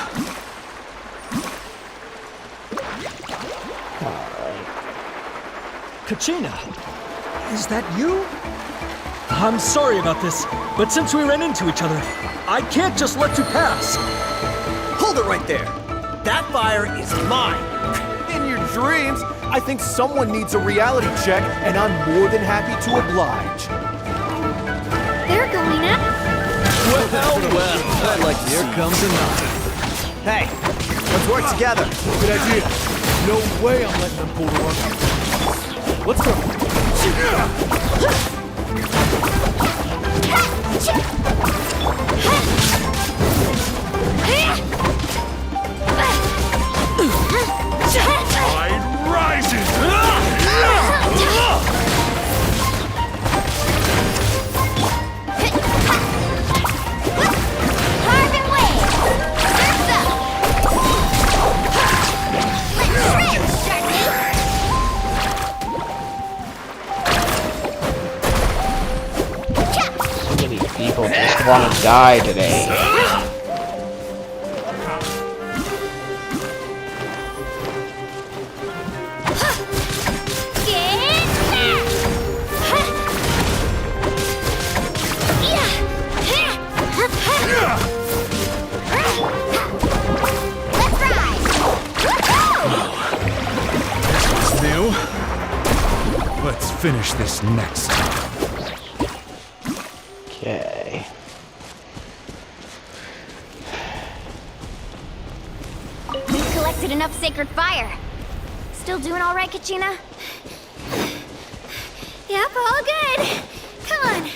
Kachina, is that you? I'm sorry about this, but since we ran into each other, I can't just let you pass. Hold it right there. That fire is mine. In your dreams, I think someone needs a reality check, and I'm more than happy to oblige. They're going up. Well, I'd like to. Here comes another. Hey, let's work together. Good idea. No way I'm letting them pull the rug out. Let's go. Tide rises. Carving waves. Surf's up. Let's rip, Sharky. So many people just want to die today. New. Let's finish this next time. Okay. We've collected enough sacred fire. Still doing all right, Kachina? Yep, all good. Come on.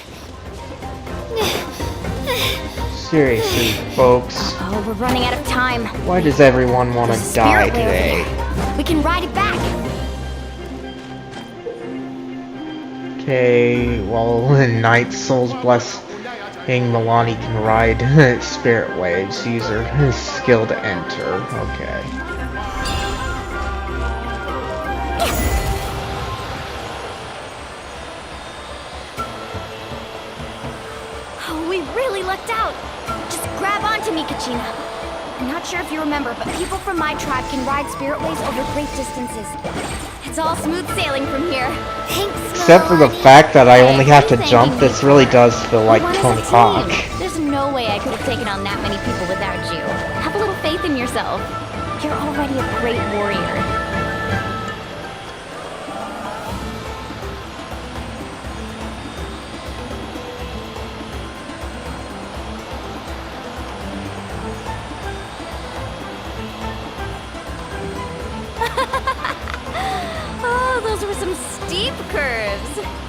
Seriously, folks. Oh, we're running out of time. Why does everyone want to die today? We can ride it back. Okay, well, Night Soul's Blessing, Milani can ride Spirit Waves. Use her skill to enter. Okay. Oh, we really lucked out. Just grab onto me, Kachina. I'm not sure if you remember, but people from my tribe can ride Spirit Waves over great distances. It's all smooth sailing from here. Thanks, Except for the fact that I only have to jump, this really does feel like Tony Hawk. There's no way I could have taken on that many people without you. Have a little faith in yourself. You're already a great warrior. Oh, those were some steep curves.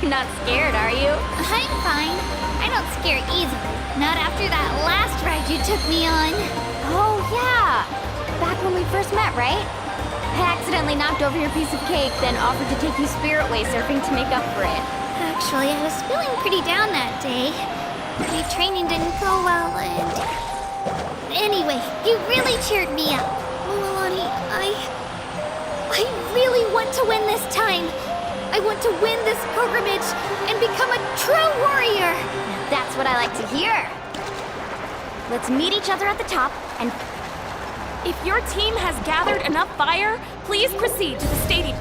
Not scared, are you? I'm fine. I don't scare easily. Not after that last ride you took me on. Oh, yeah. Back when we first met, right? I accidentally knocked over your piece of cake, then offered to take you Spirit Way surfing to make up for it. Actually, I was feeling pretty down that day. My training didn't go well, and... Anyway, you really cheered me up. Milani, I really want to win this time. I want to win this pilgrimage and become a true warrior. That's what I like to hear. Let's meet each other at the top and... If your team has gathered enough fire, please proceed to the stadium.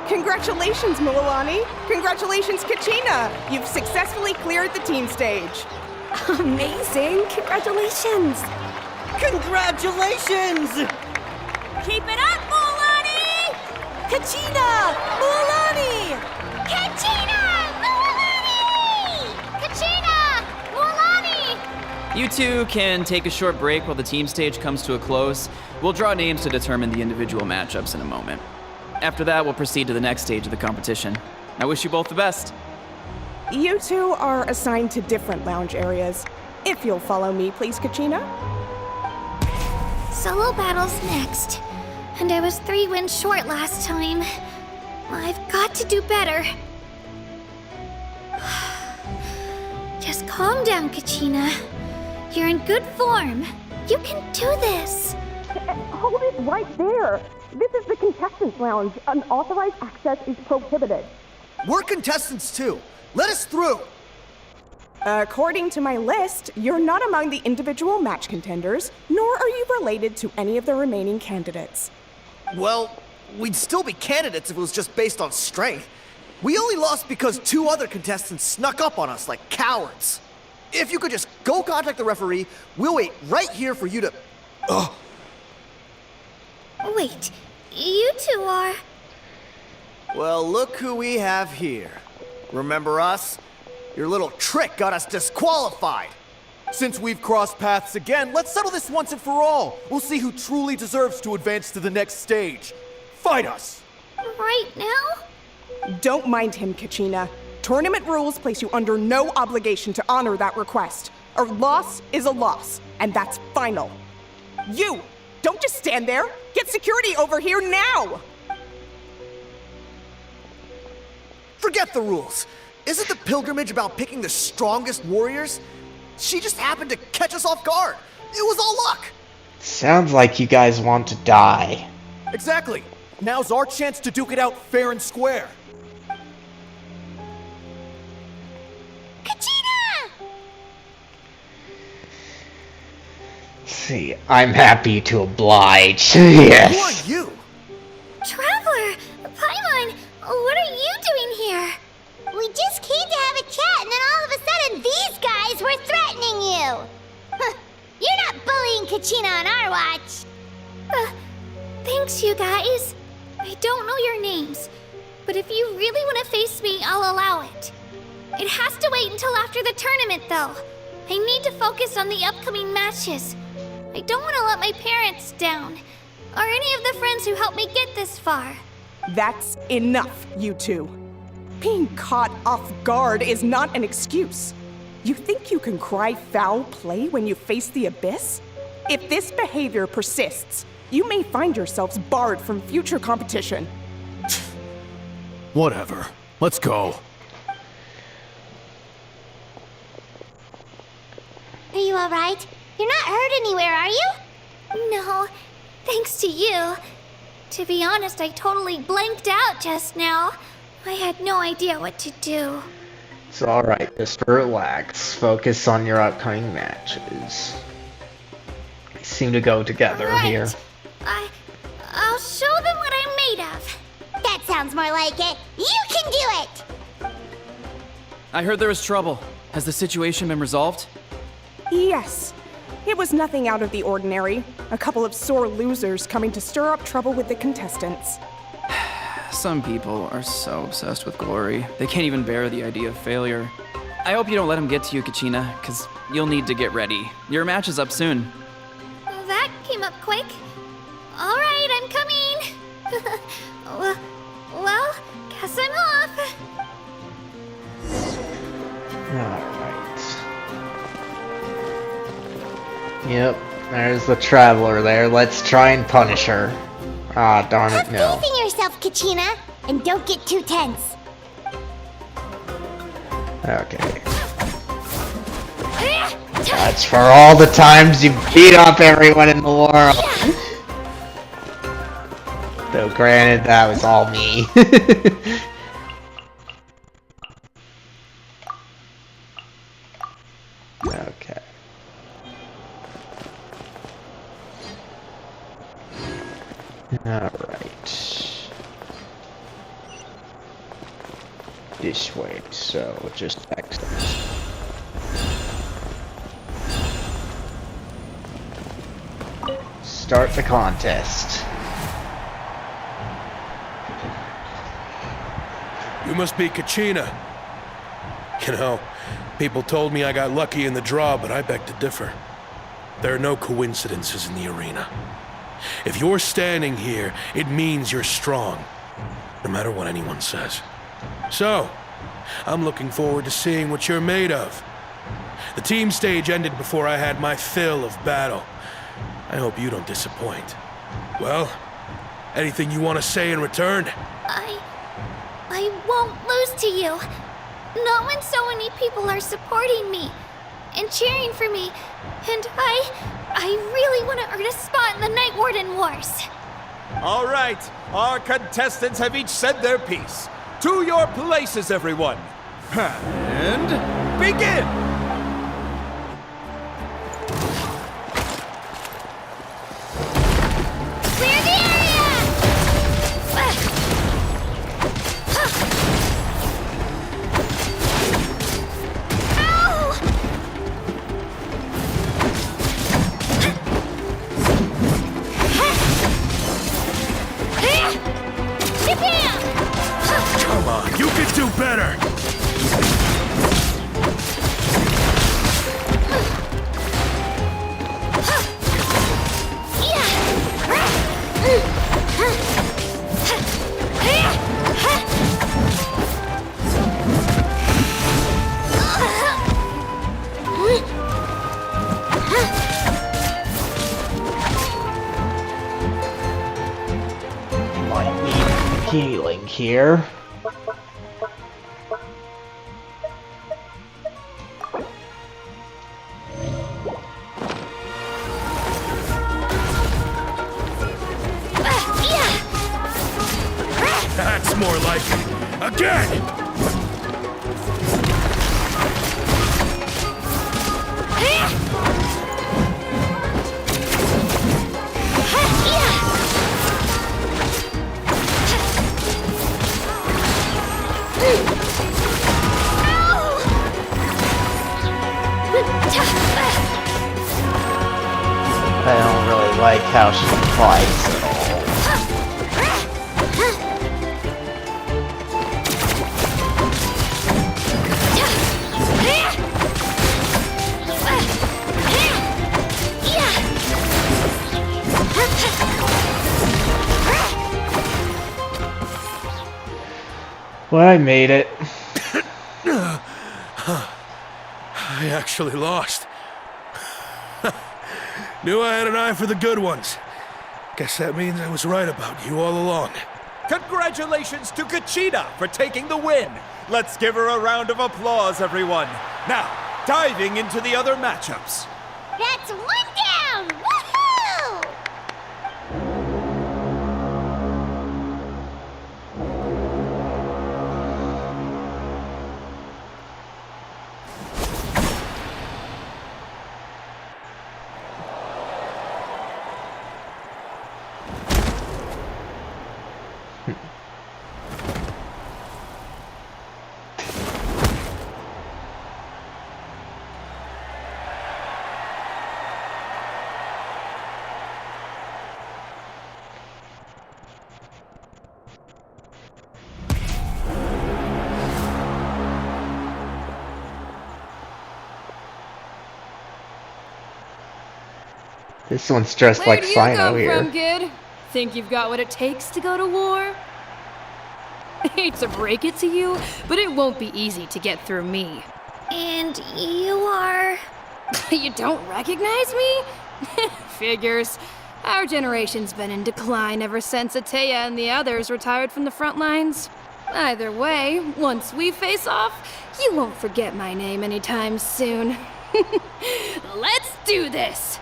Congratulations, Milani! Congratulations, Kachina! You've successfully cleared the team stage. Amazing! Congratulations! Congratulations! Keep it up, Milani! Kachina! Milani! Kachina! Milani! Kachina! Milani! You two can take a short break while the team stage comes to a close. We'll draw names to determine the individual matchups in a moment. After that, we'll proceed to the next stage of the competition. I wish you both the best. You two are assigned to different lounge areas. If you'll follow me, please, Kachina. Solo battles next. And I was 3 wins short last time. I've got to do better. Just calm down, Kachina. You're in good form. You can do this. Hold it right there. This is the contestants' lounge. Unauthorized access is prohibited. We're contestants too. Let us through. According to my list, you're not among the individual match contenders, nor are you related to any of the remaining candidates. Well, we'd still be candidates if it was just based on strength. We only lost because 2 other contestants snuck up on us like cowards. If you could just go contact the referee, we'll wait right here for you to... Wait, you two are... Well, look who we have here. Remember us? Your little trick got us disqualified. Since we've crossed paths again, let's settle this once and for all. We'll see who truly deserves to advance to the next stage. Fight us! Right now? Don't mind him, Kachina. Tournament rules place you under no obligation to honor that request. A loss is a loss, and that's final. You! Don't just stand there! Get security over here now! Forget the rules. Isn't the pilgrimage about picking the strongest warriors? She just happened to catch us off guard. It was all luck. Sounds like you guys want to die. Exactly. Now's our chance to duke it out fair and square. Kachina! See, I'm happy to oblige. Yes. Who are you? Traveler! Paimon! What are you doing here? We just came to have a chat, and then all of a sudden these guys were threatening you! Huh, you're not bullying Kachina on our watch! Thanks, you guys. I don't know your names, but if you really want to face me, I'll allow it. It has to wait until after the tournament, though. I need to focus on the upcoming matches. I don't want to let my parents down, or any of the friends who helped me get this far. That's enough, you two. Being caught off guard is not an excuse. You think you can cry foul play when you face the abyss? If this behavior persists, you may find yourselves barred from future competition. Whatever. Let's go. Are you alright? You're not hurt anywhere, are you? No, thanks to you. To be honest, I totally blanked out just now. I had no idea what to do. It's alright, just relax. Focus on your upcoming matches. They seem to go together here. I'll show them what I'm made of. That sounds more like it. You can do it! I heard there was trouble. Has the situation been resolved? Yes. It was nothing out of the ordinary. A couple of sore losers coming to stir up trouble with the contestants. Some people are so obsessed with glory, they can't even bear the idea of failure. I hope you don't let them get to you, Kachina, because you'll need to get ready. Your match is up soon. That came up quick. All right, I'm coming. well, guess I'm off. Alright. Yep, there's the traveler there. Let's try and punish her. Ah, darn it, no. Have faith in yourself, Kachina, and don't get too tense. Okay. That's for all the times you beat up everyone in the world. Though granted, that was all me. Okay. Alright. This way, so just exit. Start the contest. You must be Kachina. You know, people told me I got lucky in the draw, but I beg to differ. There are no coincidences in the arena. If you're standing here, it means you're strong, no matter what anyone says. So, I'm looking forward to seeing what you're made of. The team stage ended before I had my fill of battle. I hope you don't disappoint. Well, anything you want to say in return? I won't lose to you. Not when so many people are supporting me and cheering for me, and I really want to earn a spot in the Night Warden Wars. All right, our contestants have each said their piece. To your places, everyone. And begin! Clear the area! Ow! Come on, you can do better! Might need healing here. That's more like it. Again! I don't really like how she fights at all. Well, I made it. I actually lost. Knew I had an eye for the good ones. Guess that means I was right about you all along. Congratulations to Kachina for taking the win. Let's give her a round of applause, everyone. Now, diving into the other matchups. That's one down! Woohoo! This one's dressed like Sino here. Where do you come from, kid? Think you've got what it takes to go to war? Hate to break it to you, but it won't be easy to get through me. And you are... You don't recognize me? Figures. Our generation's been in decline ever since Ateya and the others retired from the front lines. Either way, once we face off, you won't forget my name anytime soon. Let's do this!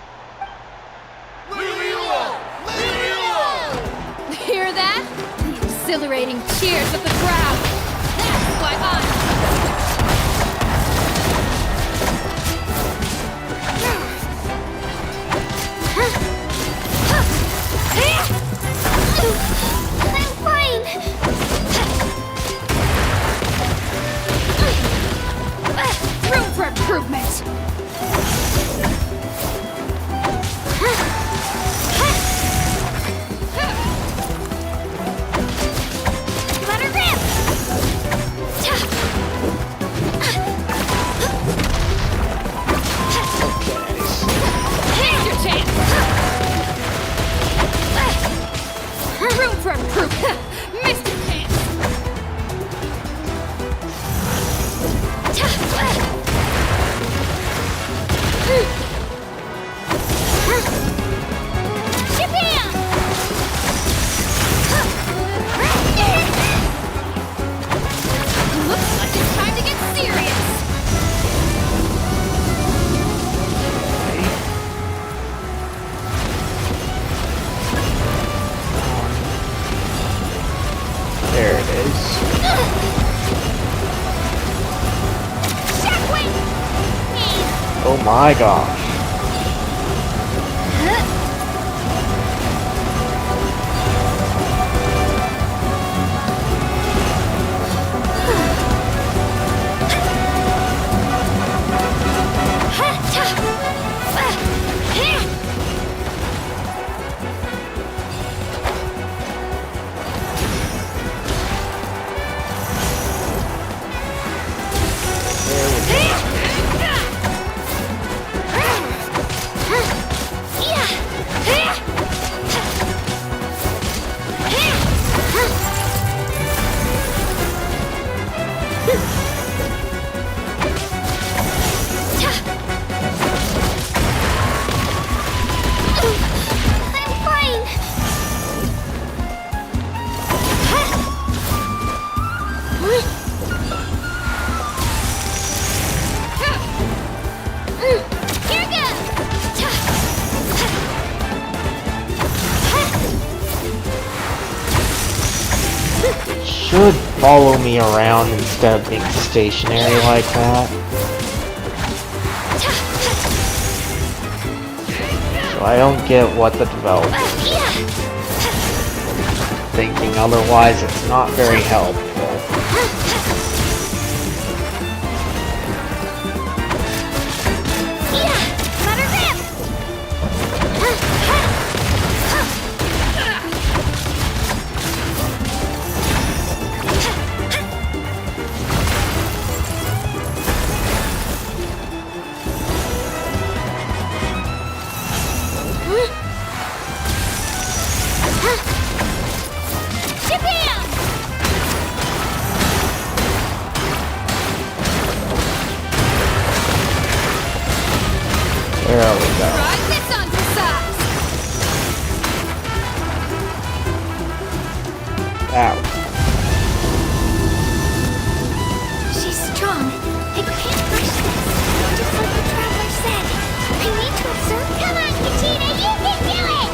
Hear that? The exhilarating cheers of the crowd. That's why I'm fine. Room for improvement. Let her rip! Here's your chance. Room for improvement. Missed your chance. Looks like it's time to get serious. There it is. Oh my gosh. Should follow me around instead of being stationary like that. So I don't get what the developer is thinking, otherwise it's not very helpful. There we go. Try this on for size. Ow. She's strong. I can't rush this. Just like the traveler said. I need to observe. Come on, Kachina, you can do it!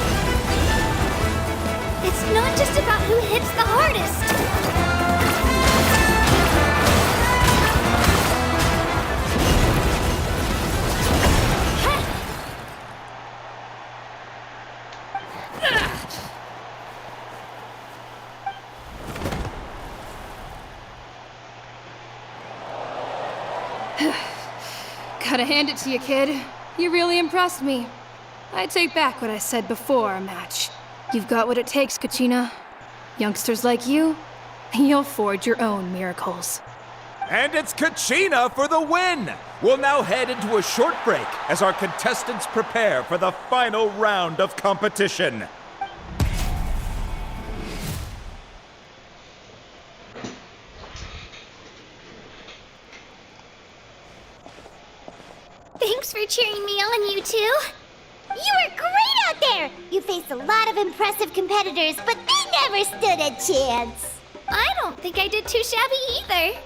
It's not just about who hits the hardest. Gotta hand it to you, kid. You really impressed me. I take back what I said before our match. You've got what it takes, Kachina. Youngsters like you, you'll forge your own miracles. And it's Kachina for the win! We'll now head into a short break as our contestants prepare for the final round of competition. Thanks for cheering me on, you two. You were great out there. You faced a lot of impressive competitors, but they never stood a chance. I don't think I did too shabby either.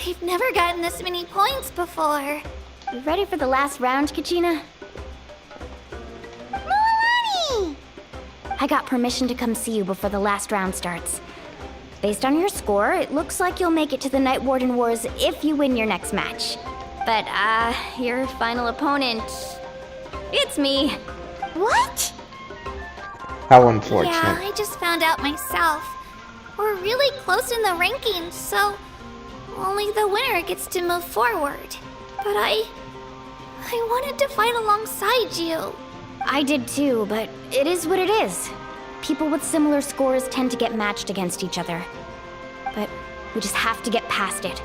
I've never gotten this many points before. You ready for the last round, Kachina? Milani! I got permission to come see you before the last round starts. Based on your score, it looks like you'll make it to the Night Warden Wars if you win your next match. But, your final opponent... it's me. What? How unfortunate. Yeah, I just found out myself. We're really close in the rankings, so only the winner gets to move forward. But I wanted to fight alongside you. I did too, but it is what it is. People with similar scores tend to get matched against each other. But we just have to get past it.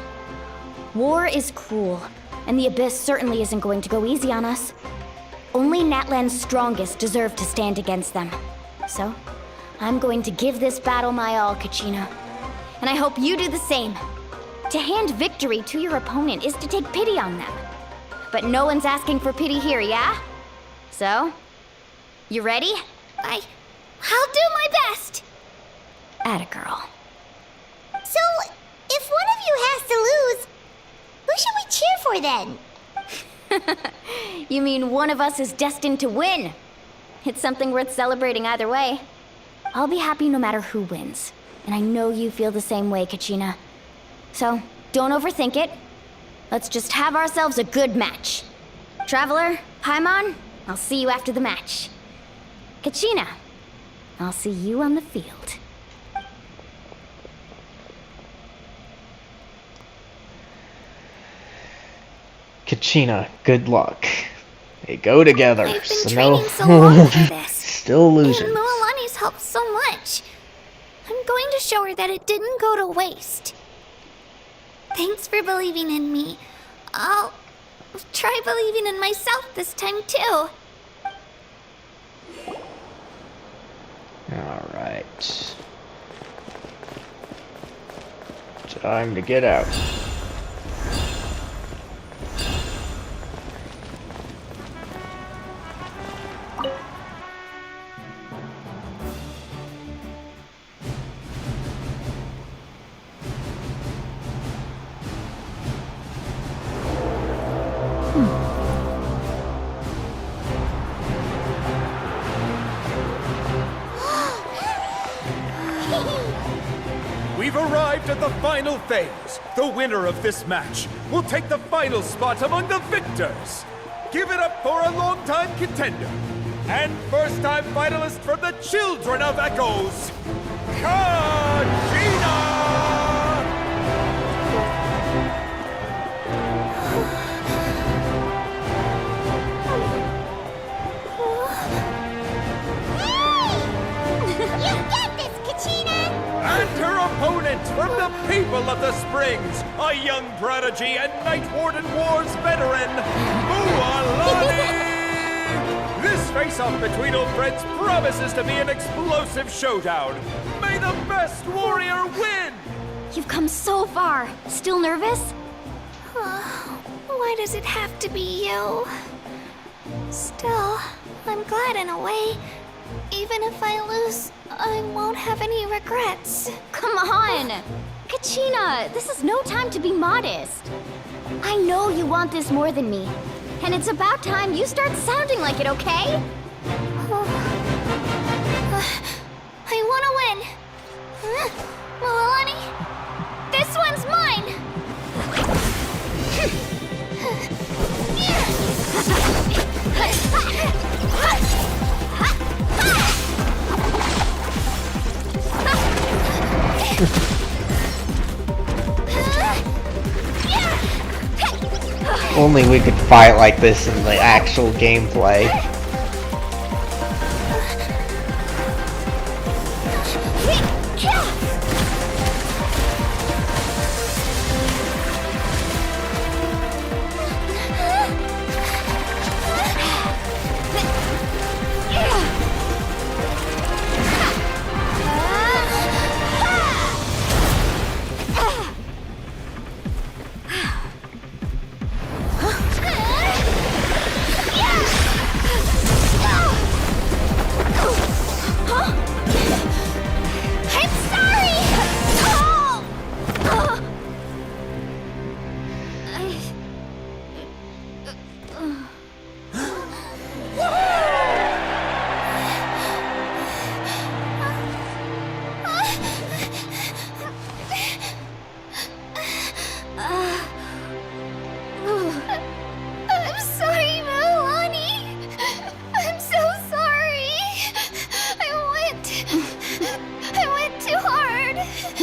War is cruel, and the Abyss certainly isn't going to go easy on us. Only Natlan's strongest deserve to stand against them. So, I'm going to give this battle my all, Kachina. And I hope you do the same. To hand victory to your opponent is to take pity on them. But no one's asking for pity here, yeah? So, you ready? I'll do my best. Atta girl. So, if one of you has to lose, who should we cheer for then? You mean one of us is destined to win? It's something worth celebrating either way. I'll be happy no matter who wins. And I know you feel the same way, Kachina. So, don't overthink it. Let's just have ourselves a good match. Traveler, Paimon, I'll see you after the match. Kachina, I'll see you on the field. Kachina, good luck. They go together. I've been training so long for this. Still losing. And Milani's helped so much. I'm going to show her that it didn't go to waste. Thanks for believing in me. I'll try believing in myself this time too. Alright. Time to get out. We've arrived at the final phase. The winner of this match will take the final spot among the victors. Give it up for a longtime contender and first-time finalist from the Children of Echoes, Kachina! You got this, Kachina! And her opponent from the People of the Springs, a young prodigy and Night Warden Wars veteran, Mualani! This face-off between old friends promises to be an explosive showdown. May the best warrior win! You've come so far. Still nervous? Why does it have to be you? Still, I'm glad in a way. Even if I lose, I won't have any regrets. Come on! Kachina, this is no time to be modest. I know you want this more than me. And it's about time you start sounding like it, okay? I want to win. Milani, this one's mine. Only we could fight like this in the actual gameplay.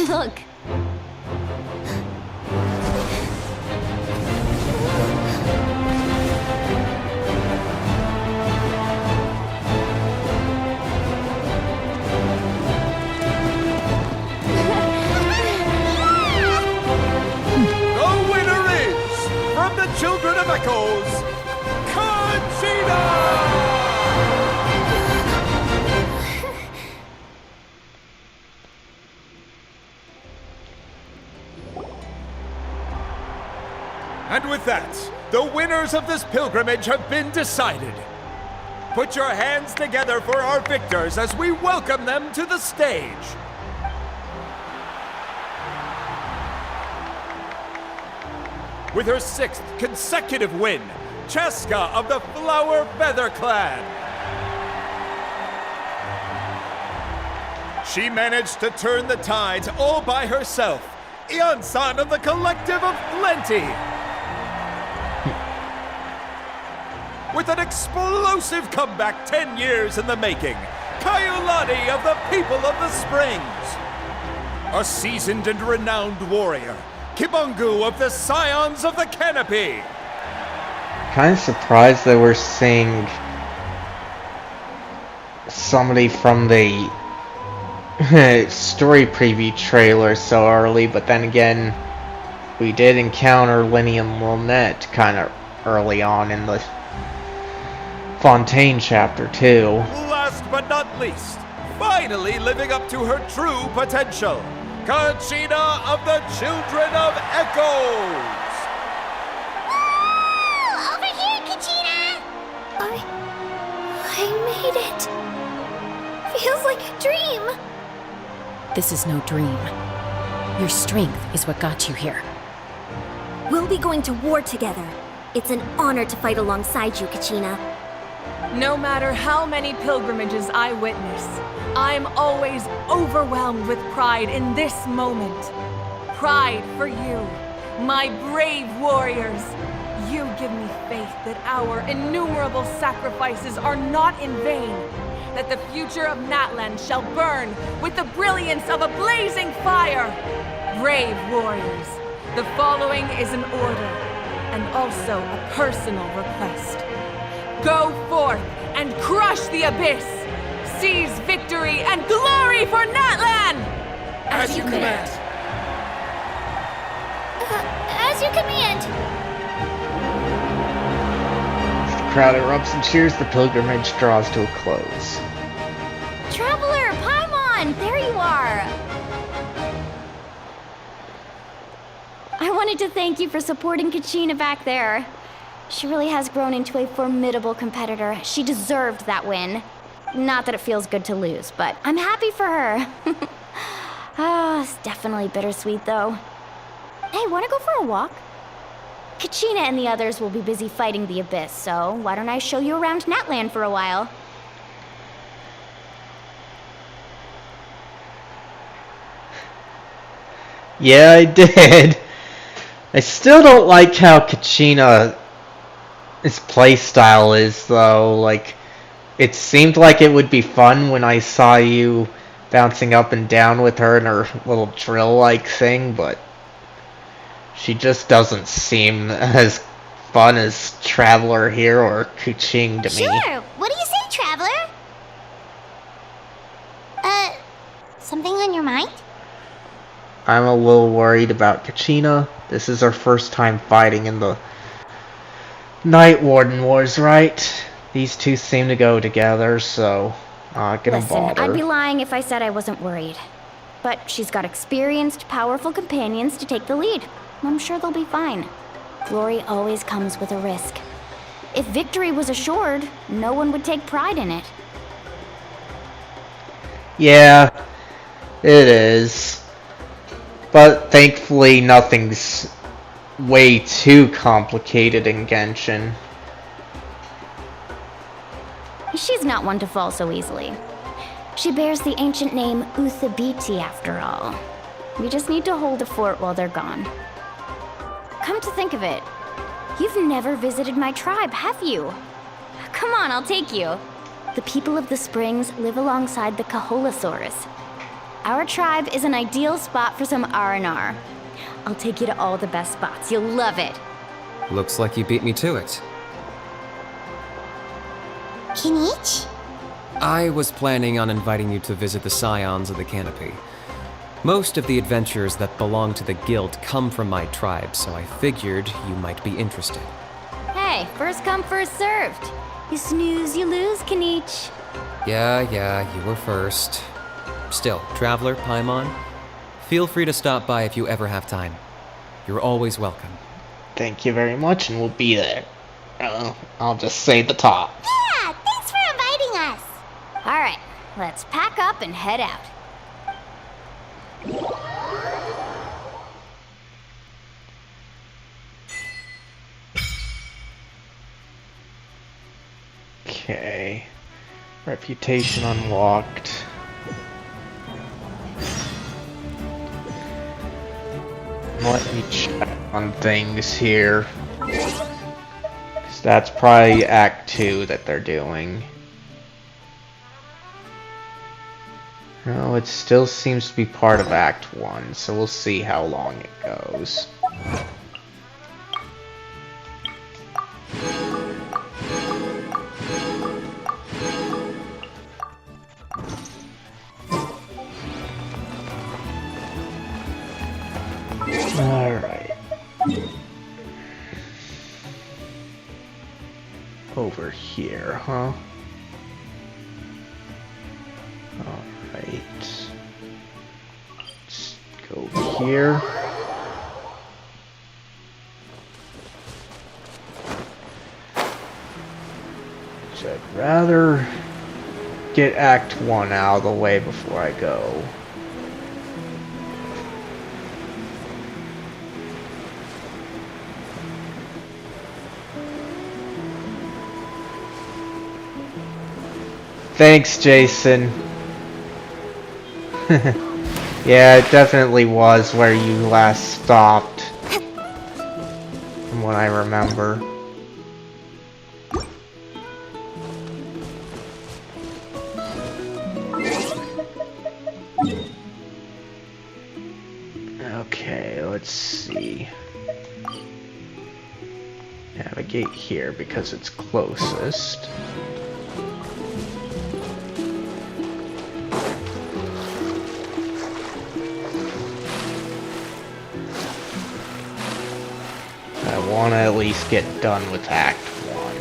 Look. The winner is, from the Children of Echoes, Genshin! And with that, the winners of this pilgrimage have been decided. Put your hands together for our victors as we welcome them to the stage. With her 6th consecutive win, Cheska of the Flower Feather Clan. She managed to turn the tides all by herself. Ian-san of the Collective of Plenty. With an explosive comeback 10 years in the making, Kayulani of the People of the Springs. A seasoned and renowned warrior, Kibungu of the Scions of the Canopy. Kind of surprised that we're seeing somebody from the story preview trailer so early, but then again, we did encounter Lenny and Lynette kind of early on in the Fontaine chapter 2. Last but not least, finally living up to her true potential, Kachina of the Children of Echoes! Woo! Over here, Kachina! I made it. Feels like a dream. This is no dream. Your strength is what got you here. We'll be going to war together. It's an honor to fight alongside you, Kachina. No matter how many pilgrimages I witness, I'm always overwhelmed with pride in this moment. Pride for you, my brave warriors. You give me faith that our innumerable sacrifices are not in vain, that the future of Natlan shall burn with the brilliance of a blazing fire. Brave warriors, the following is an order, and also a personal request. Go forth and crush the abyss! Seize victory and glory for Natlan! As you command. As you command. As the crowd erupts and cheers, the pilgrimage draws to a close. Traveler, Paimon, there you are! I wanted to thank you for supporting Kachina back there. She really has grown into a formidable competitor. She deserved that win. Not that it feels good to lose, but I'm happy for her. It's definitely bittersweet, though. Hey, wanna go for a walk? Kachina and the others will be busy fighting the Abyss, so why don't I show you around Natlan for a while? Yeah, I did. I still don't like how Kachina's playstyle is, though. Like, it seemed like it would be fun when I saw you bouncing up and down with her in her little drill-like thing, but she just doesn't seem as fun as Traveler here or Kuching to me. Sure. What do you say, Traveler? Something on your mind? I'm a little worried about Kachina. This is her first time fighting in the Night Warden Wars, right? These two seem to go together, so not gonna bother. I'd be lying if I said I wasn't worried. But she's got experienced, powerful companions to take the lead. I'm sure they'll be fine. Glory always comes with a risk. If victory was assured, no one would take pride in it. Yeah, it is. But thankfully nothing's way too complicated in Genshin. She's not one to fall so easily. She bears the ancient name Uthabiti after all. We just need to hold the fort while they're gone. Come to think of it, you've never visited my tribe, have you? Come on, I'll take you. The people of the Springs live alongside the Kaholasaurus. Our tribe is an ideal spot for some R&R. I'll take you to all the best spots. You'll love it. Looks like you beat me to it. Kinich? I was planning on inviting you to visit the Scions of the Canopy. Most of the adventurers that belong to the guild come from my tribe, so I figured you might be interested. Hey, first come, first served. You snooze, you lose, Kinich. Yeah, you were first. Still, Traveler, Paimon, feel free to stop by if you ever have time. You're always welcome. Thank you very much, and we'll be there. I'll just say the top. Yeah, thanks for inviting us. All right, let's pack up and head out. Okay. Reputation unlocked. Let me check on things here. 'Cause that's probably Act 2 that they're doing. No, it still seems to be part of Act 1, so we'll see how long it goes. Alright. Over here, huh? Alright. Let's go here. So I'd rather get Act 1 out of the way before I go. Thanks, Jason. Yeah, it definitely was where you last stopped. From what I remember. Okay, let's see. Navigate here because it's closest. I want to at least get done with Act 1.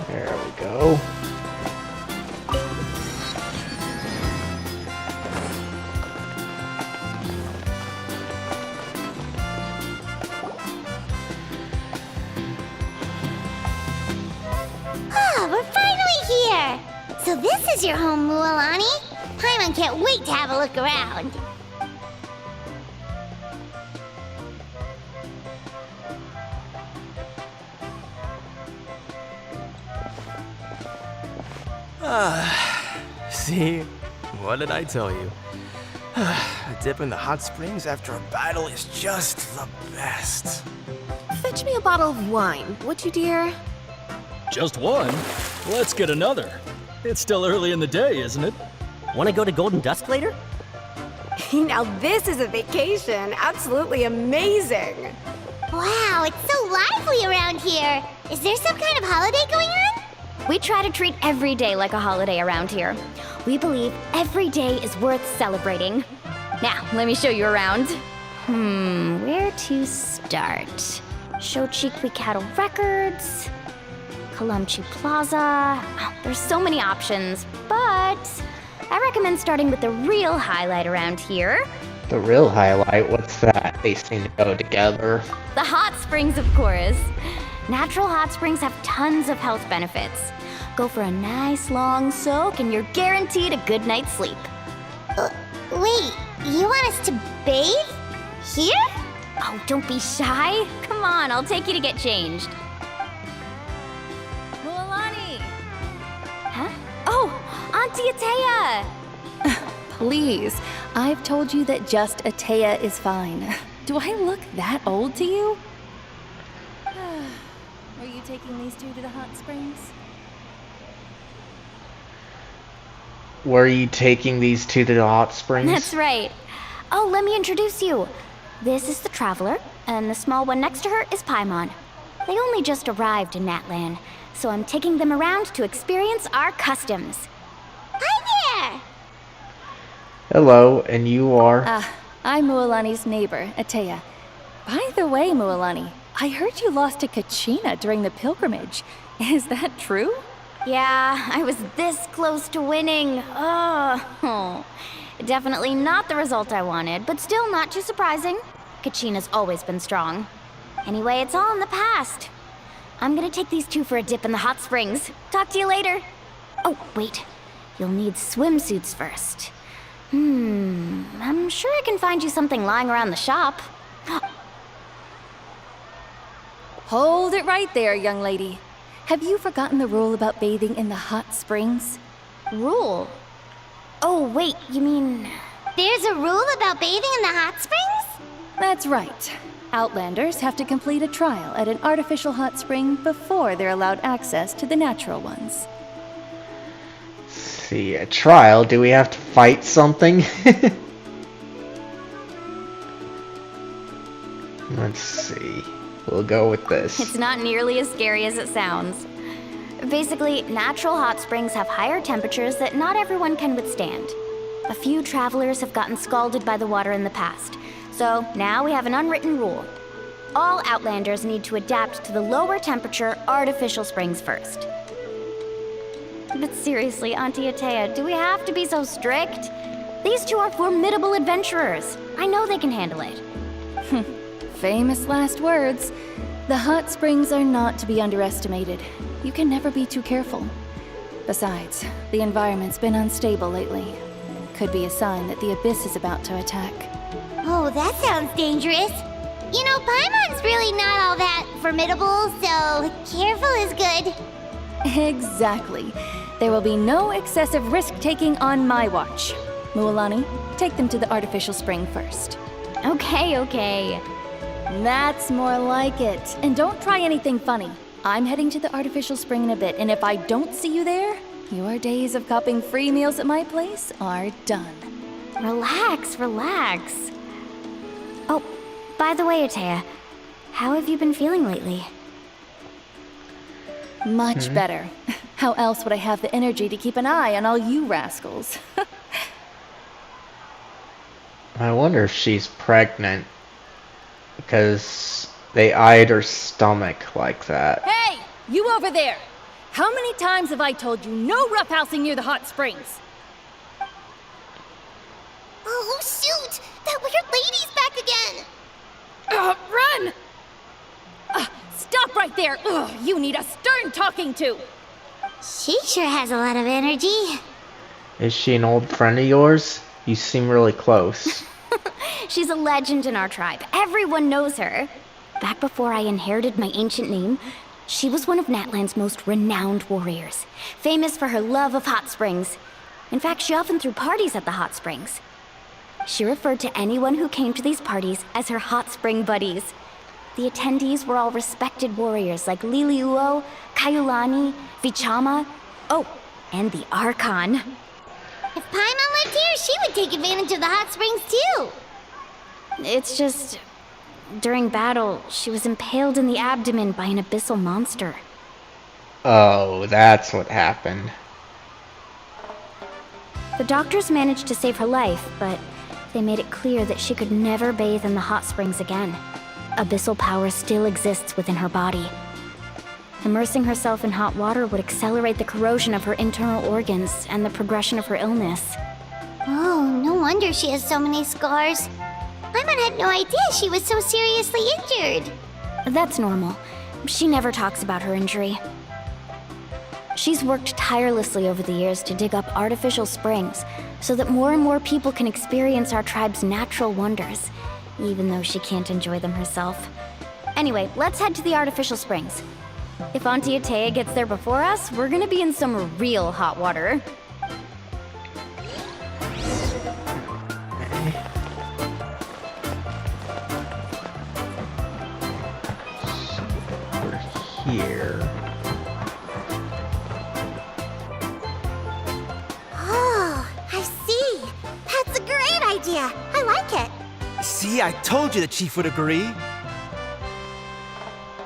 There we go. Ah, we're finally here! So this is your home, Mualani? Paimon can't wait to have a look around. See? What did I tell you? A dip in the hot springs after a battle is just the best. Fetch me a bottle of wine, would you, dear? Just one? Let's get another. It's still early in the day, isn't it? Want to go to Golden Dusk later? Now this is a vacation. Absolutely amazing. Wow, it's so lively around here. Is there some kind of holiday going on? We try to treat every day like a holiday around here. We believe every day is worth celebrating. Now, let me show you around. Where to start? Shochikwi Cattle Records, Kalumchi Plaza. Oh, there's so many options, but I recommend starting with the real highlight around here. The real highlight? What's that? They seem to go together. The hot springs, of course. Natural hot springs have tons of health benefits. Go for a nice long soak and you're guaranteed a good night's sleep. Wait, you want us to bathe? Here? Oh, don't be shy. Come on, I'll take you to get changed. Mualani! Huh? Oh, Auntie Atea! Please, I've told you that just Atea is fine. Do I look that old to you? Were you taking these two to the hot springs? Were you taking these two to the hot springs? That's right. Oh, let me introduce you. This is the Traveler, and the small one next to her is Paimon. They only just arrived in Natlan, so I'm taking them around to experience our customs. Hi there! Hello, and you are? I'm Mualani's neighbor, Atea. By the way, Mualani, I heard you lost to Kachina during the pilgrimage. Is that true? Yeah, I was this close to winning. Oh, definitely not the result I wanted, but still not too surprising. Kachina's always been strong. Anyway, it's all in the past. I'm gonna take these two for a dip in the hot springs. Talk to you later. Oh, wait. You'll need swimsuits first. I'm sure I can find you something lying around the shop. Hold it right there, young lady. Have you forgotten the rule about bathing in the hot springs? Rule? Oh, wait, you mean... There's a rule about bathing in the hot springs? That's right. Outlanders have to complete a trial at an artificial hot spring before they're allowed access to the natural ones. See, a trial? Do we have to fight something? Let's see. We'll go with this. It's not nearly as scary as it sounds. Basically, natural hot springs have higher temperatures that not everyone can withstand. A few travelers have gotten scalded by the water in the past, so now we have an unwritten rule. All Outlanders need to adapt to the lower temperature artificial springs first. But seriously, Auntie Atea, do we have to be so strict? These two are formidable adventurers. I know they can handle it. Famous last words. The hot springs are not to be underestimated. You can never be too careful. Besides, the environment's been unstable lately. Could be a sign that the abyss is about to attack. Oh, that sounds dangerous. You know, Paimon's really not all that formidable, so careful is good. Exactly. There will be no excessive risk-taking on my watch. Mualani, take them to the artificial spring first. Okay. That's more like it. And don't try anything funny. I'm heading to the artificial spring in a bit, and if I don't see you there, your days of copping free meals at my place are done. Relax. Oh, by the way, Atea, how have you been feeling lately? Much better. How else would I have the energy to keep an eye on all you rascals? I wonder if she's pregnant. Because they eyed her stomach like that. Hey! You over there! How many times have I told you no roughhousing near the hot springs? Oh, shoot! That weird lady's back again! Run! Stop right there! Ugh, you need a stern talking to! She sure has a lot of energy. Is she an old friend of yours? You seem really close. She's a legend in our tribe. Everyone knows her. Back before I inherited my ancient name, she was one of Natlan's most renowned warriors, famous for her love of hot springs. In fact, she often threw parties at the hot springs. She referred to anyone who came to these parties as her hot spring buddies. The attendees were all respected warriors like Liliuo, Kaiulani, Vichama, oh, and the Archon. If Paimon lived here, she would take advantage of the hot springs too. It's just... during battle, she was impaled in the abdomen by an abyssal monster. Oh, that's what happened. The doctors managed to save her life, but they made it clear that she could never bathe in the hot springs again. Abyssal power still exists within her body. Immersing herself in hot water would accelerate the corrosion of her internal organs and the progression of her illness. Oh, no wonder she has so many scars. Paimon had no idea she was so seriously injured. That's normal. She never talks about her injury. She's worked tirelessly over the years to dig up artificial springs so that more and more people can experience our tribe's natural wonders, even though she can't enjoy them herself. Anyway, let's head to the artificial springs. If Auntie Atea gets there before us, we're gonna be in some real hot water. Here. Oh, I see. That's a great idea. I like it. See, I told you the chief would agree.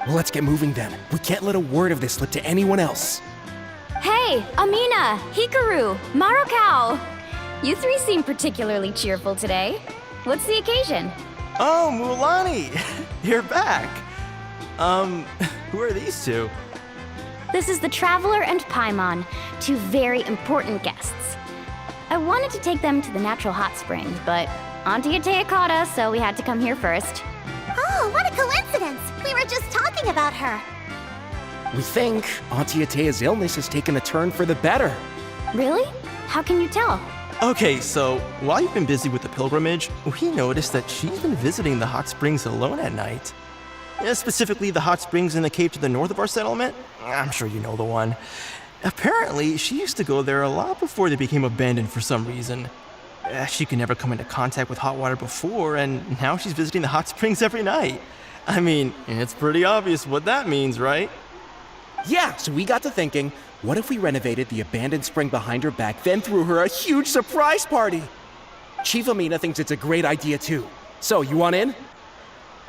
Well, let's get moving then. We can't let a word of this slip to anyone else. Hey, Amina, Hikaru, Marokao! You three seem particularly cheerful today. What's the occasion? Oh, Mulani! You're back! Who are these two? This is the Traveler and Paimon, two very important guests. I wanted to take them to the natural hot springs, but Auntie Atea caught us, so we had to come here first. Oh, what a coincidence! We were just talking about her. We think Auntie Atea's illness has taken a turn for the better. Really? How can you tell? Okay, so while you've been busy with the pilgrimage, we noticed that she's been visiting the hot springs alone at night. Specifically the hot springs in the cave to the north of our settlement. I'm sure you know the one. Apparently, she used to go there a lot before they became abandoned for some reason. She could never come into contact with hot water before, and now she's visiting the hot springs every night. I mean, it's pretty obvious what that means, right? Yeah, so we got to thinking, what if we renovated the abandoned spring behind her back, then threw her a huge surprise party? Chief Amina thinks it's a great idea too. So, you want in?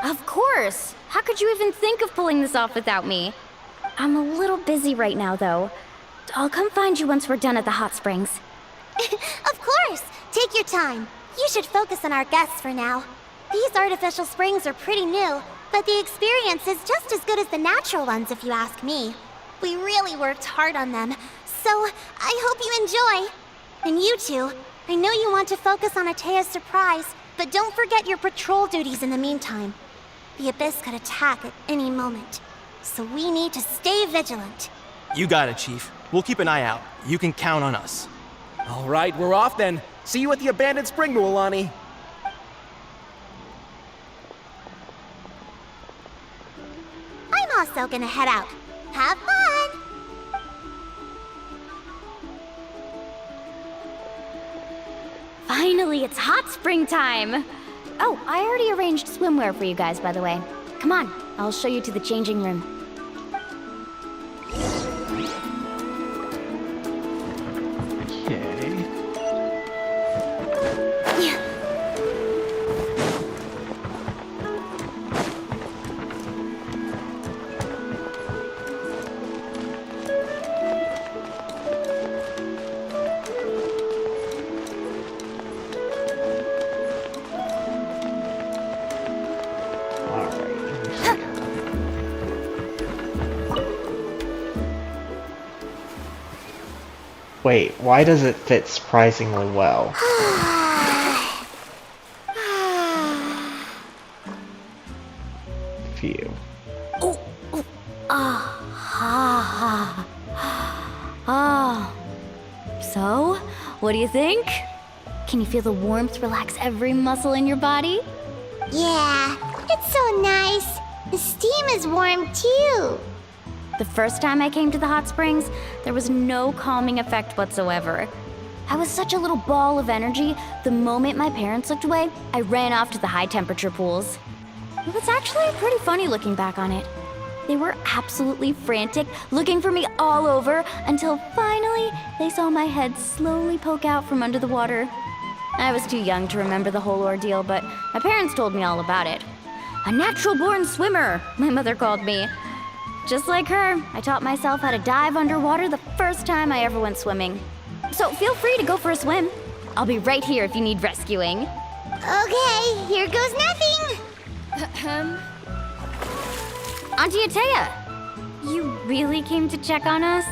Of course! How could you even think of pulling this off without me? I'm a little busy right now, though. I'll come find you once we're done at the hot springs. Of course! Take your time. You should focus on our guests for now. These artificial springs are pretty new, but the experience is just as good as the natural ones if you ask me. We really worked hard on them, so I hope you enjoy. And you two, I know you want to focus on Atea's surprise, but don't forget your patrol duties in the meantime. The Abyss could attack at any moment, so we need to stay vigilant. You got it, Chief. We'll keep an eye out. You can count on us. All right, we're off then. See you at the abandoned spring, Mulani. I'm also gonna head out. Have fun! Finally, it's hot spring time! Oh, I already arranged swimwear for you guys, by the way. Come on, I'll show you to the changing room. Okay. Wait, why does it fit surprisingly well? Phew. So, what do you think? Can you feel the warmth relax every muscle in your body? Yeah, it's so nice. The steam is warm too. The first time I came to the hot springs, there was no calming effect whatsoever. I was such a little ball of energy, the moment my parents looked away, I ran off to the high temperature pools. It was actually pretty funny looking back on it. They were absolutely frantic, looking for me all over, until finally they saw my head slowly poke out from under the water. I was too young to remember the whole ordeal, but my parents told me all about it. A natural-born swimmer, my mother called me. Just like her, I taught myself how to dive underwater the first time I ever went swimming. So feel free to go for a swim. I'll be right here if you need rescuing. Okay, here goes nothing. Auntie Atea, you really came to check on us?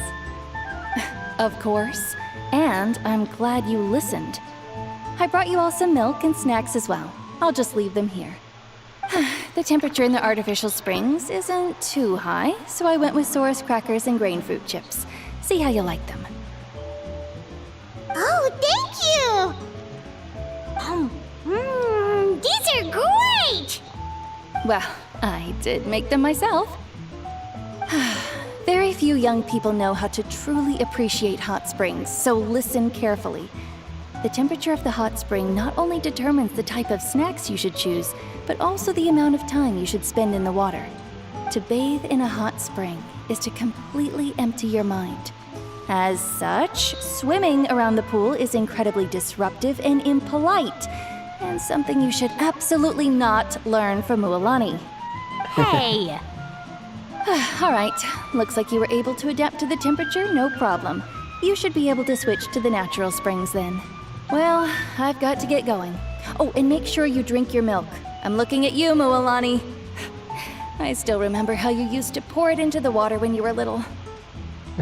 Of course. And I'm glad you listened. I brought you all some milk and snacks as well. I'll just leave them here. The temperature in the artificial springs isn't too high, so I went with Saurus crackers and grain fruit chips. See how you like them. Oh, thank you! These are great! Well, I did make them myself. Very few young people know how to truly appreciate hot springs, so listen carefully. The temperature of the hot spring not only determines the type of snacks you should choose, but also the amount of time you should spend in the water. To bathe in a hot spring is to completely empty your mind. As such, swimming around the pool is incredibly disruptive and impolite, and something you should absolutely not learn from Mualani. Hey! All right, looks like you were able to adapt to the temperature, no problem. You should be able to switch to the natural springs then. Well, I've got to get going. Oh, and make sure you drink your milk. I'm looking at you, Mualani. I still remember how you used to pour it into the water when you were little.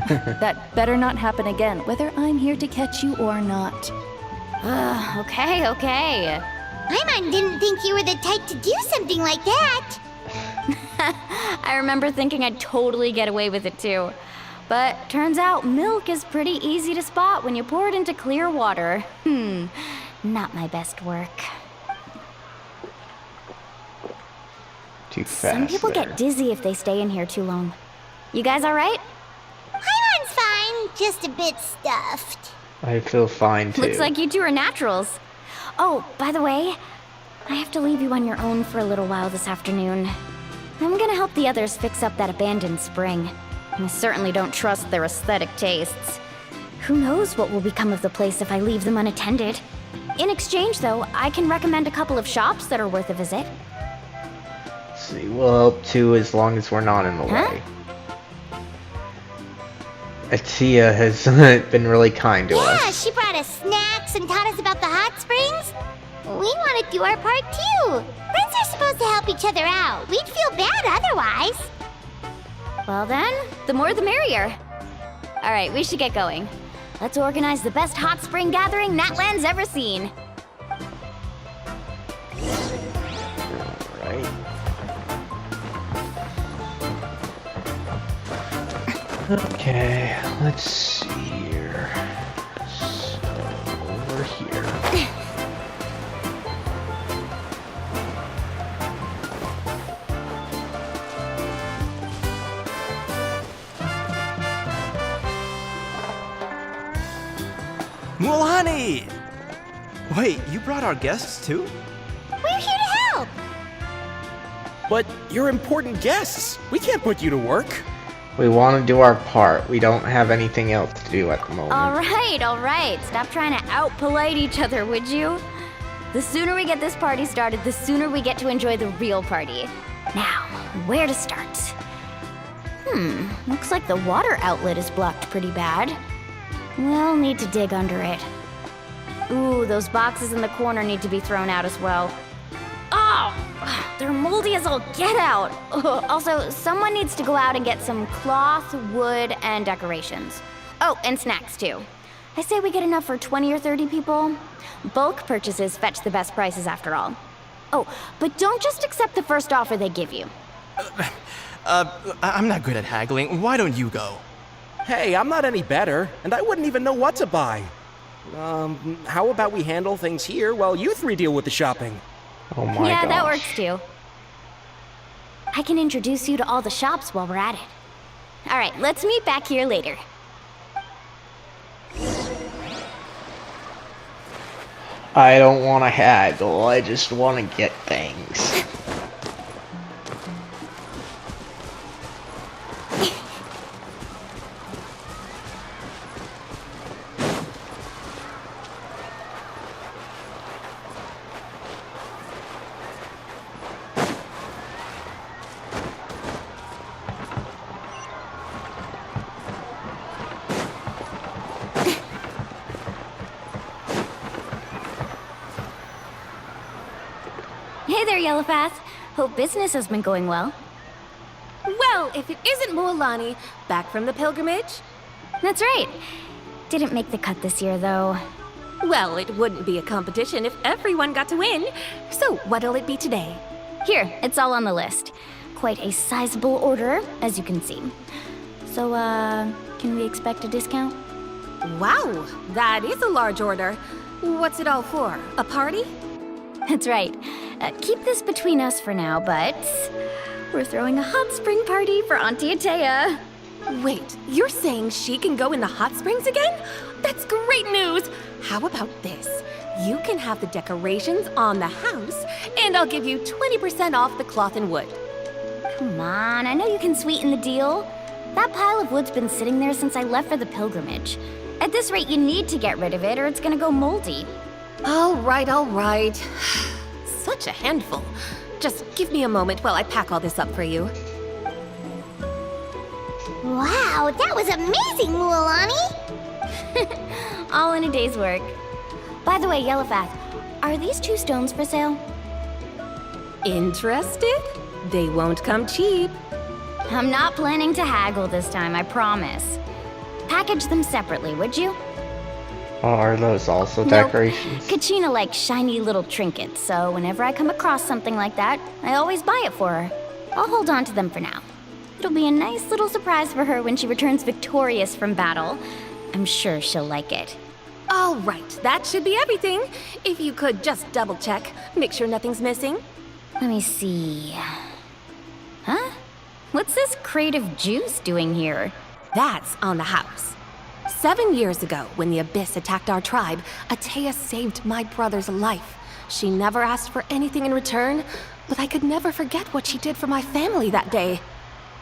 That better not happen again, whether I'm here to catch you or not. Okay. Paimon didn't think you were the type to do something like that. I remember thinking I'd totally get away with it too. But turns out milk is pretty easy to spot when you pour it into clear water. Not my best work. Too fast. Some people get dizzy if they stay in here too long. You guys alright? Paimon's fine, just a bit stuffed. I feel fine too. Looks like you two are naturals. Oh, by the way, I have to leave you on your own for a little while this afternoon. I'm gonna help the others fix up that abandoned spring. I certainly don't trust their aesthetic tastes. Who knows what will become of the place if I leave them unattended. In exchange, though, I can recommend a couple of shops that are worth a visit. See, we'll help too as long as we're not in the way. Atea has been really kind to us. Yeah, she brought us snacks and taught us about the hot springs. We want to do our part too. Friends are supposed to help each other out. We'd feel bad otherwise. Well then, the more the merrier. Alright, we should get going. Let's organize the best hot spring gathering Natlan's ever seen. Alright. Okay, let's see here. So, over here. Mualani! Wait, you brought our guests too? We're here to help. But you're important guests. We can't put you to work. We want to do our part. We don't have anything else to do at the moment. Alright. Stop trying to out-polite each other, would you? The sooner we get this party started, the sooner we get to enjoy the real party. Now, where to start? Looks like the water outlet is blocked pretty bad. We'll need to dig under it. Ooh, those boxes in the corner need to be thrown out as well. Oh! They're moldy as all get out! Also, someone needs to go out and get some cloth, wood, and decorations. Oh, and snacks too. I say we get enough for 20 or 30 people. Bulk purchases fetch the best prices after all. Oh, but don't just accept the first offer they give you. I'm not good at haggling. Why don't you go? Hey, I'm not any better, and I wouldn't even know what to buy. How about we handle things here while you three deal with the shopping? Oh my Yeah, gosh. that works too. I can introduce you to all the shops while we're at it. All right, let's meet back here later. I don't want to haggle, I just want to get things. Hey there, Yellowpath. Hope business has been going well. Well, if it isn't Mualani, back from the pilgrimage? That's right. Didn't make the cut this year, though. Well, it wouldn't be a competition if everyone got to win. So, what'll it be today? Here, it's all on the list. Quite a sizable order, as you can see. So, can we expect a discount? Wow, that is a large order. What's it all for? A party? That's right. Keep this between us for now, but we're throwing a hot spring party for Auntie Atea. Wait, you're saying she can go in the hot springs again? That's great news! How about this? You can have the decorations on the house, and I'll give you 20% off the cloth and wood. Come on, I know you can sweeten the deal. That pile of wood's been sitting there since I left for the pilgrimage. At this rate, you need to get rid of it or it's gonna go moldy. All right. Such a handful. Just give me a moment while I pack all this up for you. Wow, that was amazing, Mualani! All in a day's work. By the way, Yellowpath, are these 2 stones for sale? Interested? They won't come cheap. I'm not planning to haggle this time, I promise. Package them separately, would you? Are those also Nope. decorations? Kachina likes shiny little trinkets, so whenever I come across something like that, I always buy it for her. I'll hold on to them for now. It'll be a nice little surprise for her when she returns victorious from battle. I'm sure she'll like it. All right, that should be everything. If you could just double check, make sure nothing's missing. Let me see. Huh? What's this crate of juice doing here? That's on the house. 7 years ago, when the Abyss attacked our tribe, Atea saved my brother's life. She never asked for anything in return, but I could never forget what she did for my family that day.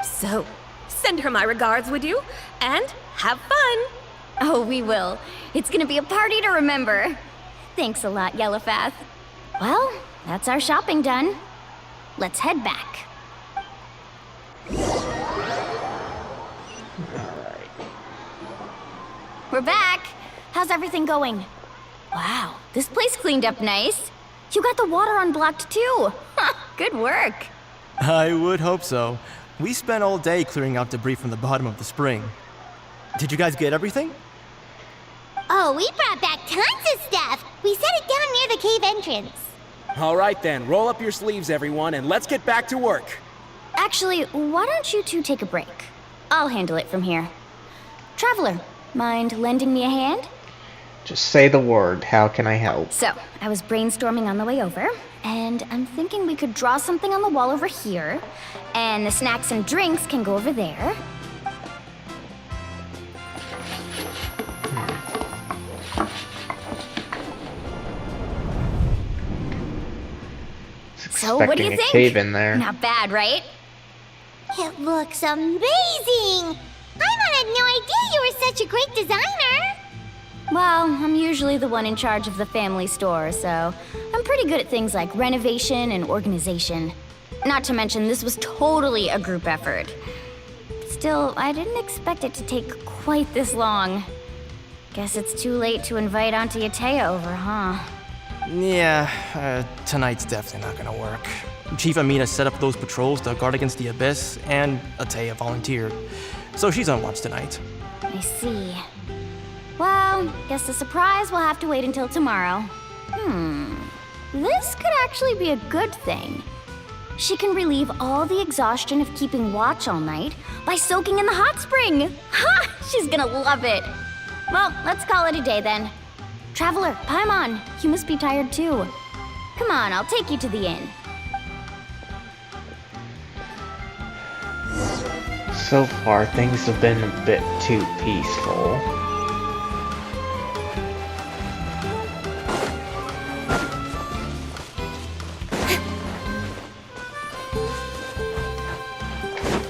So, send her my regards, would you? And have fun! Oh, we will. It's gonna be a party to remember. Thanks a lot, Yellowpath. Well, that's our shopping done. Let's head back. We're back. How's everything going? Wow, this place cleaned up nice. You got the water unblocked too. Good work. I would hope so. We spent all day clearing out debris from the bottom of the spring. Did you guys get everything? Oh, we brought back tons of stuff! We set it down near the cave entrance. All right then, roll up your sleeves, everyone, and let's get back to work. Actually, why don't you two take a break? I'll handle it from here. Traveler, mind lending me a hand? Just say the word. How can I help? So, I was brainstorming on the way over, and I'm thinking we could draw something on the wall over here, and the snacks and drinks can go over there. So, what do you think? A cave in there. Not bad, right? It looks amazing! I had no idea you were such a great designer! Well, I'm usually the one in charge of the family store, so I'm pretty good at things like renovation and organization. Not to mention, this was totally a group effort. Still, I didn't expect it to take quite this long. Guess it's too late to invite Auntie Atea over, huh? Yeah, tonight's definitely not gonna work. Chief Amina set up those patrols to guard against the Abyss, and Atea volunteered. So she's on watch tonight. I see. Well, guess the surprise will have to wait until tomorrow. This could actually be a good thing. She can relieve all the exhaustion of keeping watch all night by soaking in the hot spring. Ha! She's gonna love it. Well, let's call it a day then. Traveler, Paimon, you must be tired too. Come on, I'll take you to the inn. So far, things have been a bit too peaceful.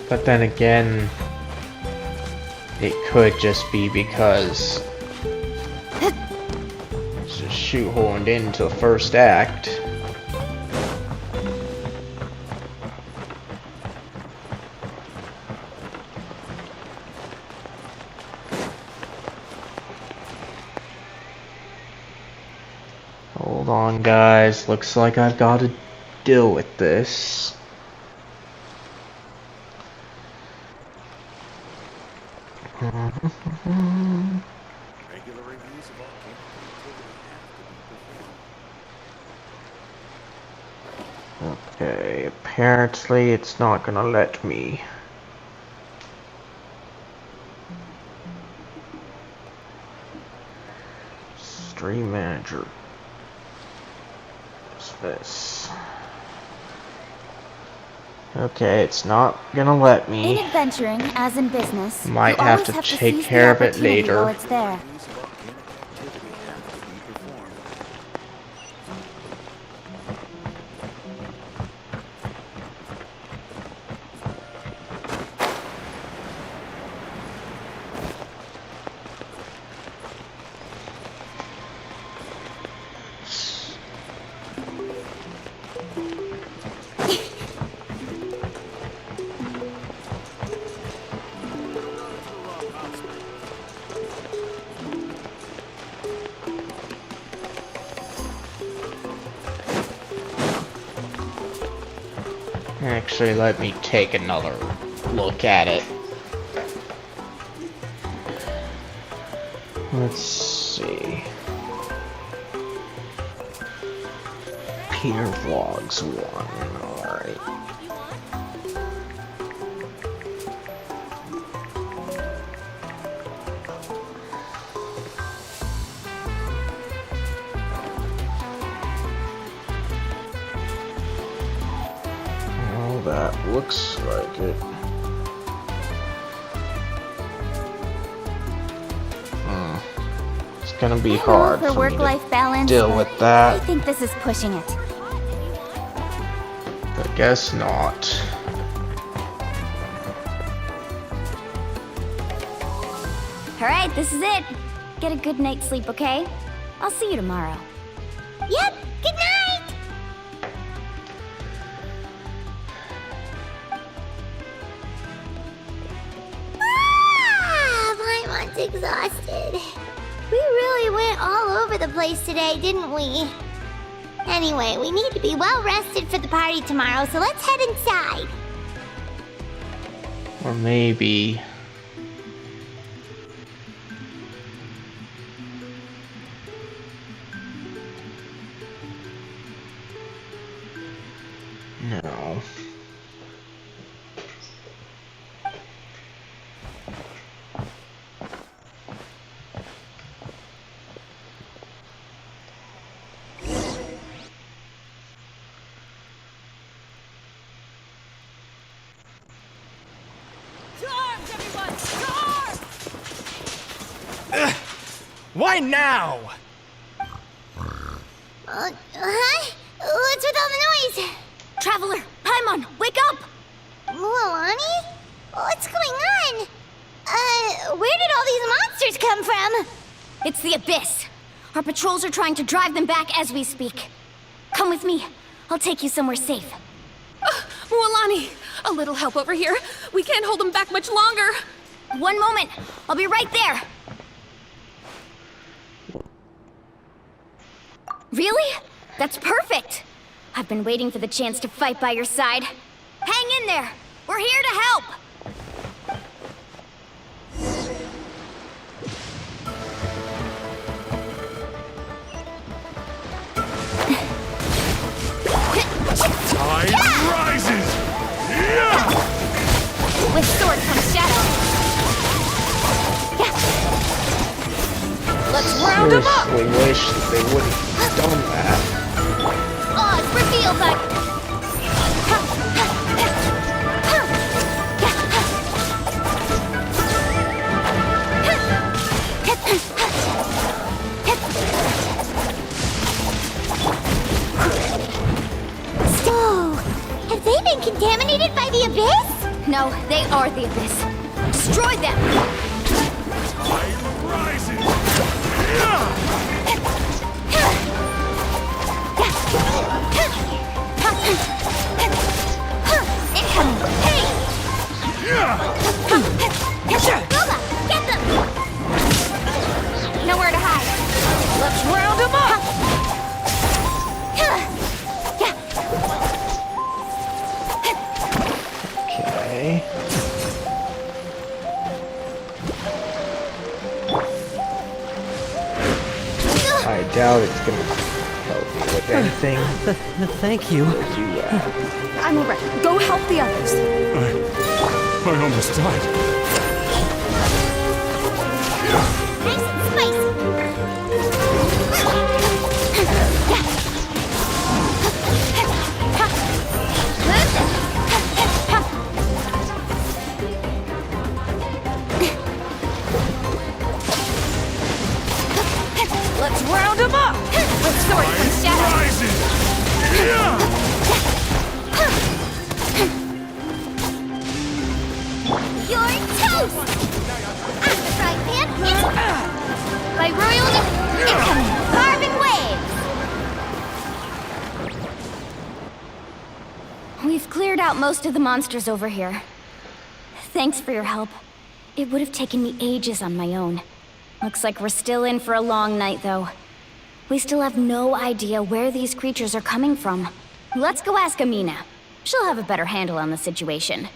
But then again, it could just be because it's just shoehorned into the first act. Hold on, guys. Looks like I've got to deal with this. Okay, apparently it's not gonna let me. Stream manager. What's this? Okay, it's not gonna let me. In adventuring, as in business, Might you have always to have take seize the care of it opportunity later. while it's there. Actually, let me take another look at it. Let's see. Peter Vlogs 1, alright. Well, that looks like it. It's gonna be hard For for me work-life to balance, deal but with I that. think this is pushing it. I guess not. Alright, this is it. Get a good night's sleep, okay? I'll see you tomorrow. Yep, good night! Paimon's exhausted. We really went all over the place today, didn't we? Anyway, we need to be well rested for the party tomorrow, so let's head inside. Or maybe... No. Why now? Huh? What's with all the noise? Traveler, Paimon, wake up! Mualani? What's going on? Where did all these monsters come from? It's the Abyss. Our patrols are trying to drive them back as we speak. Come with me. I'll take you somewhere safe. Mualani, a little help over here. We can't hold them back much longer. One moment. I'll be right there. Really? That's perfect. I've been waiting for the chance to fight by your side. Hang in there. We're here to help. With sword comes shadow. Yeah. Let's round them up! Seriously wish that they wouldn't have done that. Oz, reveal, bud! So, have they been contaminated by the Abyss? No, they are the Abyss. Destroy them! Boba, get them! Nowhere to hide. Let's round them up! Okay. I doubt it's gonna help me with anything. Thank you. I'm alright. Go help the others. I almost died. Nice and spicy. Let's round them up! With sword comes shadow. You're toast! I'm the frying pan. By royal incoming. Carbon waves! We've cleared out most of the monsters over here. Thanks for your help. It would have taken me ages on my own. Looks like we're still in for a long night, though. We still have no idea where these creatures are coming from. Let's go ask Amina. She'll have a better handle on the situation.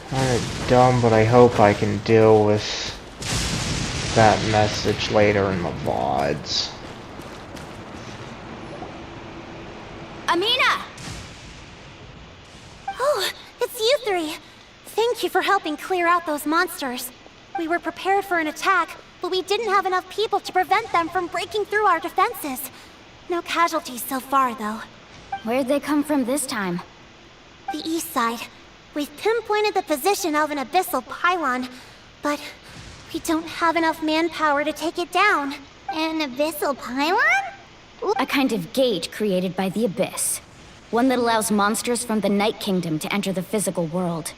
Kinda dumb, but I hope I can deal with that message later in the VODs. Amina! Oh, it's you three. Thank you for helping clear out those monsters. We were prepared for an attack, but we didn't have enough people to prevent them from breaking through our defenses. No casualties so far, though. Where'd they come from this time? The east side. We've pinpointed the position of an abyssal pylon, but we don't have enough manpower to take it down. An abyssal pylon? A kind of gate created by the Abyss. One that allows monsters from the Night Kingdom to enter the physical world.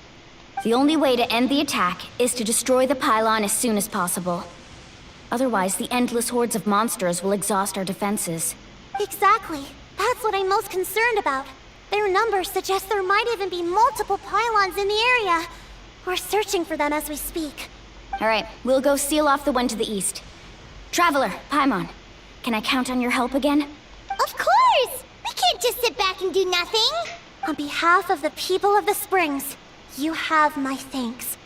The only way to end the attack is to destroy the pylon as soon as possible. Otherwise, the endless hordes of monsters will exhaust our defenses. Exactly. That's what I'm most concerned about. Their numbers suggest there might even be multiple pylons in the area. We're searching for them as we speak. Alright, we'll go seal off the one to the east. Traveler, Paimon, can I count on your help again? Of course! We can't just sit back and do nothing! On behalf of the people of the Springs, you have my thanks.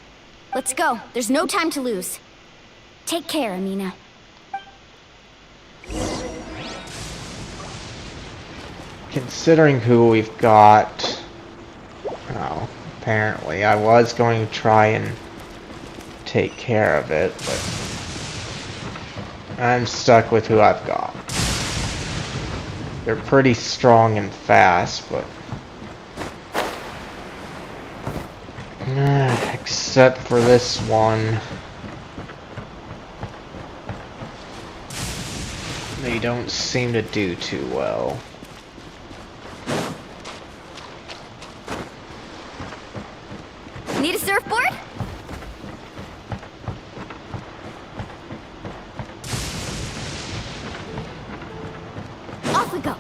Let's go. There's no time to lose. Take care, Amina. Considering who we've got... Oh, apparently I was going to try and take care of it, but I'm stuck with who I've got. They're pretty strong and fast, but except for this one, they don't seem to do too well. Need a surfboard? Off we go.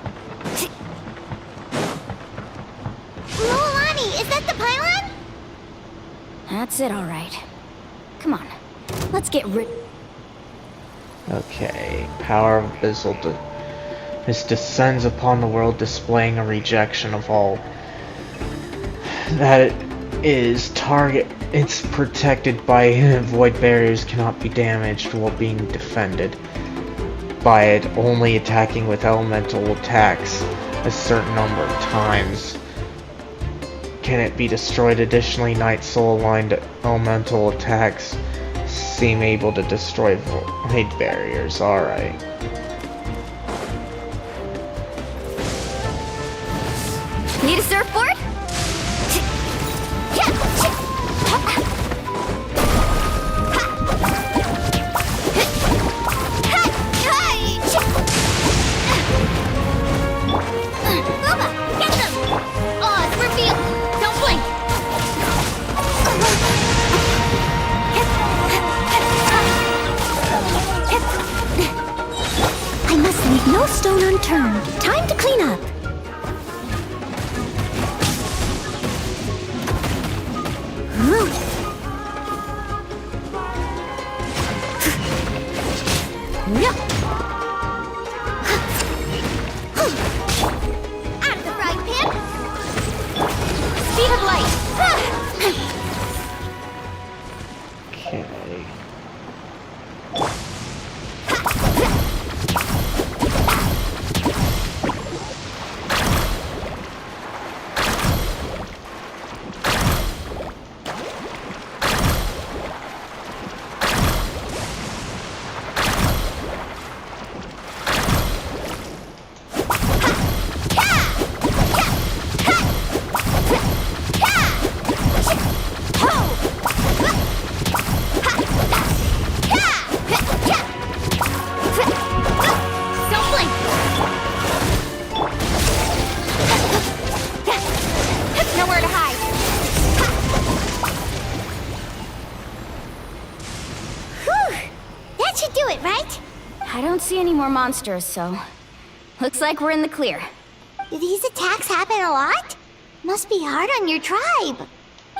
Loalani, is that the pylon? That's it, all right. Come on, let's get rid. Okay, power of Abyssal this descends upon the world, displaying a rejection of all that is target. It's protected by void barriers, cannot be damaged while being defended by it, only attacking with elemental attacks a certain number of times. Can it be destroyed? Additionally, Night Soul aligned elemental attacks seem able to destroy void barriers. Alright. Need a surfboard? I must leave no stone unturned. Time to clean up. Out of the frying pan. Speed of light. Okay. Nowhere to hide. Whew. That should do it, right? I don't see any more monsters, so looks like we're in the clear. Do these attacks happen a lot? Must be hard on your tribe.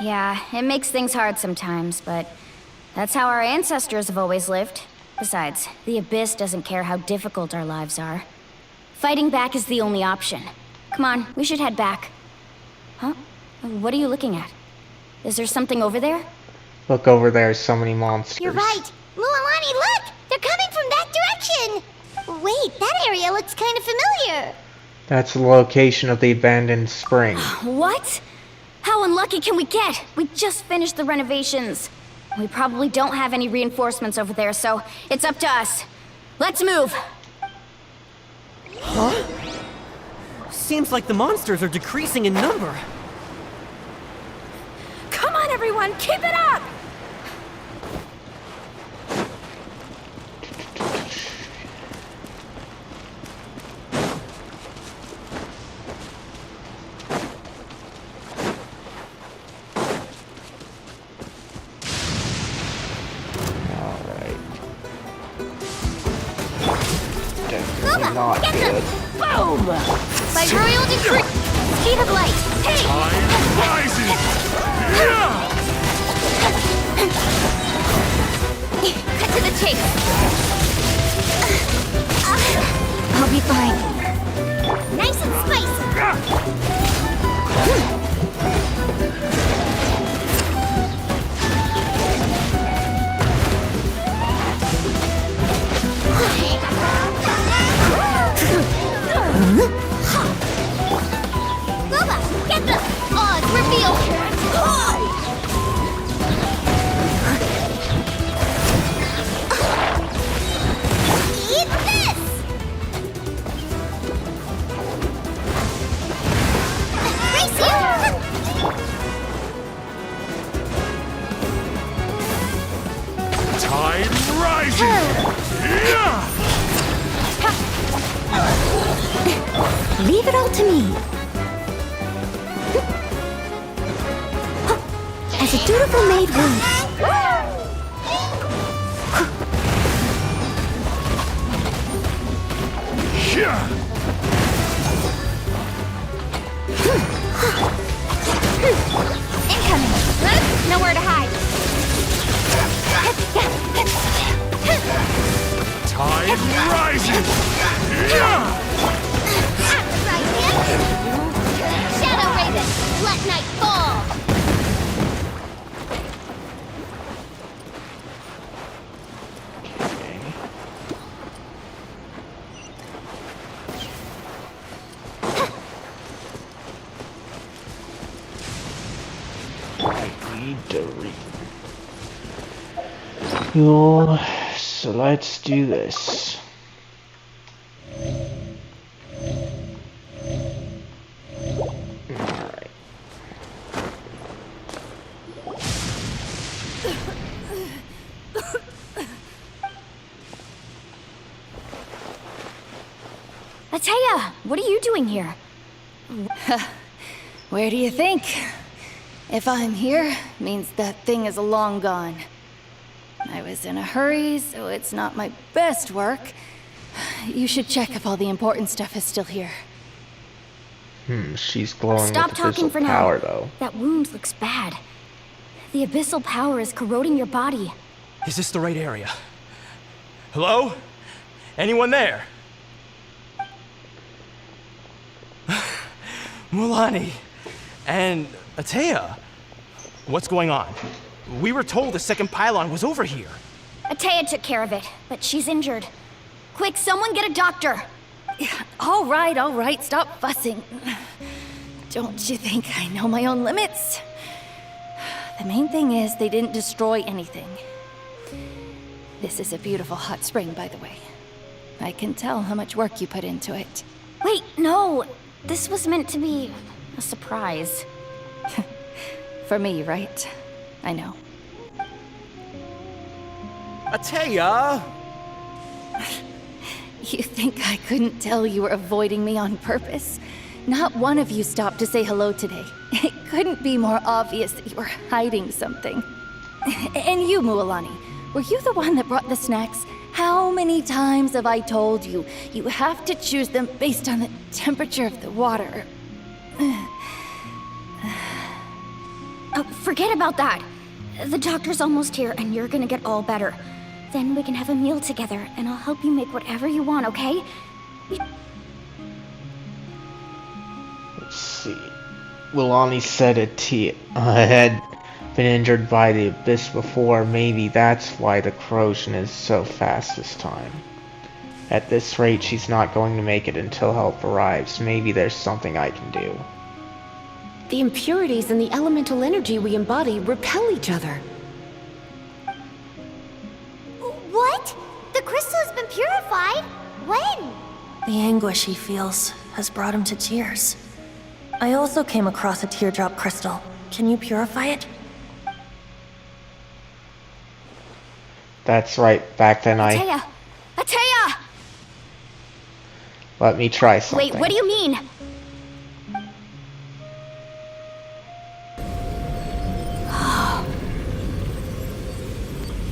Yeah, it makes things hard sometimes, but that's how our ancestors have always lived. Besides, the Abyss doesn't care how difficult our lives are. Fighting back is the only option. Come on, we should head back. Huh? What are you looking at? Is there something over there? Look over there, so many monsters. You're right. Mualani, look! They're coming from that direction! Wait, that area looks kind of familiar. That's the location of the abandoned spring. What? How unlucky can we get? We just finished the renovations. We probably don't have any reinforcements over there, so it's up to us. Let's move! Huh? Seems like the monsters are decreasing in number. Come on, everyone, keep it up! Not good. Boom! By royal decree, speed of light. Hey! Time rising! Cut to the chase. I'll be fine. Nice and spicy. Booba, get the odds revealed. Eat this. Race you. Time rising! Leave it all to me. As a dutiful maid would. Incoming. Nowhere to hide. Time rising! Shadow Raven, let night fall. victory. Cool. So let's do this. Alright. Ateya, what are you doing here? Where do you think? If I'm here, means that thing is long gone. I was in a hurry, so it's not my best work. You should check if all the important stuff is still here. She's glowing Stop with talking abyssal for power, now. though. That wound looks bad. The abyssal power is corroding your body. Is this the right area? Hello? Anyone there? Mulani and Ateya. What's going on? We were told the second pylon was over here. Ateya took care of it, but she's injured. Quick, someone get a doctor! All right, stop fussing. Don't you think I know my own limits? The main thing is they didn't destroy anything. This is a beautiful hot spring, by the way. I can tell how much work you put into it. Wait, no! This was meant to be a surprise. For me, right? I know. Ateya! You think I couldn't tell you were avoiding me on purpose? Not one of you stopped to say hello today. It couldn't be more obvious that you were hiding something. And you, Mualani, were you the one that brought the snacks? How many times have I told you, you have to choose them based on the temperature of the water? Oh, forget about that. The doctor's almost here, and you're gonna get all better. Then we can have a meal together, and I'll help you make whatever you want, okay? Let's see. Wilani said I had been injured by the abyss before. Maybe that's why the corrosion is so fast this time. At this rate, she's not going to make it until help arrives. Maybe there's something I can do. The impurities and the elemental energy we embody repel each other. What? The crystal has been purified? When? The anguish he feels has brought him to tears. I also came across a teardrop crystal. Can you purify it? That's right. Back then Ateya! Ateya! Let me try something. Wait, what do you mean?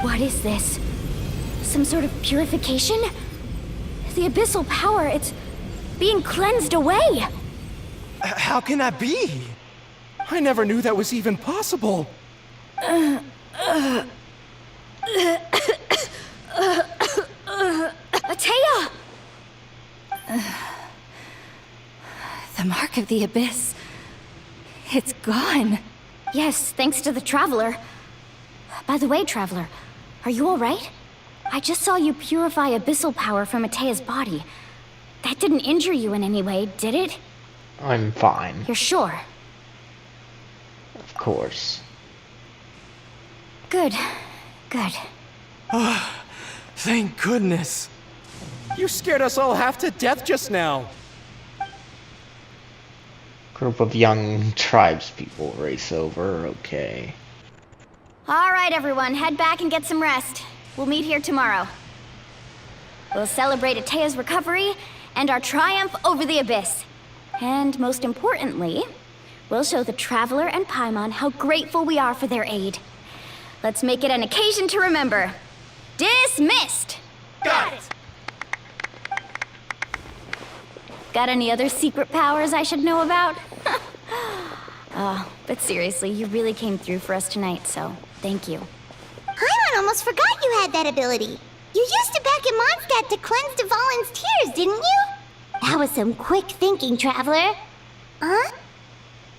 What is this? Some sort of purification? The abyssal power, it's being cleansed away! How can that be? I never knew that was even possible. Ateya! The mark of the abyss. It's gone. Yes, thanks to the Traveler. By the way, Traveler, are you alright? I just saw you purify abyssal power from Ateya's body. That didn't injure you in any way, did it? I'm fine. You're sure? Of course. Good. Good. Thank goodness. You scared us all half to death just now. Group of young tribespeople race over, okay. Alright, everyone, head back and get some rest. We'll meet here tomorrow. We'll celebrate Ateya's recovery and our triumph over the abyss. And most importantly, we'll show the Traveler and Paimon how grateful we are for their aid. Let's make it an occasion to remember. Dismissed! Got it! Got any other secret powers I should know about? But seriously, you really came through for us tonight, so thank you. Paimon almost forgot you had that ability. You used it back in Mondstadt to cleanse Dvalin's tears, didn't you? That was some quick thinking, Traveler. Huh?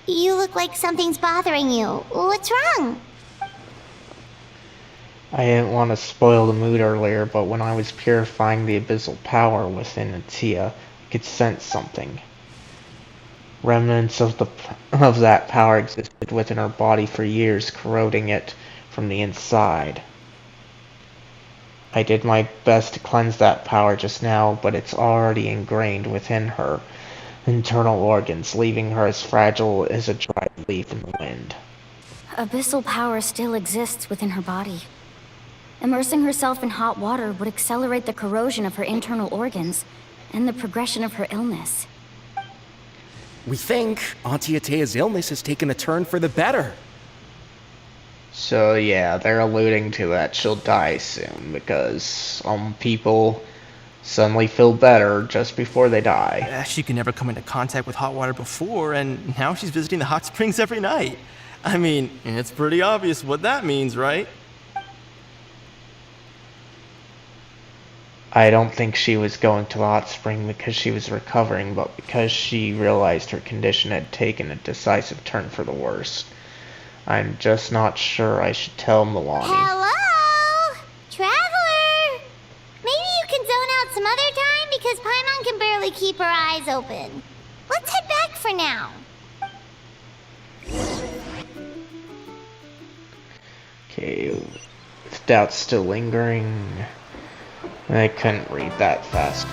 You look like something's bothering you. What's wrong? I didn't want to spoil the mood earlier, but when I was purifying the abyssal power within Ateya, I could sense something. Remnants of that power existed within her body for years, corroding it from the inside. I did my best to cleanse that power just now, but it's already ingrained within her internal organs, leaving her as fragile as a dried leaf in the wind. Abyssal power still exists within her body. Immersing herself in hot water would accelerate the corrosion of her internal organs and the progression of her illness. We think Auntie Atea's illness has taken a turn for the better. So yeah, they're alluding to that she'll die soon because some people suddenly feel better just before they die. She could never come into contact with hot water before, and now she's visiting the hot springs every night. I mean, it's pretty obvious what that means, right? I don't think she was going to the hot spring because she was recovering, but because she realized her condition had taken a decisive turn for the worse. I'm just not sure I should tell Milani. Hello? Traveler! Maybe you can zone out some other time because Paimon can barely keep her eyes open. Let's head back for now. Okay, with doubt still lingering. I couldn't read that fast.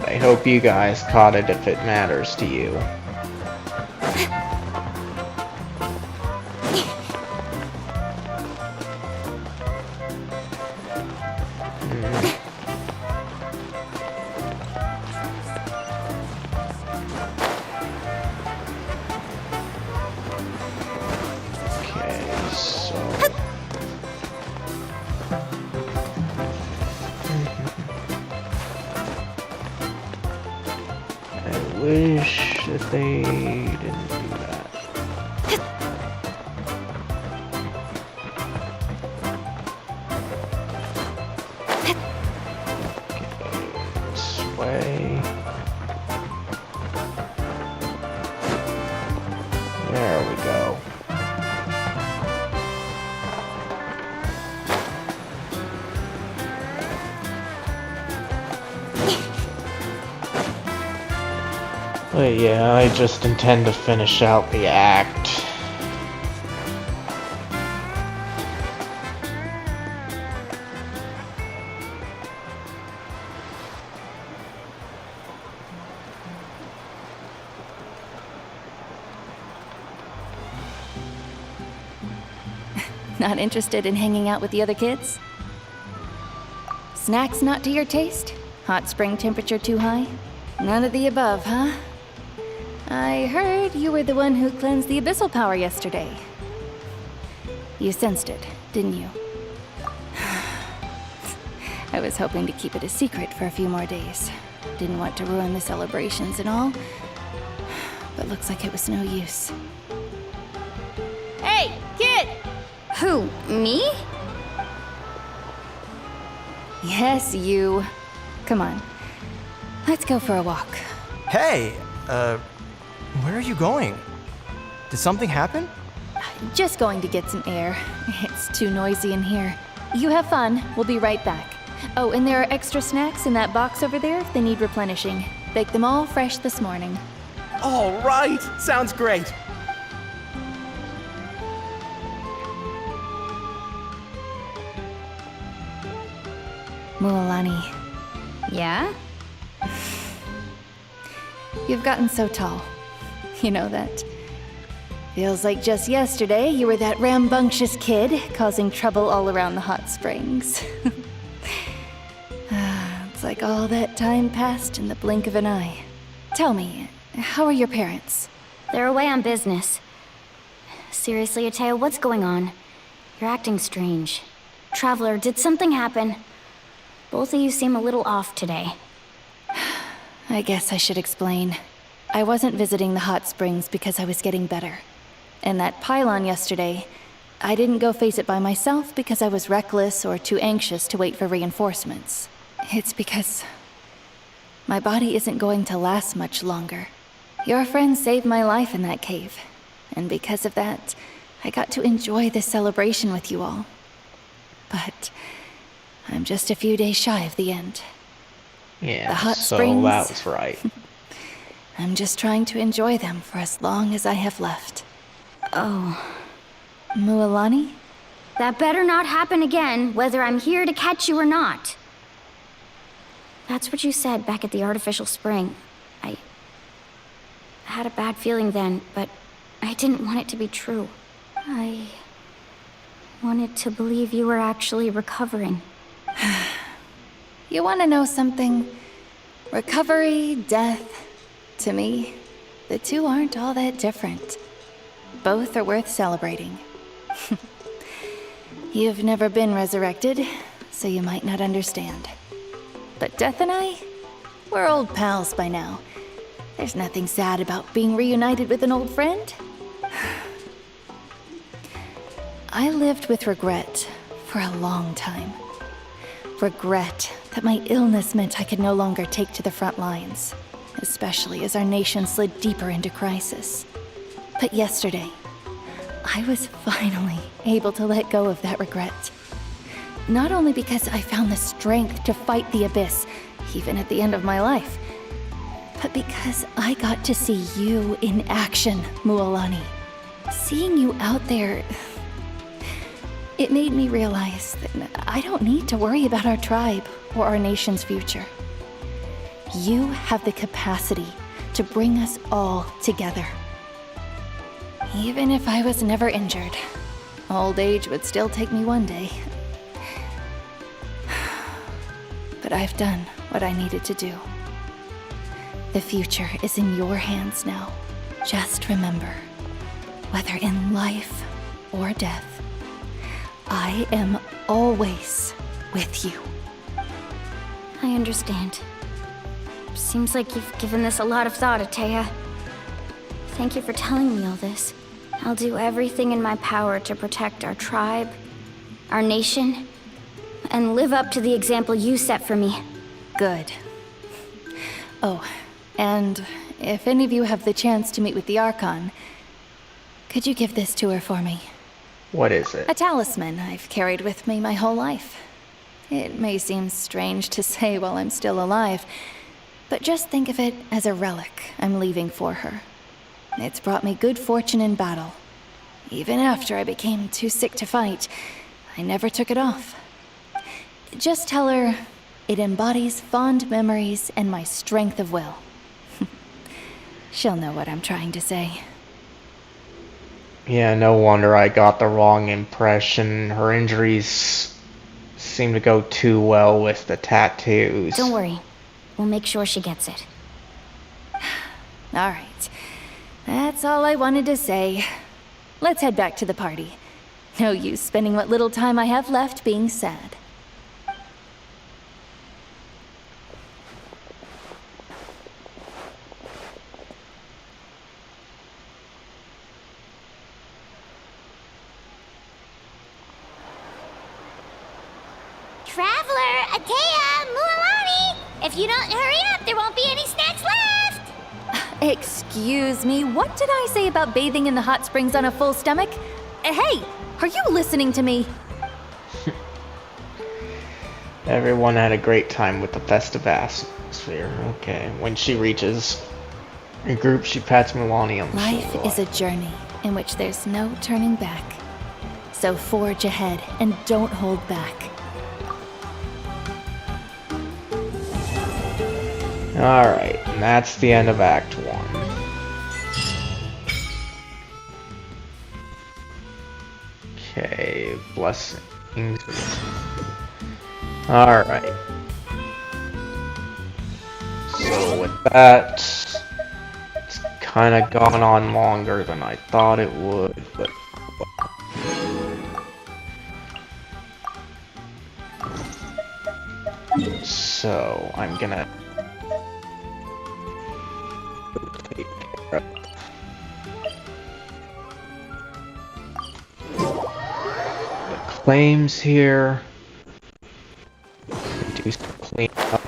I hope you guys caught it if it matters to you. I wish that they didn't do that. Okay, this way. There we go. But yeah, I just intend to finish out the act. Not interested in hanging out with the other kids? Snacks not to your taste? Hot spring temperature too high? None of the above, huh? I heard you were the one who cleansed the abyssal power yesterday. You sensed it, didn't you? I was hoping to keep it a secret for a few more days. Didn't want to ruin the celebrations and all. But looks like it was no use. Hey, kid! Who, me? Yes, you. Come on. Let's go for a walk. Hey, where are you going? Did something happen? Just going to get some air. It's too noisy in here. You have fun. We'll be right back. Oh, and there are extra snacks in that box over there if they need replenishing. Baked them all fresh this morning. All right, sounds great. Mualani. Yeah? You've gotten so tall. You know that. Feels like just yesterday you were that rambunctious kid causing trouble all around the hot springs. It's like all that time passed in the blink of an eye. Tell me, how are your parents? They're away on business. Seriously, Atea, what's going on? You're acting strange. Traveler, did something happen? Both of you seem a little off today. I guess I should explain. I wasn't visiting the hot springs because I was getting better. And that pylon yesterday, I didn't go face it by myself because I was reckless or too anxious to wait for reinforcements. It's because my body isn't going to last much longer. Your friend saved my life in that cave. And because of that, I got to enjoy this celebration with you all. But I'm just a few days shy of the end. Yeah, the hot so springs, that was right. I'm just trying to enjoy them for as long as I have left. Oh. Mualani? That better not happen again, whether I'm here to catch you or not. That's what you said back at the artificial spring. I had a bad feeling then, but I didn't want it to be true. I wanted to believe you were actually recovering. You want to know something? Recovery, death, to me, the two aren't all that different. Both are worth celebrating. You've never been resurrected, so you might not understand. But Death and I, we're old pals by now. There's nothing sad about being reunited with an old friend. I lived with regret for a long time. Regret that my illness meant I could no longer take to the front lines, especially as our nation slid deeper into crisis. But yesterday, I was finally able to let go of that regret. Not only because I found the strength to fight the abyss, even at the end of my life, but because I got to see you in action, Mualani. Seeing you out there, it made me realize that I don't need to worry about our tribe or our nation's future. You have the capacity to bring us all together. Even if I was never injured, old age would still take me one day. But I've done what I needed to do. The future is in your hands now. Just remember, whether in life or death, I am always with you. I understand. Seems like you've given this a lot of thought, Atea. Thank you for telling me all this. I'll do everything in my power to protect our tribe, our nation, and live up to the example you set for me. Good. Oh, and if any of you have the chance to meet with the Archon, could you give this to her for me? What is it? A talisman I've carried with me my whole life. It may seem strange to say while I'm still alive, but just think of it as a relic I'm leaving for her. It's brought me good fortune in battle. Even after I became too sick to fight, I never took it off. Just tell her it embodies fond memories and my strength of will. She'll know what I'm trying to say. Yeah, no wonder I got the wrong impression. Her injuries seem to go too well with the tattoos. Don't worry. We'll make sure she gets it. All right. That's all I wanted to say. Let's head back to the party. No use spending what little time I have left being sad. Traveler, Atea, Mualani! If you don't hurry up, there won't be any snacks left! Excuse me, what did I say about bathing in the hot springs on a full stomach? Hey, are you listening to me? Everyone had a great time with the festive atmosphere. Okay, when she reaches a group, she pats Mualani on the Life shoulder. is a journey in which there's no turning back. So forge ahead and don't hold back. Alright, and that's the end of Act 1. Okay, blessings. Alright. So with that, it's kind of gone on longer than I thought it would, but... So, I'm gonna... take care of the claims here. Do some clean up.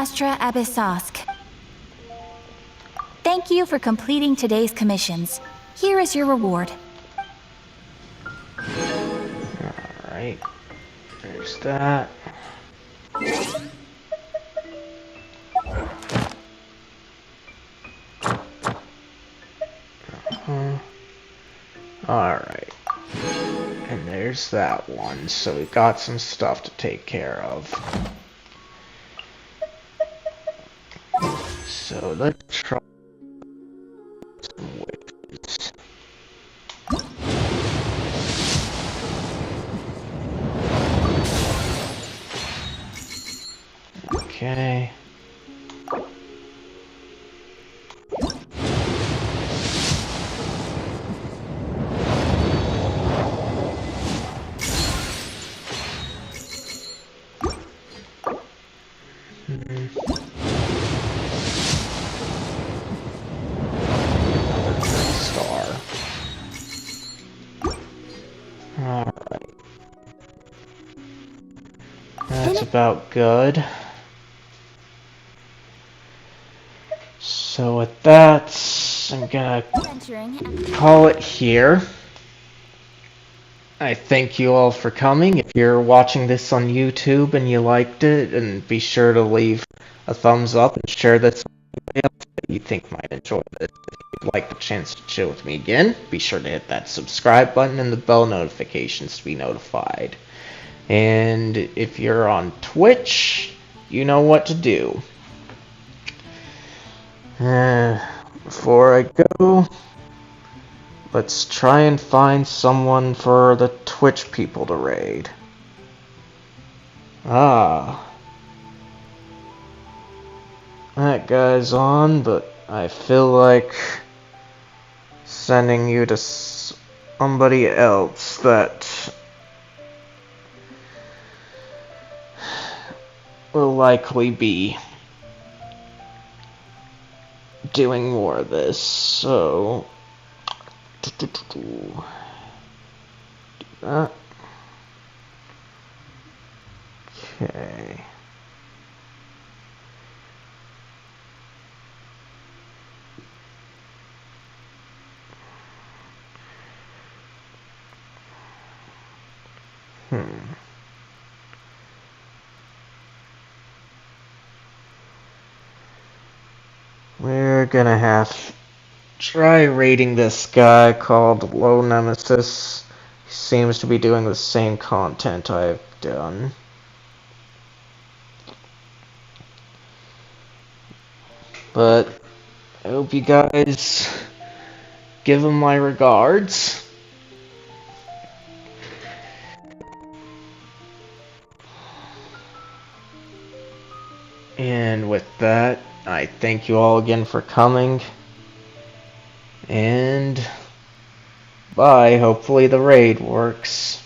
Astra Abyssosk. Thank you for completing today's commissions. Here is your reward. Alright. There's that. Alright. And there's that one. So we got some stuff to take care of. So let's try some witches. Okay. Alright. That's about good. So with that, I'm gonna call it here. I thank you all for coming. If you're watching this on YouTube and you liked it, and be sure to leave a thumbs up and share this with anybody else that you think might enjoy this. If you'd like the chance to chill with me again, be sure to hit that subscribe button and the bell notifications to be notified. And if you're on Twitch, you know what to do. Before I go, let's try and find someone for the Twitch people to raid. Ah. That guy's on, but I feel like sending you to somebody else that will likely be doing more of this, so do that. Okay. We're gonna have to try raiding this guy called Low Nemesis. He seems to be doing the same content I've done. But I hope you guys give him my regards. And with that, I thank you all again for coming. And bye. Hopefully the raid works.